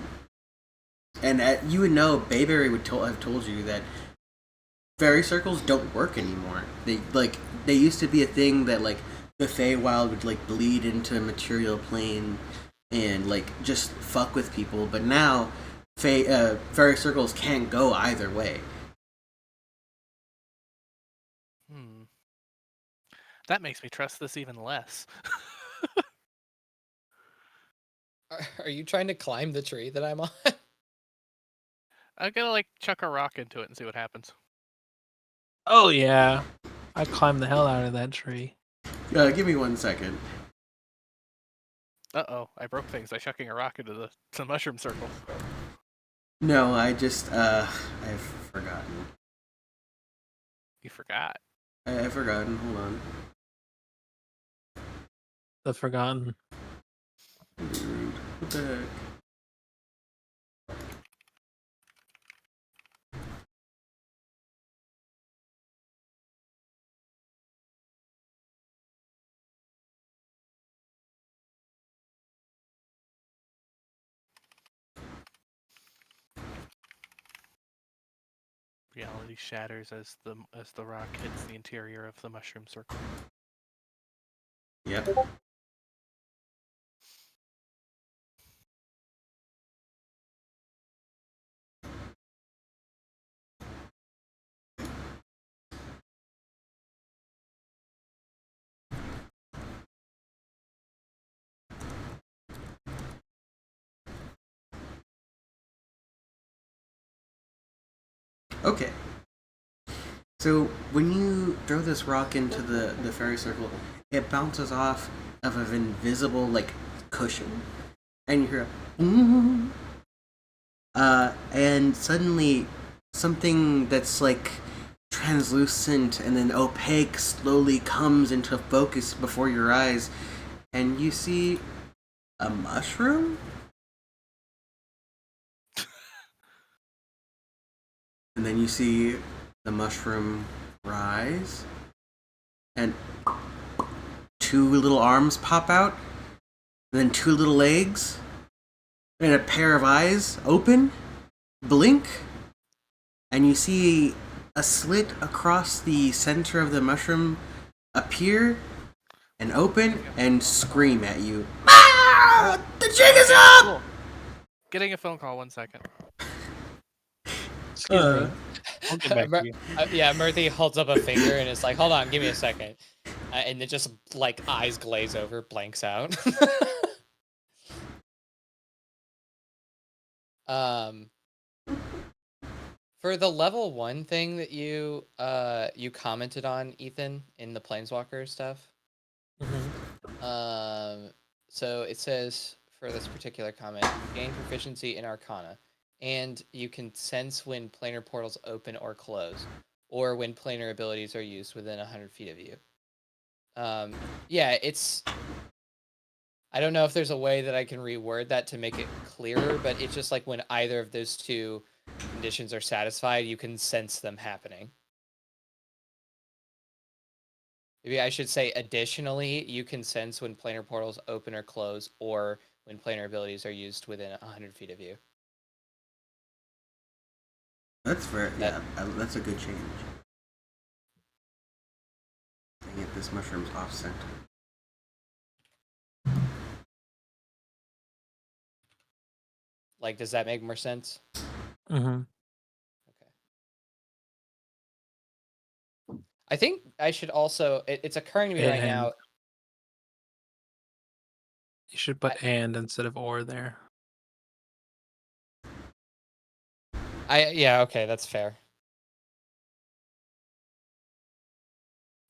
you would know, Bayberry would have told you that fairy circles don't work anymore. They used to be a thing that like the Feywild would like bleed into material plane and like just fuck with people, but now fairy circles can't go either way. That makes me trust this even less. Are you trying to climb the tree that I'm on? I'm gonna like chuck a rock into it and see what happens. Oh, yeah. I climbed the hell out of that tree. Give me 1 second. Uh-oh, I broke things by chucking a rock into the mushroom circle. No, I just, I've forgotten. You forgot. I've forgotten, hold on. The Forgotten. Dude, what the heck? Reality shatters as the rock hits the interior of the mushroom circle. Yep. Okay. So when you throw this rock into the fairy circle, it bounces off of an invisible like cushion, and you hear a and suddenly something that's like translucent and then opaque slowly comes into focus before your eyes, and you see a mushroom. And then you see the mushroom rise, and two little arms pop out, and then two little legs, and a pair of eyes open, blink, and you see a slit across the center of the mushroom appear and open and scream at you. Ah! The jig is up! Cool. Getting a phone call. 1 second. Excuse me. I'll get back to you. Yeah, Murthy holds up a finger and it's like, hold on, give me a second. And it just, like, eyes glaze over, blanks out. For the level 1 thing that you commented on, Ethan, in the Planeswalker stuff. So it says, for this particular comment, gain proficiency in Arcana. And you can sense when planar portals open or close, or when planar abilities are used within 100 feet of you. Yeah, it's... I don't know if there's a way that I can reword that to make it clearer, but it's just like when either of those two conditions are satisfied, you can sense them happening. Maybe I should say, additionally, you can sense when planar portals open or close, or when planar abilities are used within 100 feet of you. That's very that's a good change. Dang it, this mushroom's off center. Like, does that make more sense? Mm-hmm. Okay. I think I should also... It's occurring to me right now... You should put and instead of or there. Yeah, okay, that's fair.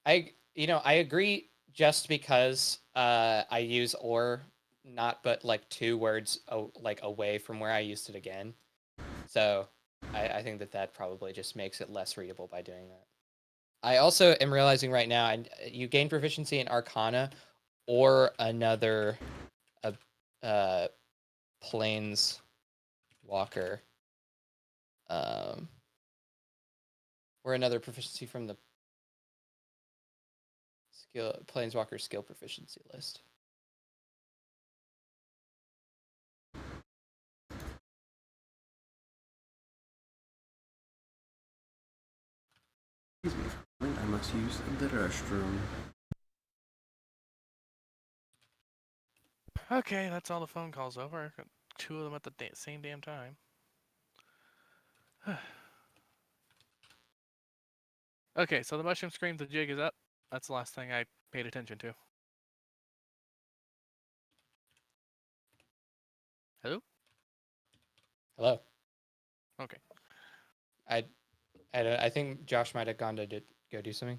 I agree, just because I use or not but like 2 words like away from where I used it again. So I think that probably just makes it less readable by doing that. I also am realizing right now, you gain proficiency in Arcana or another Planeswalker, or another proficiency from the Planeswalker skill proficiency list. Excuse me for a moment, I must use the restroom. Okay, that's all the phone calls over. Got 2 of them at the same damn time. Okay, so the mushroom screams the jig is up. That's the last thing I paid attention to. Hello? Hello. Okay. I think Josh might have gone to go do something.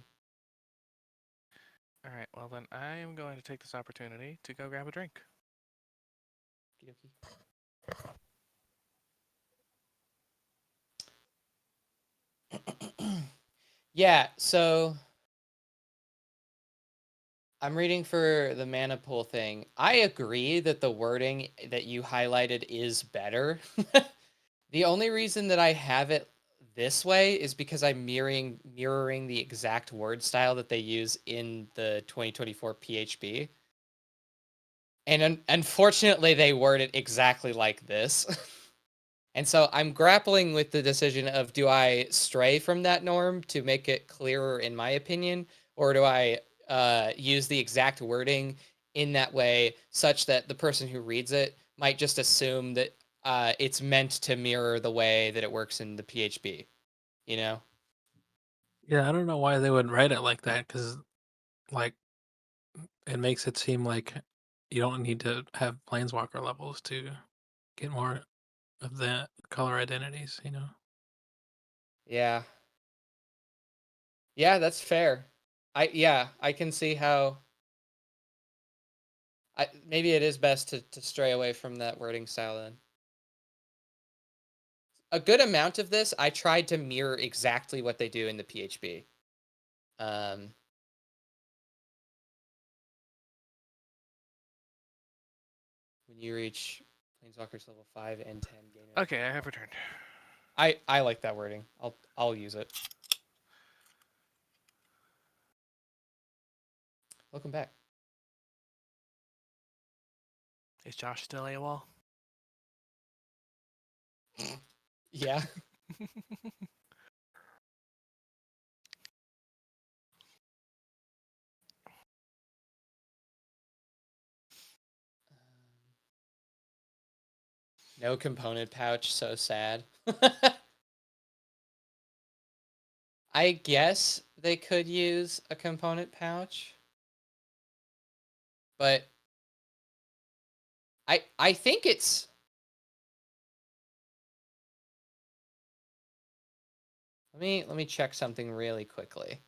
Alright, well then I am going to take this opportunity to go grab a drink. Yeah, so I'm reading for the mana pool thing. I agree that the wording that you highlighted is better. The only reason that I have it this way is because I'm mirroring the exact word style that they use in the 2024 PHB. And unfortunately, they word it exactly like this. And so I'm grappling with the decision of, do I stray from that norm to make it clearer in my opinion, or do I use the exact wording in that way such that the person who reads it might just assume that it's meant to mirror the way that it works in the PHP, you know? Yeah, I don't know why they would write it like that because, like, it makes it seem like you don't need to have planeswalker levels to get more of the color identities, you know? Yeah. Yeah, that's fair. I can see how maybe it is best to stray away from that wording style then. A good amount of this, I tried to mirror exactly what they do in the PHP. When you reach Planeswalkers level 5 and 10, gain an Okay, I have returned. I like that wording. I'll use it. Welcome back. Is Josh still AWOL? Yeah. No component pouch, so sad. I guess they could use a component pouch. But I think it's let me check something really quickly.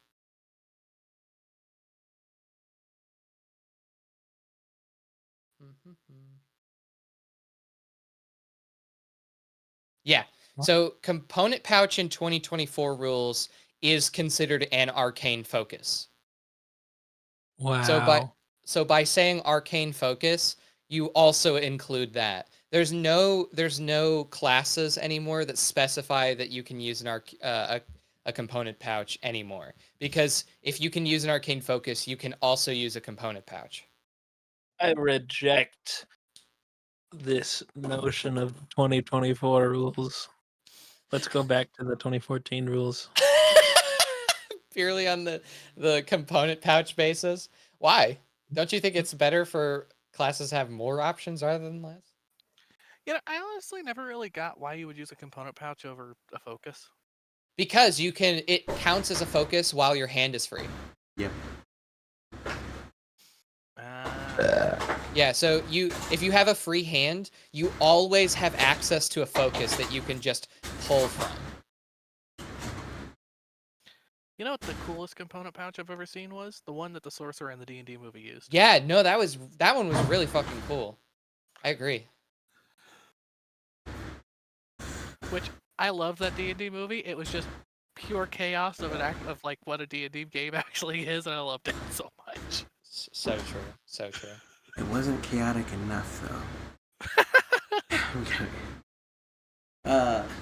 Yeah. So component pouch in 2024 rules is considered an arcane focus. Wow. So by saying arcane focus, you also include that. There's no classes anymore that specify that you can use a component pouch anymore. Because if you can use an arcane focus, you can also use a component pouch. I reject this notion of 2024 rules. Let's go back to the 2014 rules. Purely on the component pouch basis. Why? Don't you think it's better for classes to have more options rather than less? You know, I honestly never really got why you would use a component pouch over a focus. Because it counts as a focus while your hand is free. Yep. Yeah, so if you have a free hand, you always have access to a focus that you can just pull from. You know what the coolest component pouch I've ever seen was? The one that the sorcerer in the D&D movie used. Yeah, no, that one was really fucking cool. I agree. Which I love that D&D movie. It was just pure chaos of of like what a D&D game actually is, and I loved it so much. So true. So true. It wasn't chaotic enough, though. I'm kidding.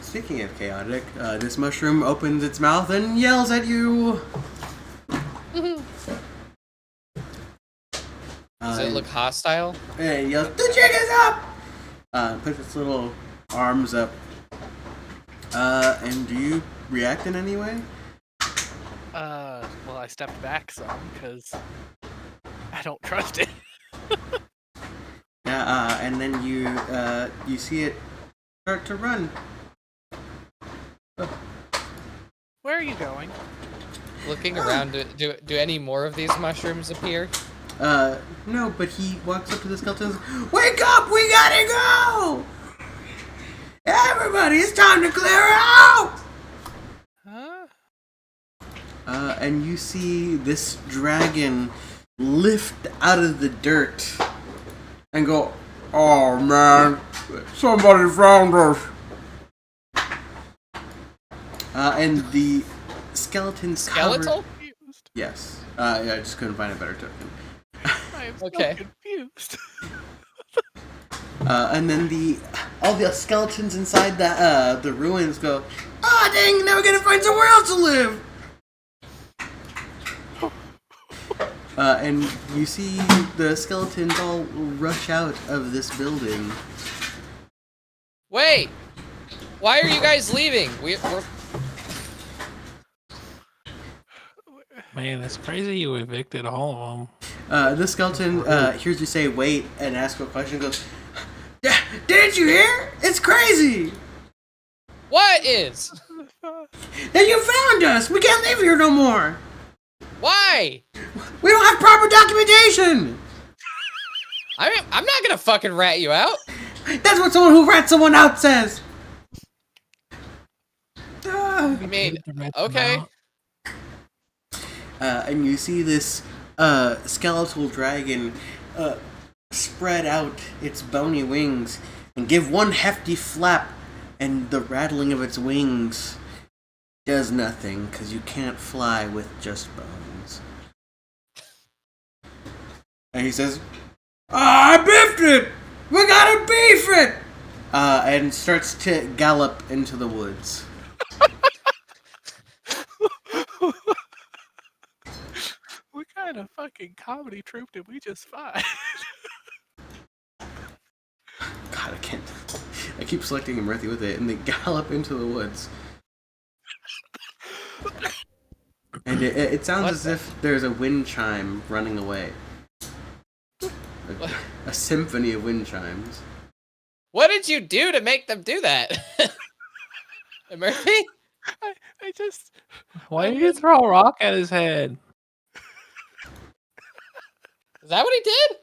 Speaking of chaotic, this mushroom opens its mouth and yells at you. Does it look hostile? And it yells, "The jig is up!" Puts its little arms up. And do you react in any way? Well, I stepped back some because I don't trust it. Yeah, and then you see it start to run. Where are you going? Looking around, do any more of these mushrooms appear? No, but he walks up to the skeletons. Wake up! We gotta go! Everybody, it's time to clear out! Huh? And you see this dragon lift out of the dirt and go, "Oh man, somebody found us!" And the skeletons Skeletal? Confused. Yes. I just couldn't find a better token. I am so Okay. confused. And then all the skeletons inside the ruins go, "Ah, dang! Now we're gonna find somewhere else to live." And you see the skeletons all rush out of this building. Wait! Why are you guys leaving? We're Man, it's crazy you evicted all of them. The skeleton hears you say wait and ask a question. Goes, didn't you hear? It's crazy. what is? That you found us. We can't live here no more. Why? We don't have proper documentation. I'm not gonna fucking rat you out. That's what someone who rats someone out says. I mean, okay. And you see this skeletal dragon spread out its bony wings and give one hefty flap, and the rattling of its wings does nothing because you can't fly with just bones. And he says, I biffed it! We gotta beef it! And starts to gallop into the woods. What kind of fucking comedy troupe did we just find? God, I can't. I keep selecting Murthy with it, and they gallop into the woods. And it sounds as if there's a wind chime running away. A symphony of wind chimes. What did you do to make them do that? Murphy? I just. Why did you throw a rock at his head? Is that what he did?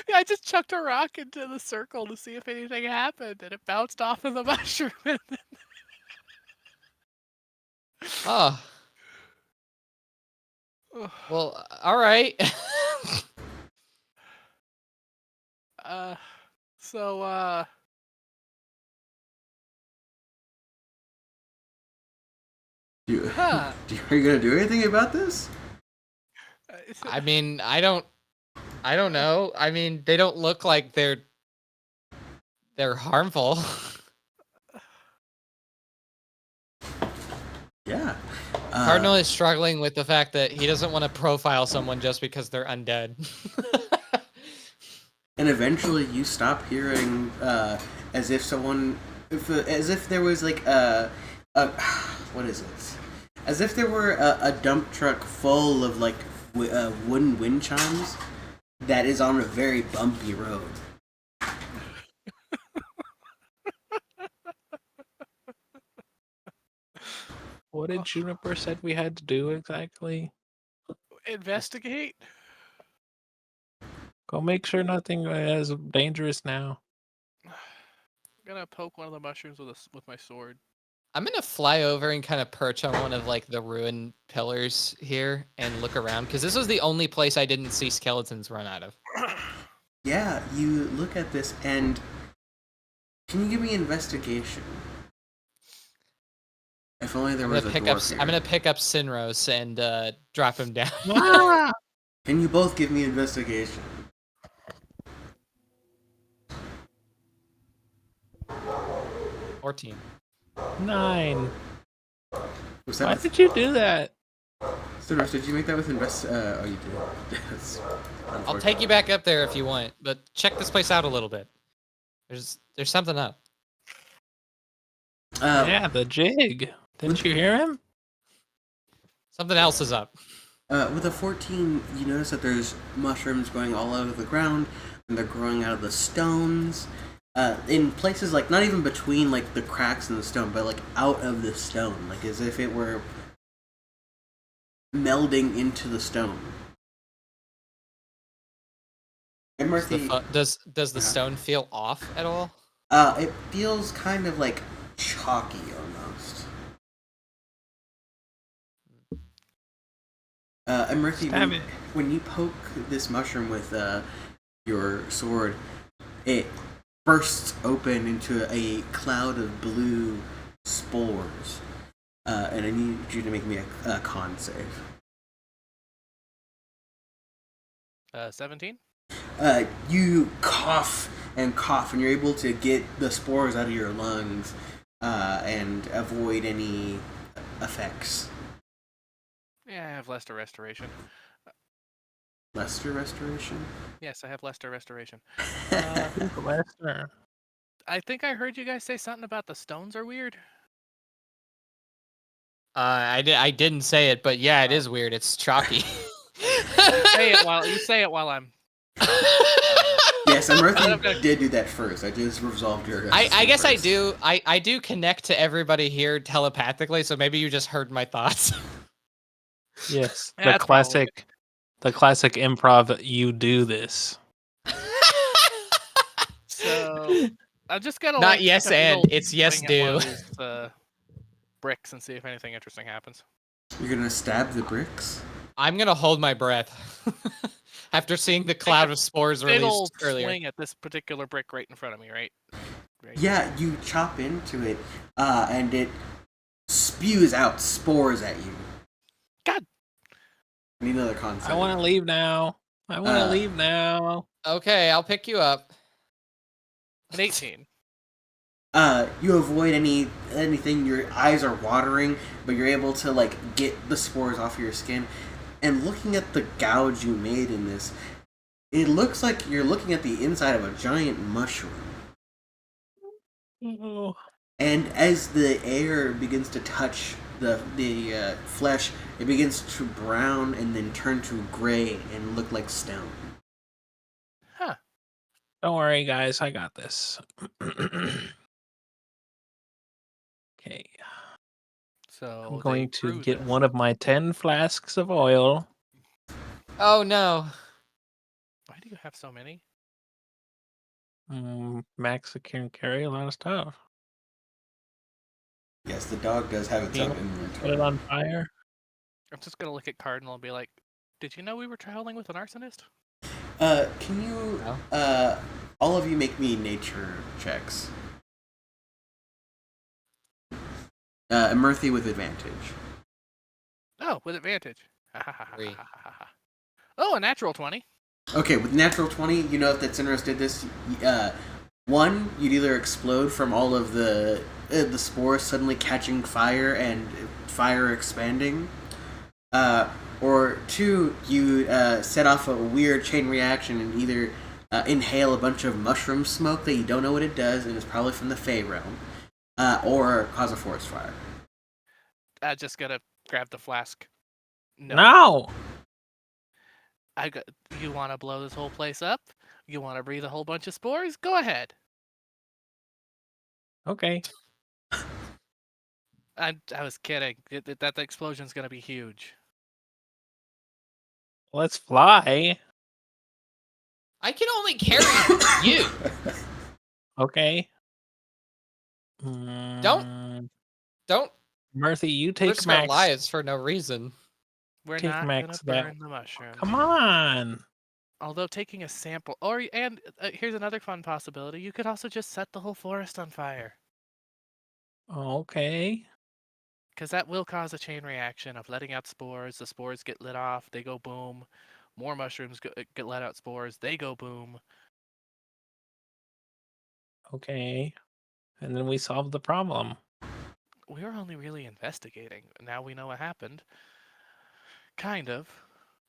Yeah, I just chucked a rock into the circle to see if anything happened, and it bounced off of the mushroom. Oh. Well, all right. So, Huh. Are you gonna do anything about this? I mean, I don't know. I mean, they don't look like they're harmful. Yeah. Cardinal is struggling with the fact that he doesn't want to profile someone just because they're undead. And eventually you stop hearing as if someone, as if there was like what is it? As if there were a dump truck full of like wooden wind chimes that is on a very bumpy road. What did Juniper said we had to do exactly? investigate. Go make sure nothing is dangerous now. I'm gonna poke one of the mushrooms with my sword. I'm gonna fly over and kind of perch on one of like the ruined pillars here and look around because this was the only place I didn't see skeletons run out of. Yeah, you look at this and can you give me investigation? If only there was a dwarf here. I'm gonna pick up Sinros and drop him down. Can you both give me investigation? 14. 9. Was that Why with, did you do that? Sinros, did you make that with oh, you did. That's I'll unfortunate. take you back up there if you want, but check this place out a little bit. There's something up. Yeah, the jig. Didn't you hear him? Something else is up. With a 14, you notice that there's mushrooms growing all out of the ground, and they're growing out of the stones. In places like, not even between like the cracks in the stone, but like out of the stone, like as if it were melding into the stone. And Murphy, Does the stone feel off at all? it feels kind of like chalky almost. And Murphy, when you poke this mushroom with your sword, it bursts open into a cloud of blue spores. And I need you to make me a con save. 17. You cough, and you're able to get the spores out of your lungs and avoid any effects. Yeah, I have Lester Restoration. Lester Restoration? Yes, I have Lester Restoration. Lester. I think I heard you guys say something about the stones are weird. I didn't say it, but yeah, it Oh. is weird. It's chalky. You say it while I'm. Yes, I'm gonna- Emerthy did do that first. I just resolved your. I guess I first. do. I do connect to everybody here telepathically, so maybe you just heard my thoughts. Yes, Yeah, that's probably the classic improv. You do this. So I'm just gonna Not like yes take a big and, old it's yes swing at one do. of these bricks and see if anything interesting happens. You're gonna stab the bricks. I'm gonna hold my breath after seeing the cloud of spores Big old released earlier. swing at this particular brick right in front of me, right? Yeah, you chop into it, and it spews out spores at you. God. I need another concept. I want to leave now. I want to leave now. Okay, I'll pick you up. An 18. You avoid anything. Your eyes are watering, but you're able to like get the spores off your skin. And looking at the gouge you made in this, it looks like you're looking at the inside of a giant mushroom. Oh. And as the air begins to touch the flesh, it begins to brown and then turn to gray and look like stone. Huh. Don't worry, guys. I got this. Okay. So I'm they going to grew get this. one of my 10 flasks of oil. Oh no. Why do you have so many? Max can carry a lot of stuff. Yes, the dog does have its You own Put it inventory. on fire. I'm just gonna look at Cardinal and be like, "Did you know we were traveling with an arsonist?" Can you, all of you make me nature checks? Emerthy with advantage. Oh, with advantage. 3. Oh, a natural 20. Okay, with natural 20, you know if that Cinderos did this. One, you'd either explode from all of the spores suddenly catching fire and fire expanding, or two, you set off a weird chain reaction and either inhale a bunch of mushroom smoke that you don't know what it does and it's probably from the Fey realm, or cause a forest fire. I just gotta grab the flask. No. You want to blow this whole place up? You want to breathe a whole bunch of spores? Go ahead. Okay. I was kidding. That explosion's gonna be huge. Let's fly. I can only carry you. Okay. Don't Murthy, you take risk our Max. lives for no reason. We're Take not Max gonna that- burn the mushrooms. Come on. Although taking a sample, here's another fun possibility. You could also just set the whole forest on fire, Okay. because that will cause a chain reaction of letting out spores. The spores get lit off, they go boom. More mushrooms get let out spores, they go boom. Okay. And then we solved the problem. We were only really investigating. Now we know what happened. Kind of.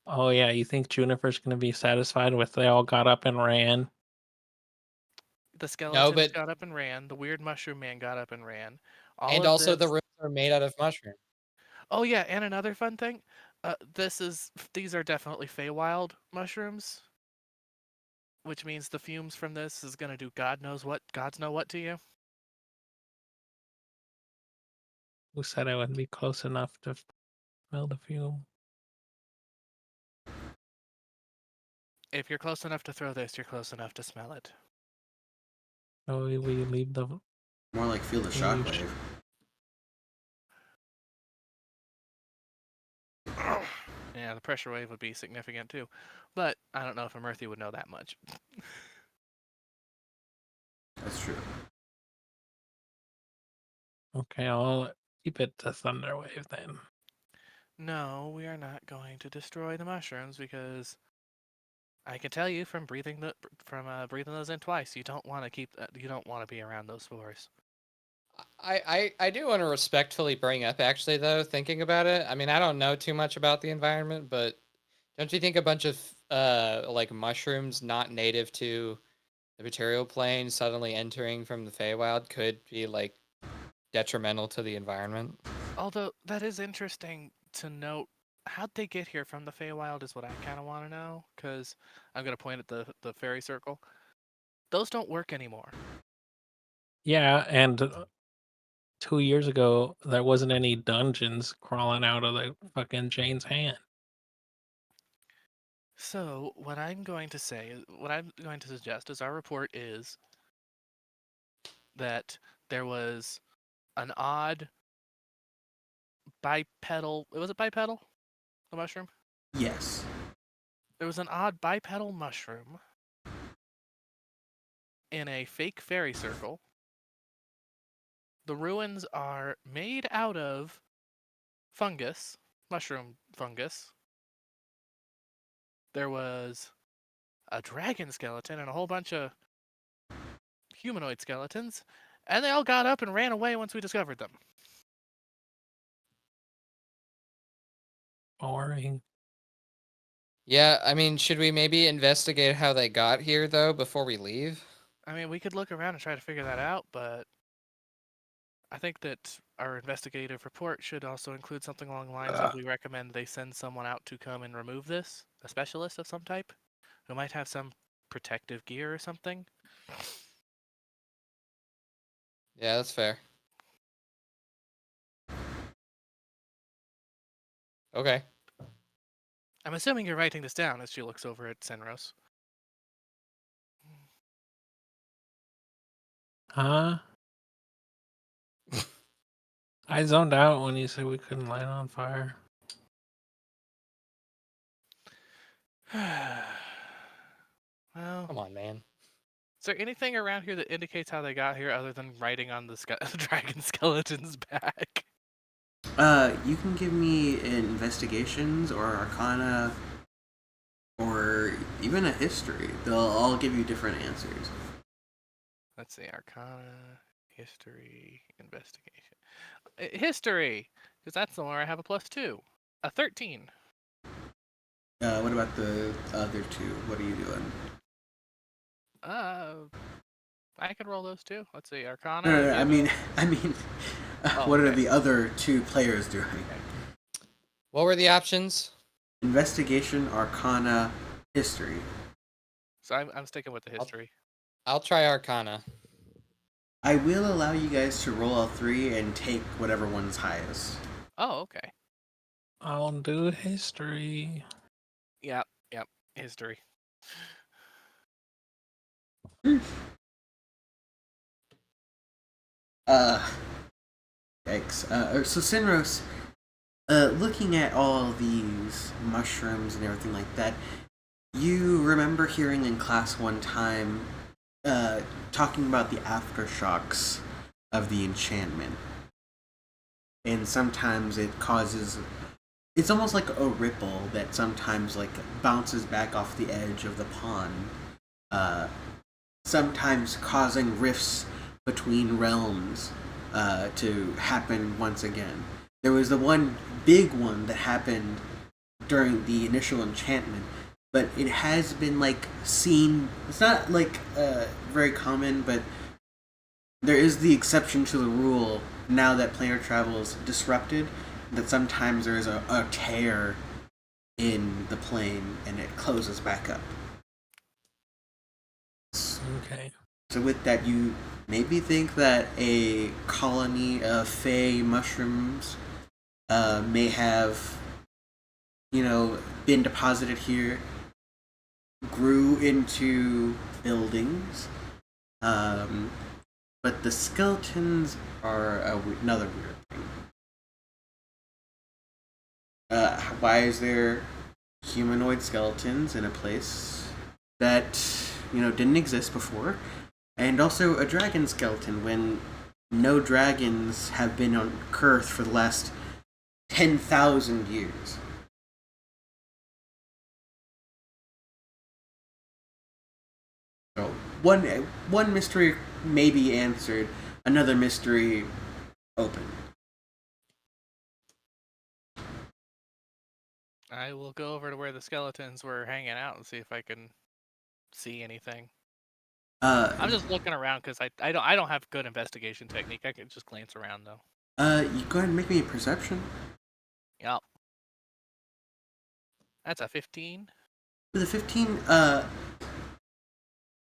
Oh yeah, you think Juniper's gonna be satisfied with they all got up and ran? The skeletons but- got up and ran. The weird mushroom man got up and ran. All And of also this- the rooms are made out of mushroom. Oh yeah, and another fun thing. These are definitely Feywild mushrooms, which means the fumes from this is gonna do gods know what to you. Who said I wouldn't be close enough to smell the fume? If you're close enough to throw this, you're close enough to smell it. Oh, we leave the. More like feel the shockwave. Yeah, the pressure wave would be significant too, but I don't know if Emerthy would know that much. That's true. Okay, I'll keep it to Thunderwave then. No, we are not going to destroy the mushrooms because I can tell you from breathing those in twice, you don't want to be around those spores. I do want to respectfully bring up, actually, though, thinking about it. I mean, I don't know too much about the environment, but don't you think a bunch of like mushrooms not native to the material plane suddenly entering from the Feywild could be like detrimental to the environment. Although that is interesting to note, how'd they get here from the Feywild is what I kind of want to know. Because I'm gonna point at the fairy circle. Those don't work anymore. Yeah, and 2 years ago there wasn't any dungeons crawling out of the fucking Jane's hand. So what I'm going to say, what I'm going to suggest is our report is that there was an odd bipedal. Was it bipedal? The mushroom? Yes. There was an odd bipedal mushroom in a fake fairy circle. The ruins are made out of fungus, mushroom fungus. There was a dragon skeleton and a whole bunch of humanoid skeletons, and they all got up and ran away once we discovered them. Boring. Yeah, I mean, should we maybe investigate how they got here though before we leave? I mean, we could look around and try to figure that out, but I think that our investigative report should also include something along the lines of we recommend they send someone out to come and remove this, a specialist of some type, who might have some protective gear or something. Yeah, that's fair. Okay. I'm assuming you're writing this down as she looks over at Senros. Huh? I zoned out when you said we couldn't light on fire. Well, Come on, man. is there anything around here that indicates how they got here other than writing on the dragon skeleton's back? You can give me an investigations or arcana or even a history. They'll all give you different answers. Let's see, arcana, history, investigation. History, because that's the one where I have a +2. A 13. What about the other two? What are you doing? I could roll those too. Let's see, arcana. No, I mean, Oh, what are okay. the other two players doing? What were the options? Investigation, arcana, history. So I'm sticking with the history. I'll try Arcana. I will allow you guys to roll all three and take whatever one's highest. Oh, okay. I'll do history. Yep, history. Yikes. So Sinros, looking at all these mushrooms and everything like that, you remember hearing in class one time, talking about the aftershocks of the enchantment. And sometimes it causes, it's almost like a ripple that sometimes like bounces back off the edge of the pond, sometimes causing rifts between realms to happen once again. There was the one big one that happened during the initial enchantment, but it has been like seen. It's not like very common, but there is the exception to the rule now that planar travel is disrupted. That sometimes there is a tear in the plane and it closes back up. Okay. So with that, you maybe think that a colony of fey mushrooms may have, been deposited here, grew into buildings, but the skeletons are another weird thing. Why is there humanoid skeletons in a place that didn't exist before? And also a dragon skeleton when no dragons have been on Kurth for the last 10,000 years. So one mystery may be answered, another mystery open. I will go over to where the skeletons were hanging out and see if I can see anything. I'm just looking around because I don't have good investigation technique. I can just glance around though. You go ahead and make me a perception. Yep. That's a 15. With a 15,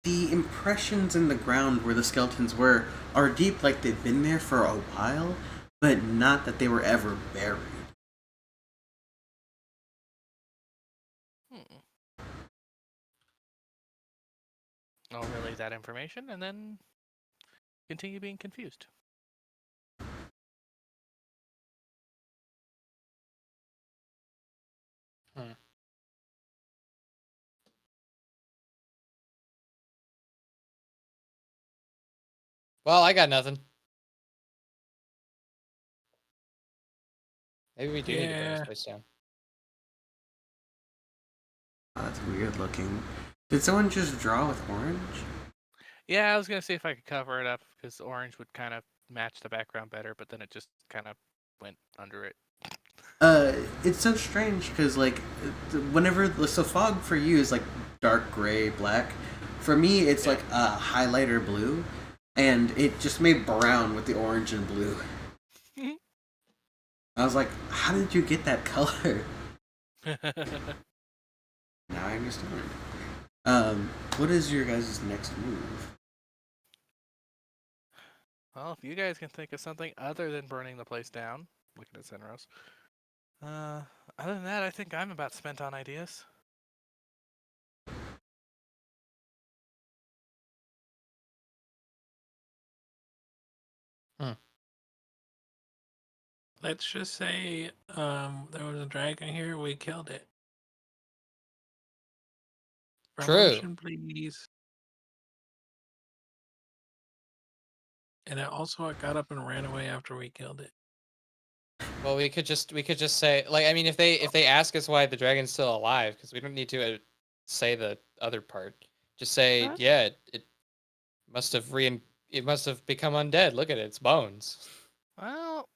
the impressions in the ground where the skeletons were are deep, like they've been there for a while, but not that they were ever buried. I'll relay that information and then continue being confused. Well, I got nothing. Maybe we do need to burn this Yeah. place down. Oh, that's weird looking. Did someone just draw with orange? Yeah, I was gonna see if I could cover it up because orange would kind of match the background better, but then it just kind of went under it. It's so strange because like, whenever so fog for you is like dark gray, black. For me, it's like a highlighter blue, and it just made brown with the orange and blue. I was like, how did you get that color? Now I understand. What is your guys' next move? Well, if you guys can think of something other than burning the place down, looking at Senros. Other than that, I think I'm about spent on ideas. Let's just say there was a dragon here. We killed it. True. Promotion, please. And it also it got up and ran away after we killed it. Well, we could just say, like, I mean, if they ask us why the dragon's still alive, because we don't need to say the other part. Just say, Huh? yeah, it must have it must have become undead. Look at its bones. Well,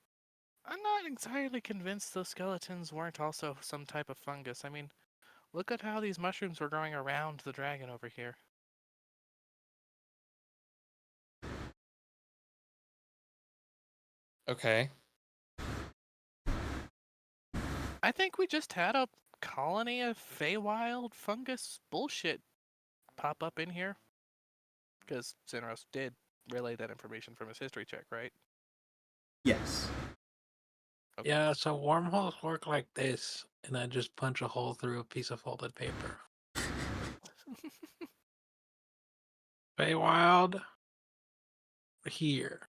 I'm not entirely convinced those skeletons weren't also some type of fungus. I mean, look at how these mushrooms were growing around the dragon over here. Okay. I think we just had a colony of Feywild fungus bullshit pop up in here. Because Sinros did relay that information from his history check, right? Yes. Okay. Yeah, so wormholes work like this, and I just punch a hole through a piece of folded paper. Feywild here.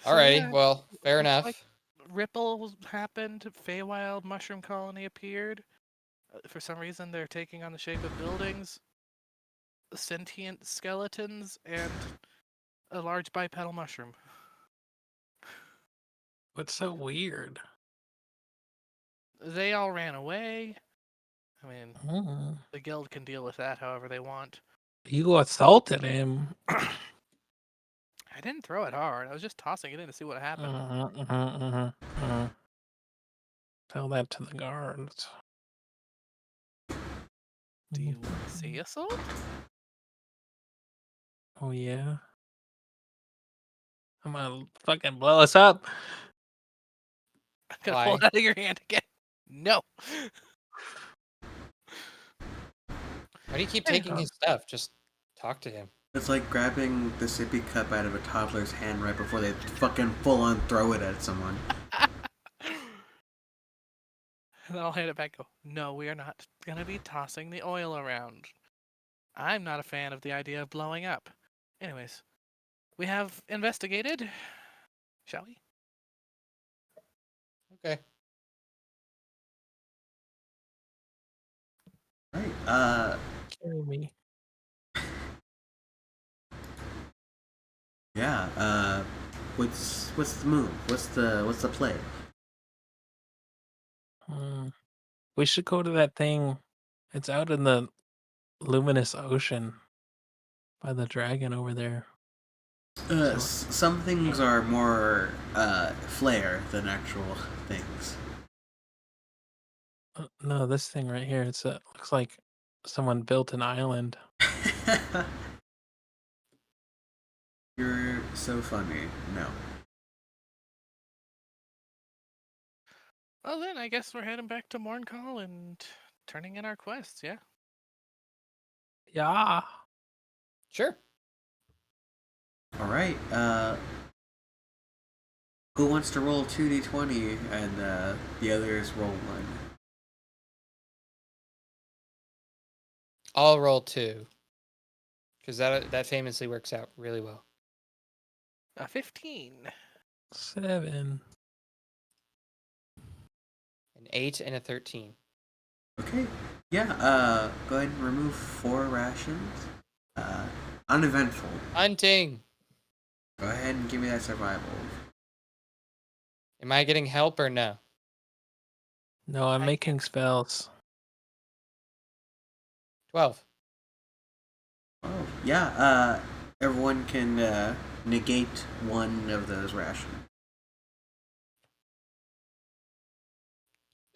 Alrighty. yeah, Well, fair looks enough. like ripples happened. Feywild mushroom colony appeared. For some reason, they're taking on the shape of buildings, sentient skeletons, and a large bipedal mushroom. What's so weird? They all ran away. I mean, Mm. the guild can deal with that however they want. You assaulted him. I didn't throw it hard. I was just tossing it in to see what happened. Tell that to the guards. Do you want to see assault? Oh yeah. I'm gonna fucking blow us up. I'm gonna Why? pull it out of your hand again. No. Why do you keep taking his stuff? Just talk to him. It's like grabbing the sippy cup out of a toddler's hand right before they fucking full on throw it at someone. And then I'll hand it back. Go. No, we are not gonna be tossing the oil around. I'm not a fan of the idea of blowing up. Anyways, we have investigated. Shall we? Okay. Right. Carry me. Yeah. What's the move? What's the play? We should go to that thing. It's out in the luminous ocean by the dragon over there. Some things are more flare than actual things. No, this thing right here. Looks like someone built an island. You're so funny. No. Well, then I guess we're heading back to Morncall and turning in our quests. Yeah. Yeah. Sure. All right. Who wants to roll 2d20 and the others roll 1? I'll roll 2. Because that famously works out really well. 15. 7. An 8 and a 13. Okay. Yeah. Go ahead and remove 4 rations. Uneventful. Hunting! Go ahead and give me that survival. Am I getting help or no? No, I'm I making spells. 12. Oh. Yeah. Everyone can negate 1 of those rations.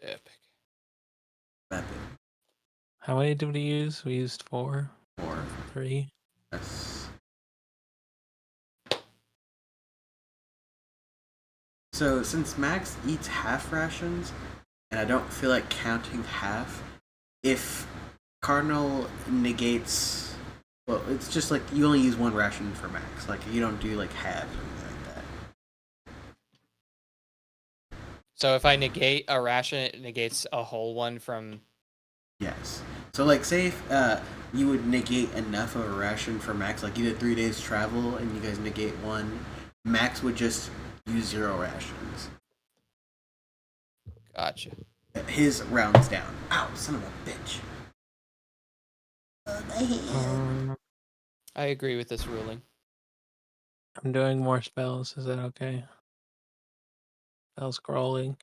Epic. Epic. How many did we use? We used 4. 4. 3. Yes. So since Max eats half rations, and I don't feel like counting half, if Cardinal negates, well, it's just like you only use 1 ration for Max. Like you don't do like halves or anything like that. So if I negate a ration, it negates a whole one from... Yes. So like say if you would negate enough of a ration for Max, like you did 3 days travel and you guys negate 1, Max would just use 0 rations. Gotcha. His rounds down. Ow, son of a bitch. I agree with this ruling. I'm doing more spells. Is that okay? Spell scrolling.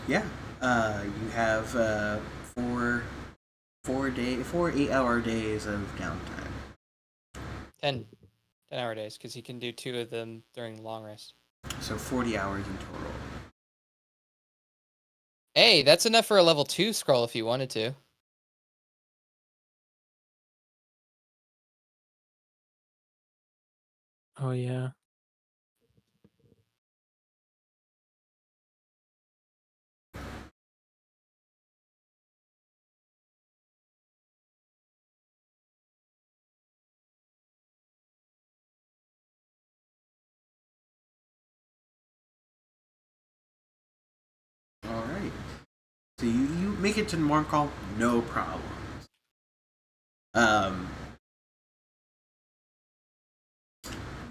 Yeah. You have 4 8-hour days of downtime. 10-hour days, because he can do 2 of them during long rest. So 40 hours in total. Hey, that's enough for a level 2 scroll if you wanted to. Oh, yeah. Alright. So you make it to Morncall, no problems.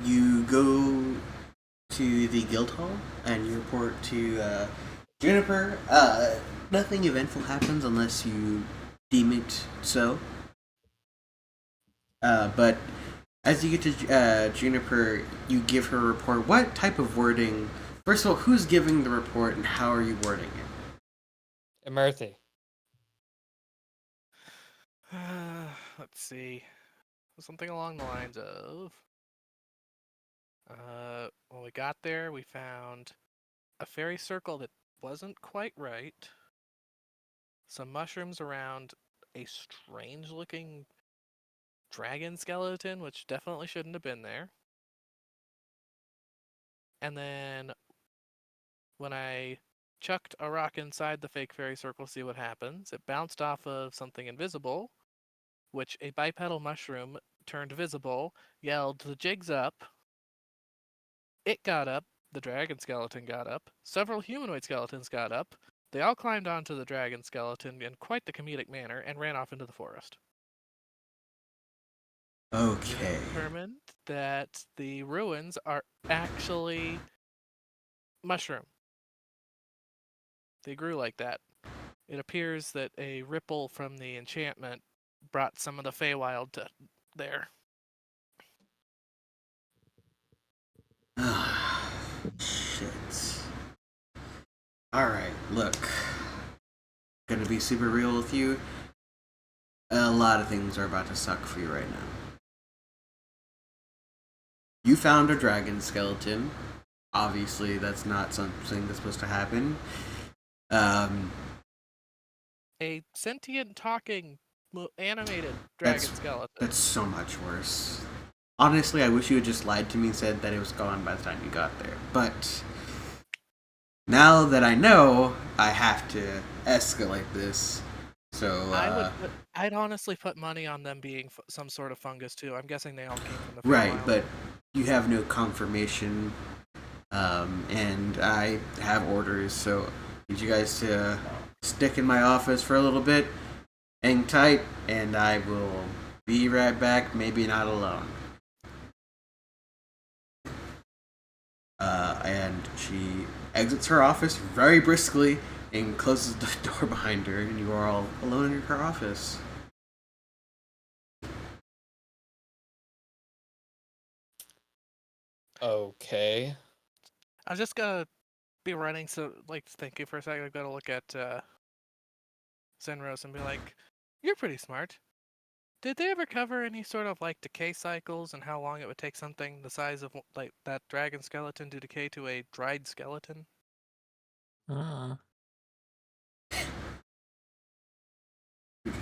You go to the guild hall and you report to Juniper. Nothing eventful happens unless you deem it so. But as you get to Juniper, you give her a report. What type of wording? First of all, who's giving the report and how are you wording it? Emerthy. Let's see. Something along the lines of. When we got there, we found a fairy circle that wasn't quite right. Some mushrooms around a strange looking dragon skeleton, which definitely shouldn't have been there. And then when I chucked a rock inside the fake fairy circle to see what happens, it bounced off of something invisible, which a bipedal mushroom turned visible, yelled, "The jig's up." It got up, the dragon skeleton got up, several humanoid skeletons got up. They all climbed onto the dragon skeleton in quite the comedic manner and ran off into the forest. Okay. We determined that the ruins are actually mushroom. They grew like that. It appears that a ripple from the enchantment brought some of the Feywild to there. Shit. Alright, look. Gonna be super real with you. A lot of things are about to suck for you right now. You found a dragon skeleton. Obviously, that's not something that's supposed to happen. a sentient talking animated dragon That's- skeleton. That's so much worse. Honestly, I wish you had just lied to me and said that it was gone by the time you got there. But now that I know, I have to escalate this. So, I'd honestly put money on them being some sort of fungus too. I'm guessing they all came from the right, Feywild. but you have no confirmation, and I have orders, so I need you guys to stick in my office for a little bit, hang tight, and I will be right back, maybe not alone. And she exits her office very briskly and closes the door behind her, and you are all alone in her office. Okay. I'm just gonna be running, so thank you for a second. I've got to look at Zenrose and be like, "You're pretty smart. Did they ever cover any sort of decay cycles and how long it would take something the size of that dragon skeleton to decay to a dried skeleton?"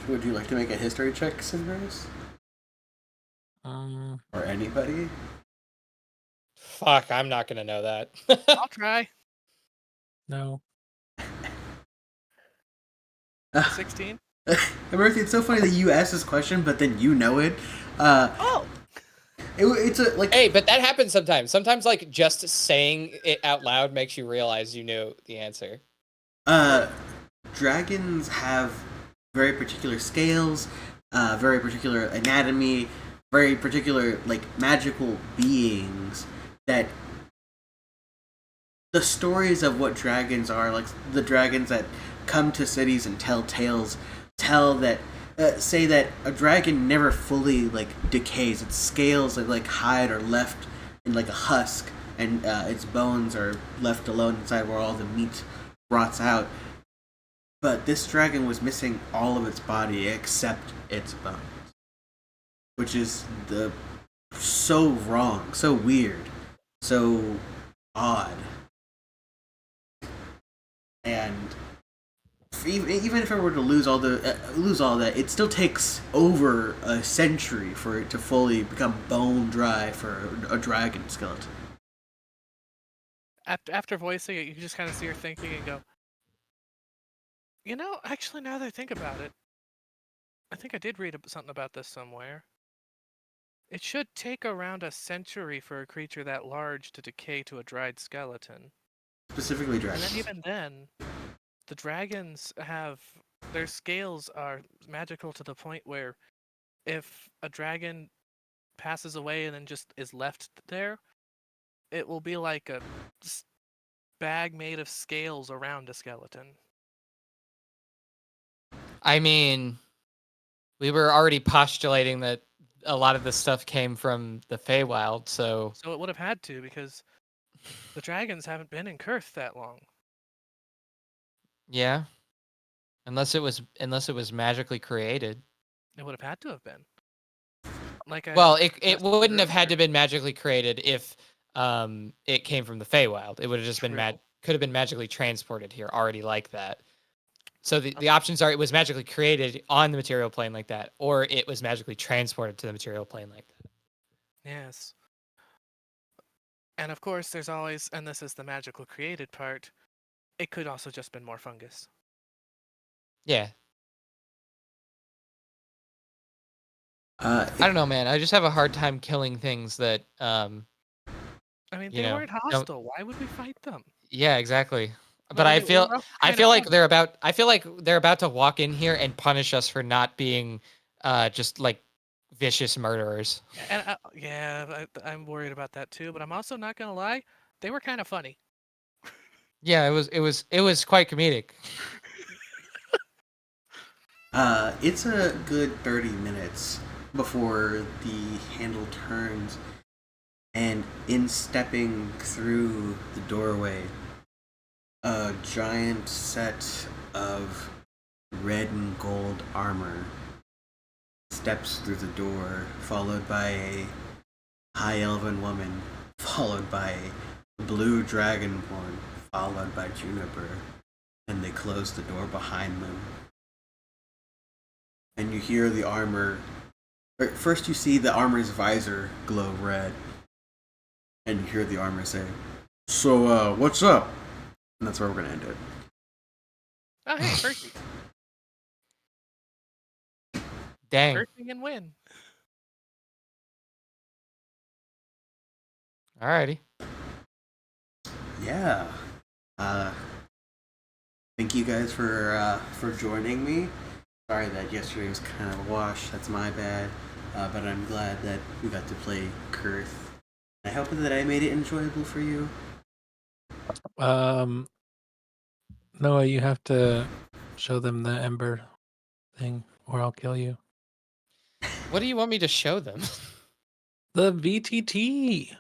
Would you like to make a history check, Cinderos? Or anybody? Fuck, I'm not gonna know that. I'll try. No. 16. Murphy, it's so funny that you asked this question, but then you know it. Oh, It's a Hey, but that happens sometimes. Sometimes, just saying it out loud makes you realize you know the answer. Dragons have very particular scales, very particular anatomy, very particular magical beings that the stories of what dragons are, like the dragons that come to cities and tell tales, say that a dragon never fully decays. Its scales hide are left in a husk, and its bones are left alone inside where all the meat rots out. But this dragon was missing all of its body except its bones, which is so wrong, so weird, so odd. And even if it were to lose all that, it still takes over a century for it to fully become bone dry for a dragon skeleton. after voicing it, you can just kind of see her thinking and go, actually, now that I think about it, I think I did read something about this somewhere. It should take around a century for a creature that large to decay to a dried skeleton. Specifically dragons. And then even then, the dragons their scales are magical to the point where if a dragon passes away and then just is left there, it will be like a bag made of scales around a skeleton. I mean, we were already postulating that a lot of this stuff came from the Feywild, so... So it would have had to, because the dragons haven't been in Kurth that long. Yeah. Unless it was magically created. It would have had to have been. It wouldn't have had to been magically created if it came from the Feywild. It would have just been could have been magically transported here already like that. So the options are: it was magically created on the material plane like that, or it was magically transported to the material plane like that. Yes. And of course, there's always, and this is the magical created part, it could also just been more fungus. Yeah. I don't know, man. I just have a hard time killing things that I mean, they weren't hostile. Why would we fight them? Yeah, exactly. But I feel like they're about to walk in here and punish us for not being just vicious murderers. And I'm worried about that too. But I'm also not gonna lie, they were kind of funny. Yeah, it was quite comedic. It's a good 30 minutes before the handle turns, and in stepping through the doorway, a giant set of red and gold armor steps through the door, followed by a high elven woman, followed by a blue dragonborn, followed by Juniper, and they close the door behind them. and you hear the armor. First, you see the armor's visor glow red, and you hear the armor say, "So, what's up?" And that's where we're gonna end it. Oh, hey, Percy. Dang. Percy and win. Alrighty. Yeah. Thank you guys for joining me. Sorry that yesterday was kind of a wash. That's my bad. But I'm glad that we got to play Kurth. I hope that I made it enjoyable for you. Noah, you have to show them the Ember thing, or I'll kill you. What do you want me to show them? The VTT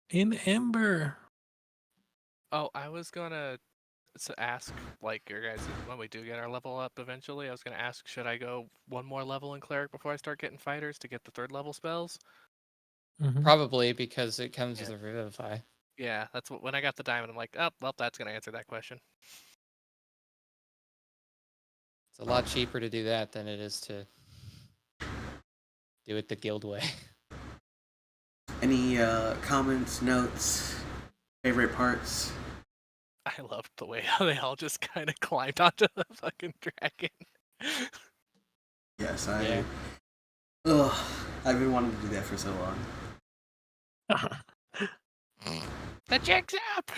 in Ember. Oh, I was gonna ask, like, your guys, when we do get our level up eventually, I was gonna ask, should I go one more level in Cleric before I start getting Fighters to get the 3rd level spells? Mhm. Probably because it comes Yeah. with a Revivify. Yeah, that's what, when I got the Diamond, I'm like, oh, well, that's gonna answer that question. It's a lot cheaper to do that than it is to do it the guild way. Any comments, notes, favorite parts? I loved the way how they all just kind of climbed onto the fucking dragon. Yes, Yeah. I've been wanting to do that for so long. The jig's up!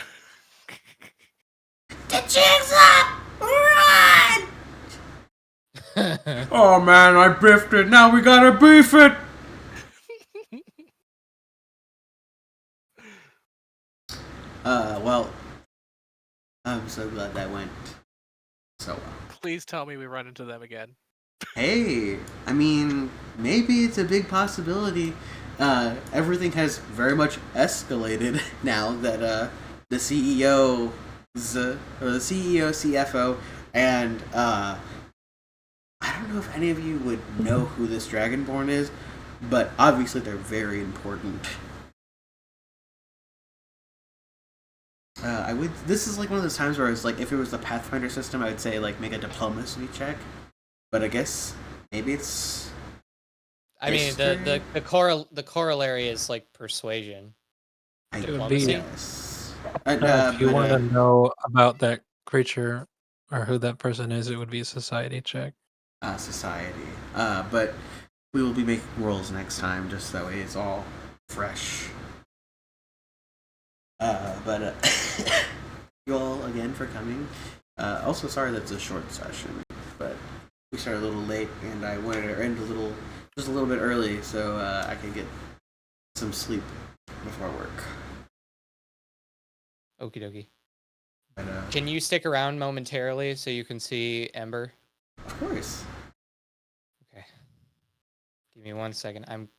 The jig's up! Run! Oh man, I biffed it. Now we gotta beef it. Well, I'm so glad that went so well. Please tell me we run into them again. Hey, I mean, maybe it's a big possibility. Everything has very much escalated now that the CEO, CFO, and I don't know if any of you would know who this Dragonborn is, but obviously they're very important. I would. This is like one of those times where it's like, if it was the Pathfinder system, I would say like make a diplomacy check. But I guess maybe it's. I mean, the corollary is like persuasion. I It would be guess. if you want to know about that creature or who that person is, it would be a society check. Society. But we will be making rolls next time, just that way it's all fresh. But you all again for coming. Also, sorry that it's a short session, but we started a little late, and I wanted to end just a little bit early, so I could get some sleep before work. Okie dokie. But, Can you stick around momentarily so you can see Ember? of course. Okay. Give me 1 second. I'm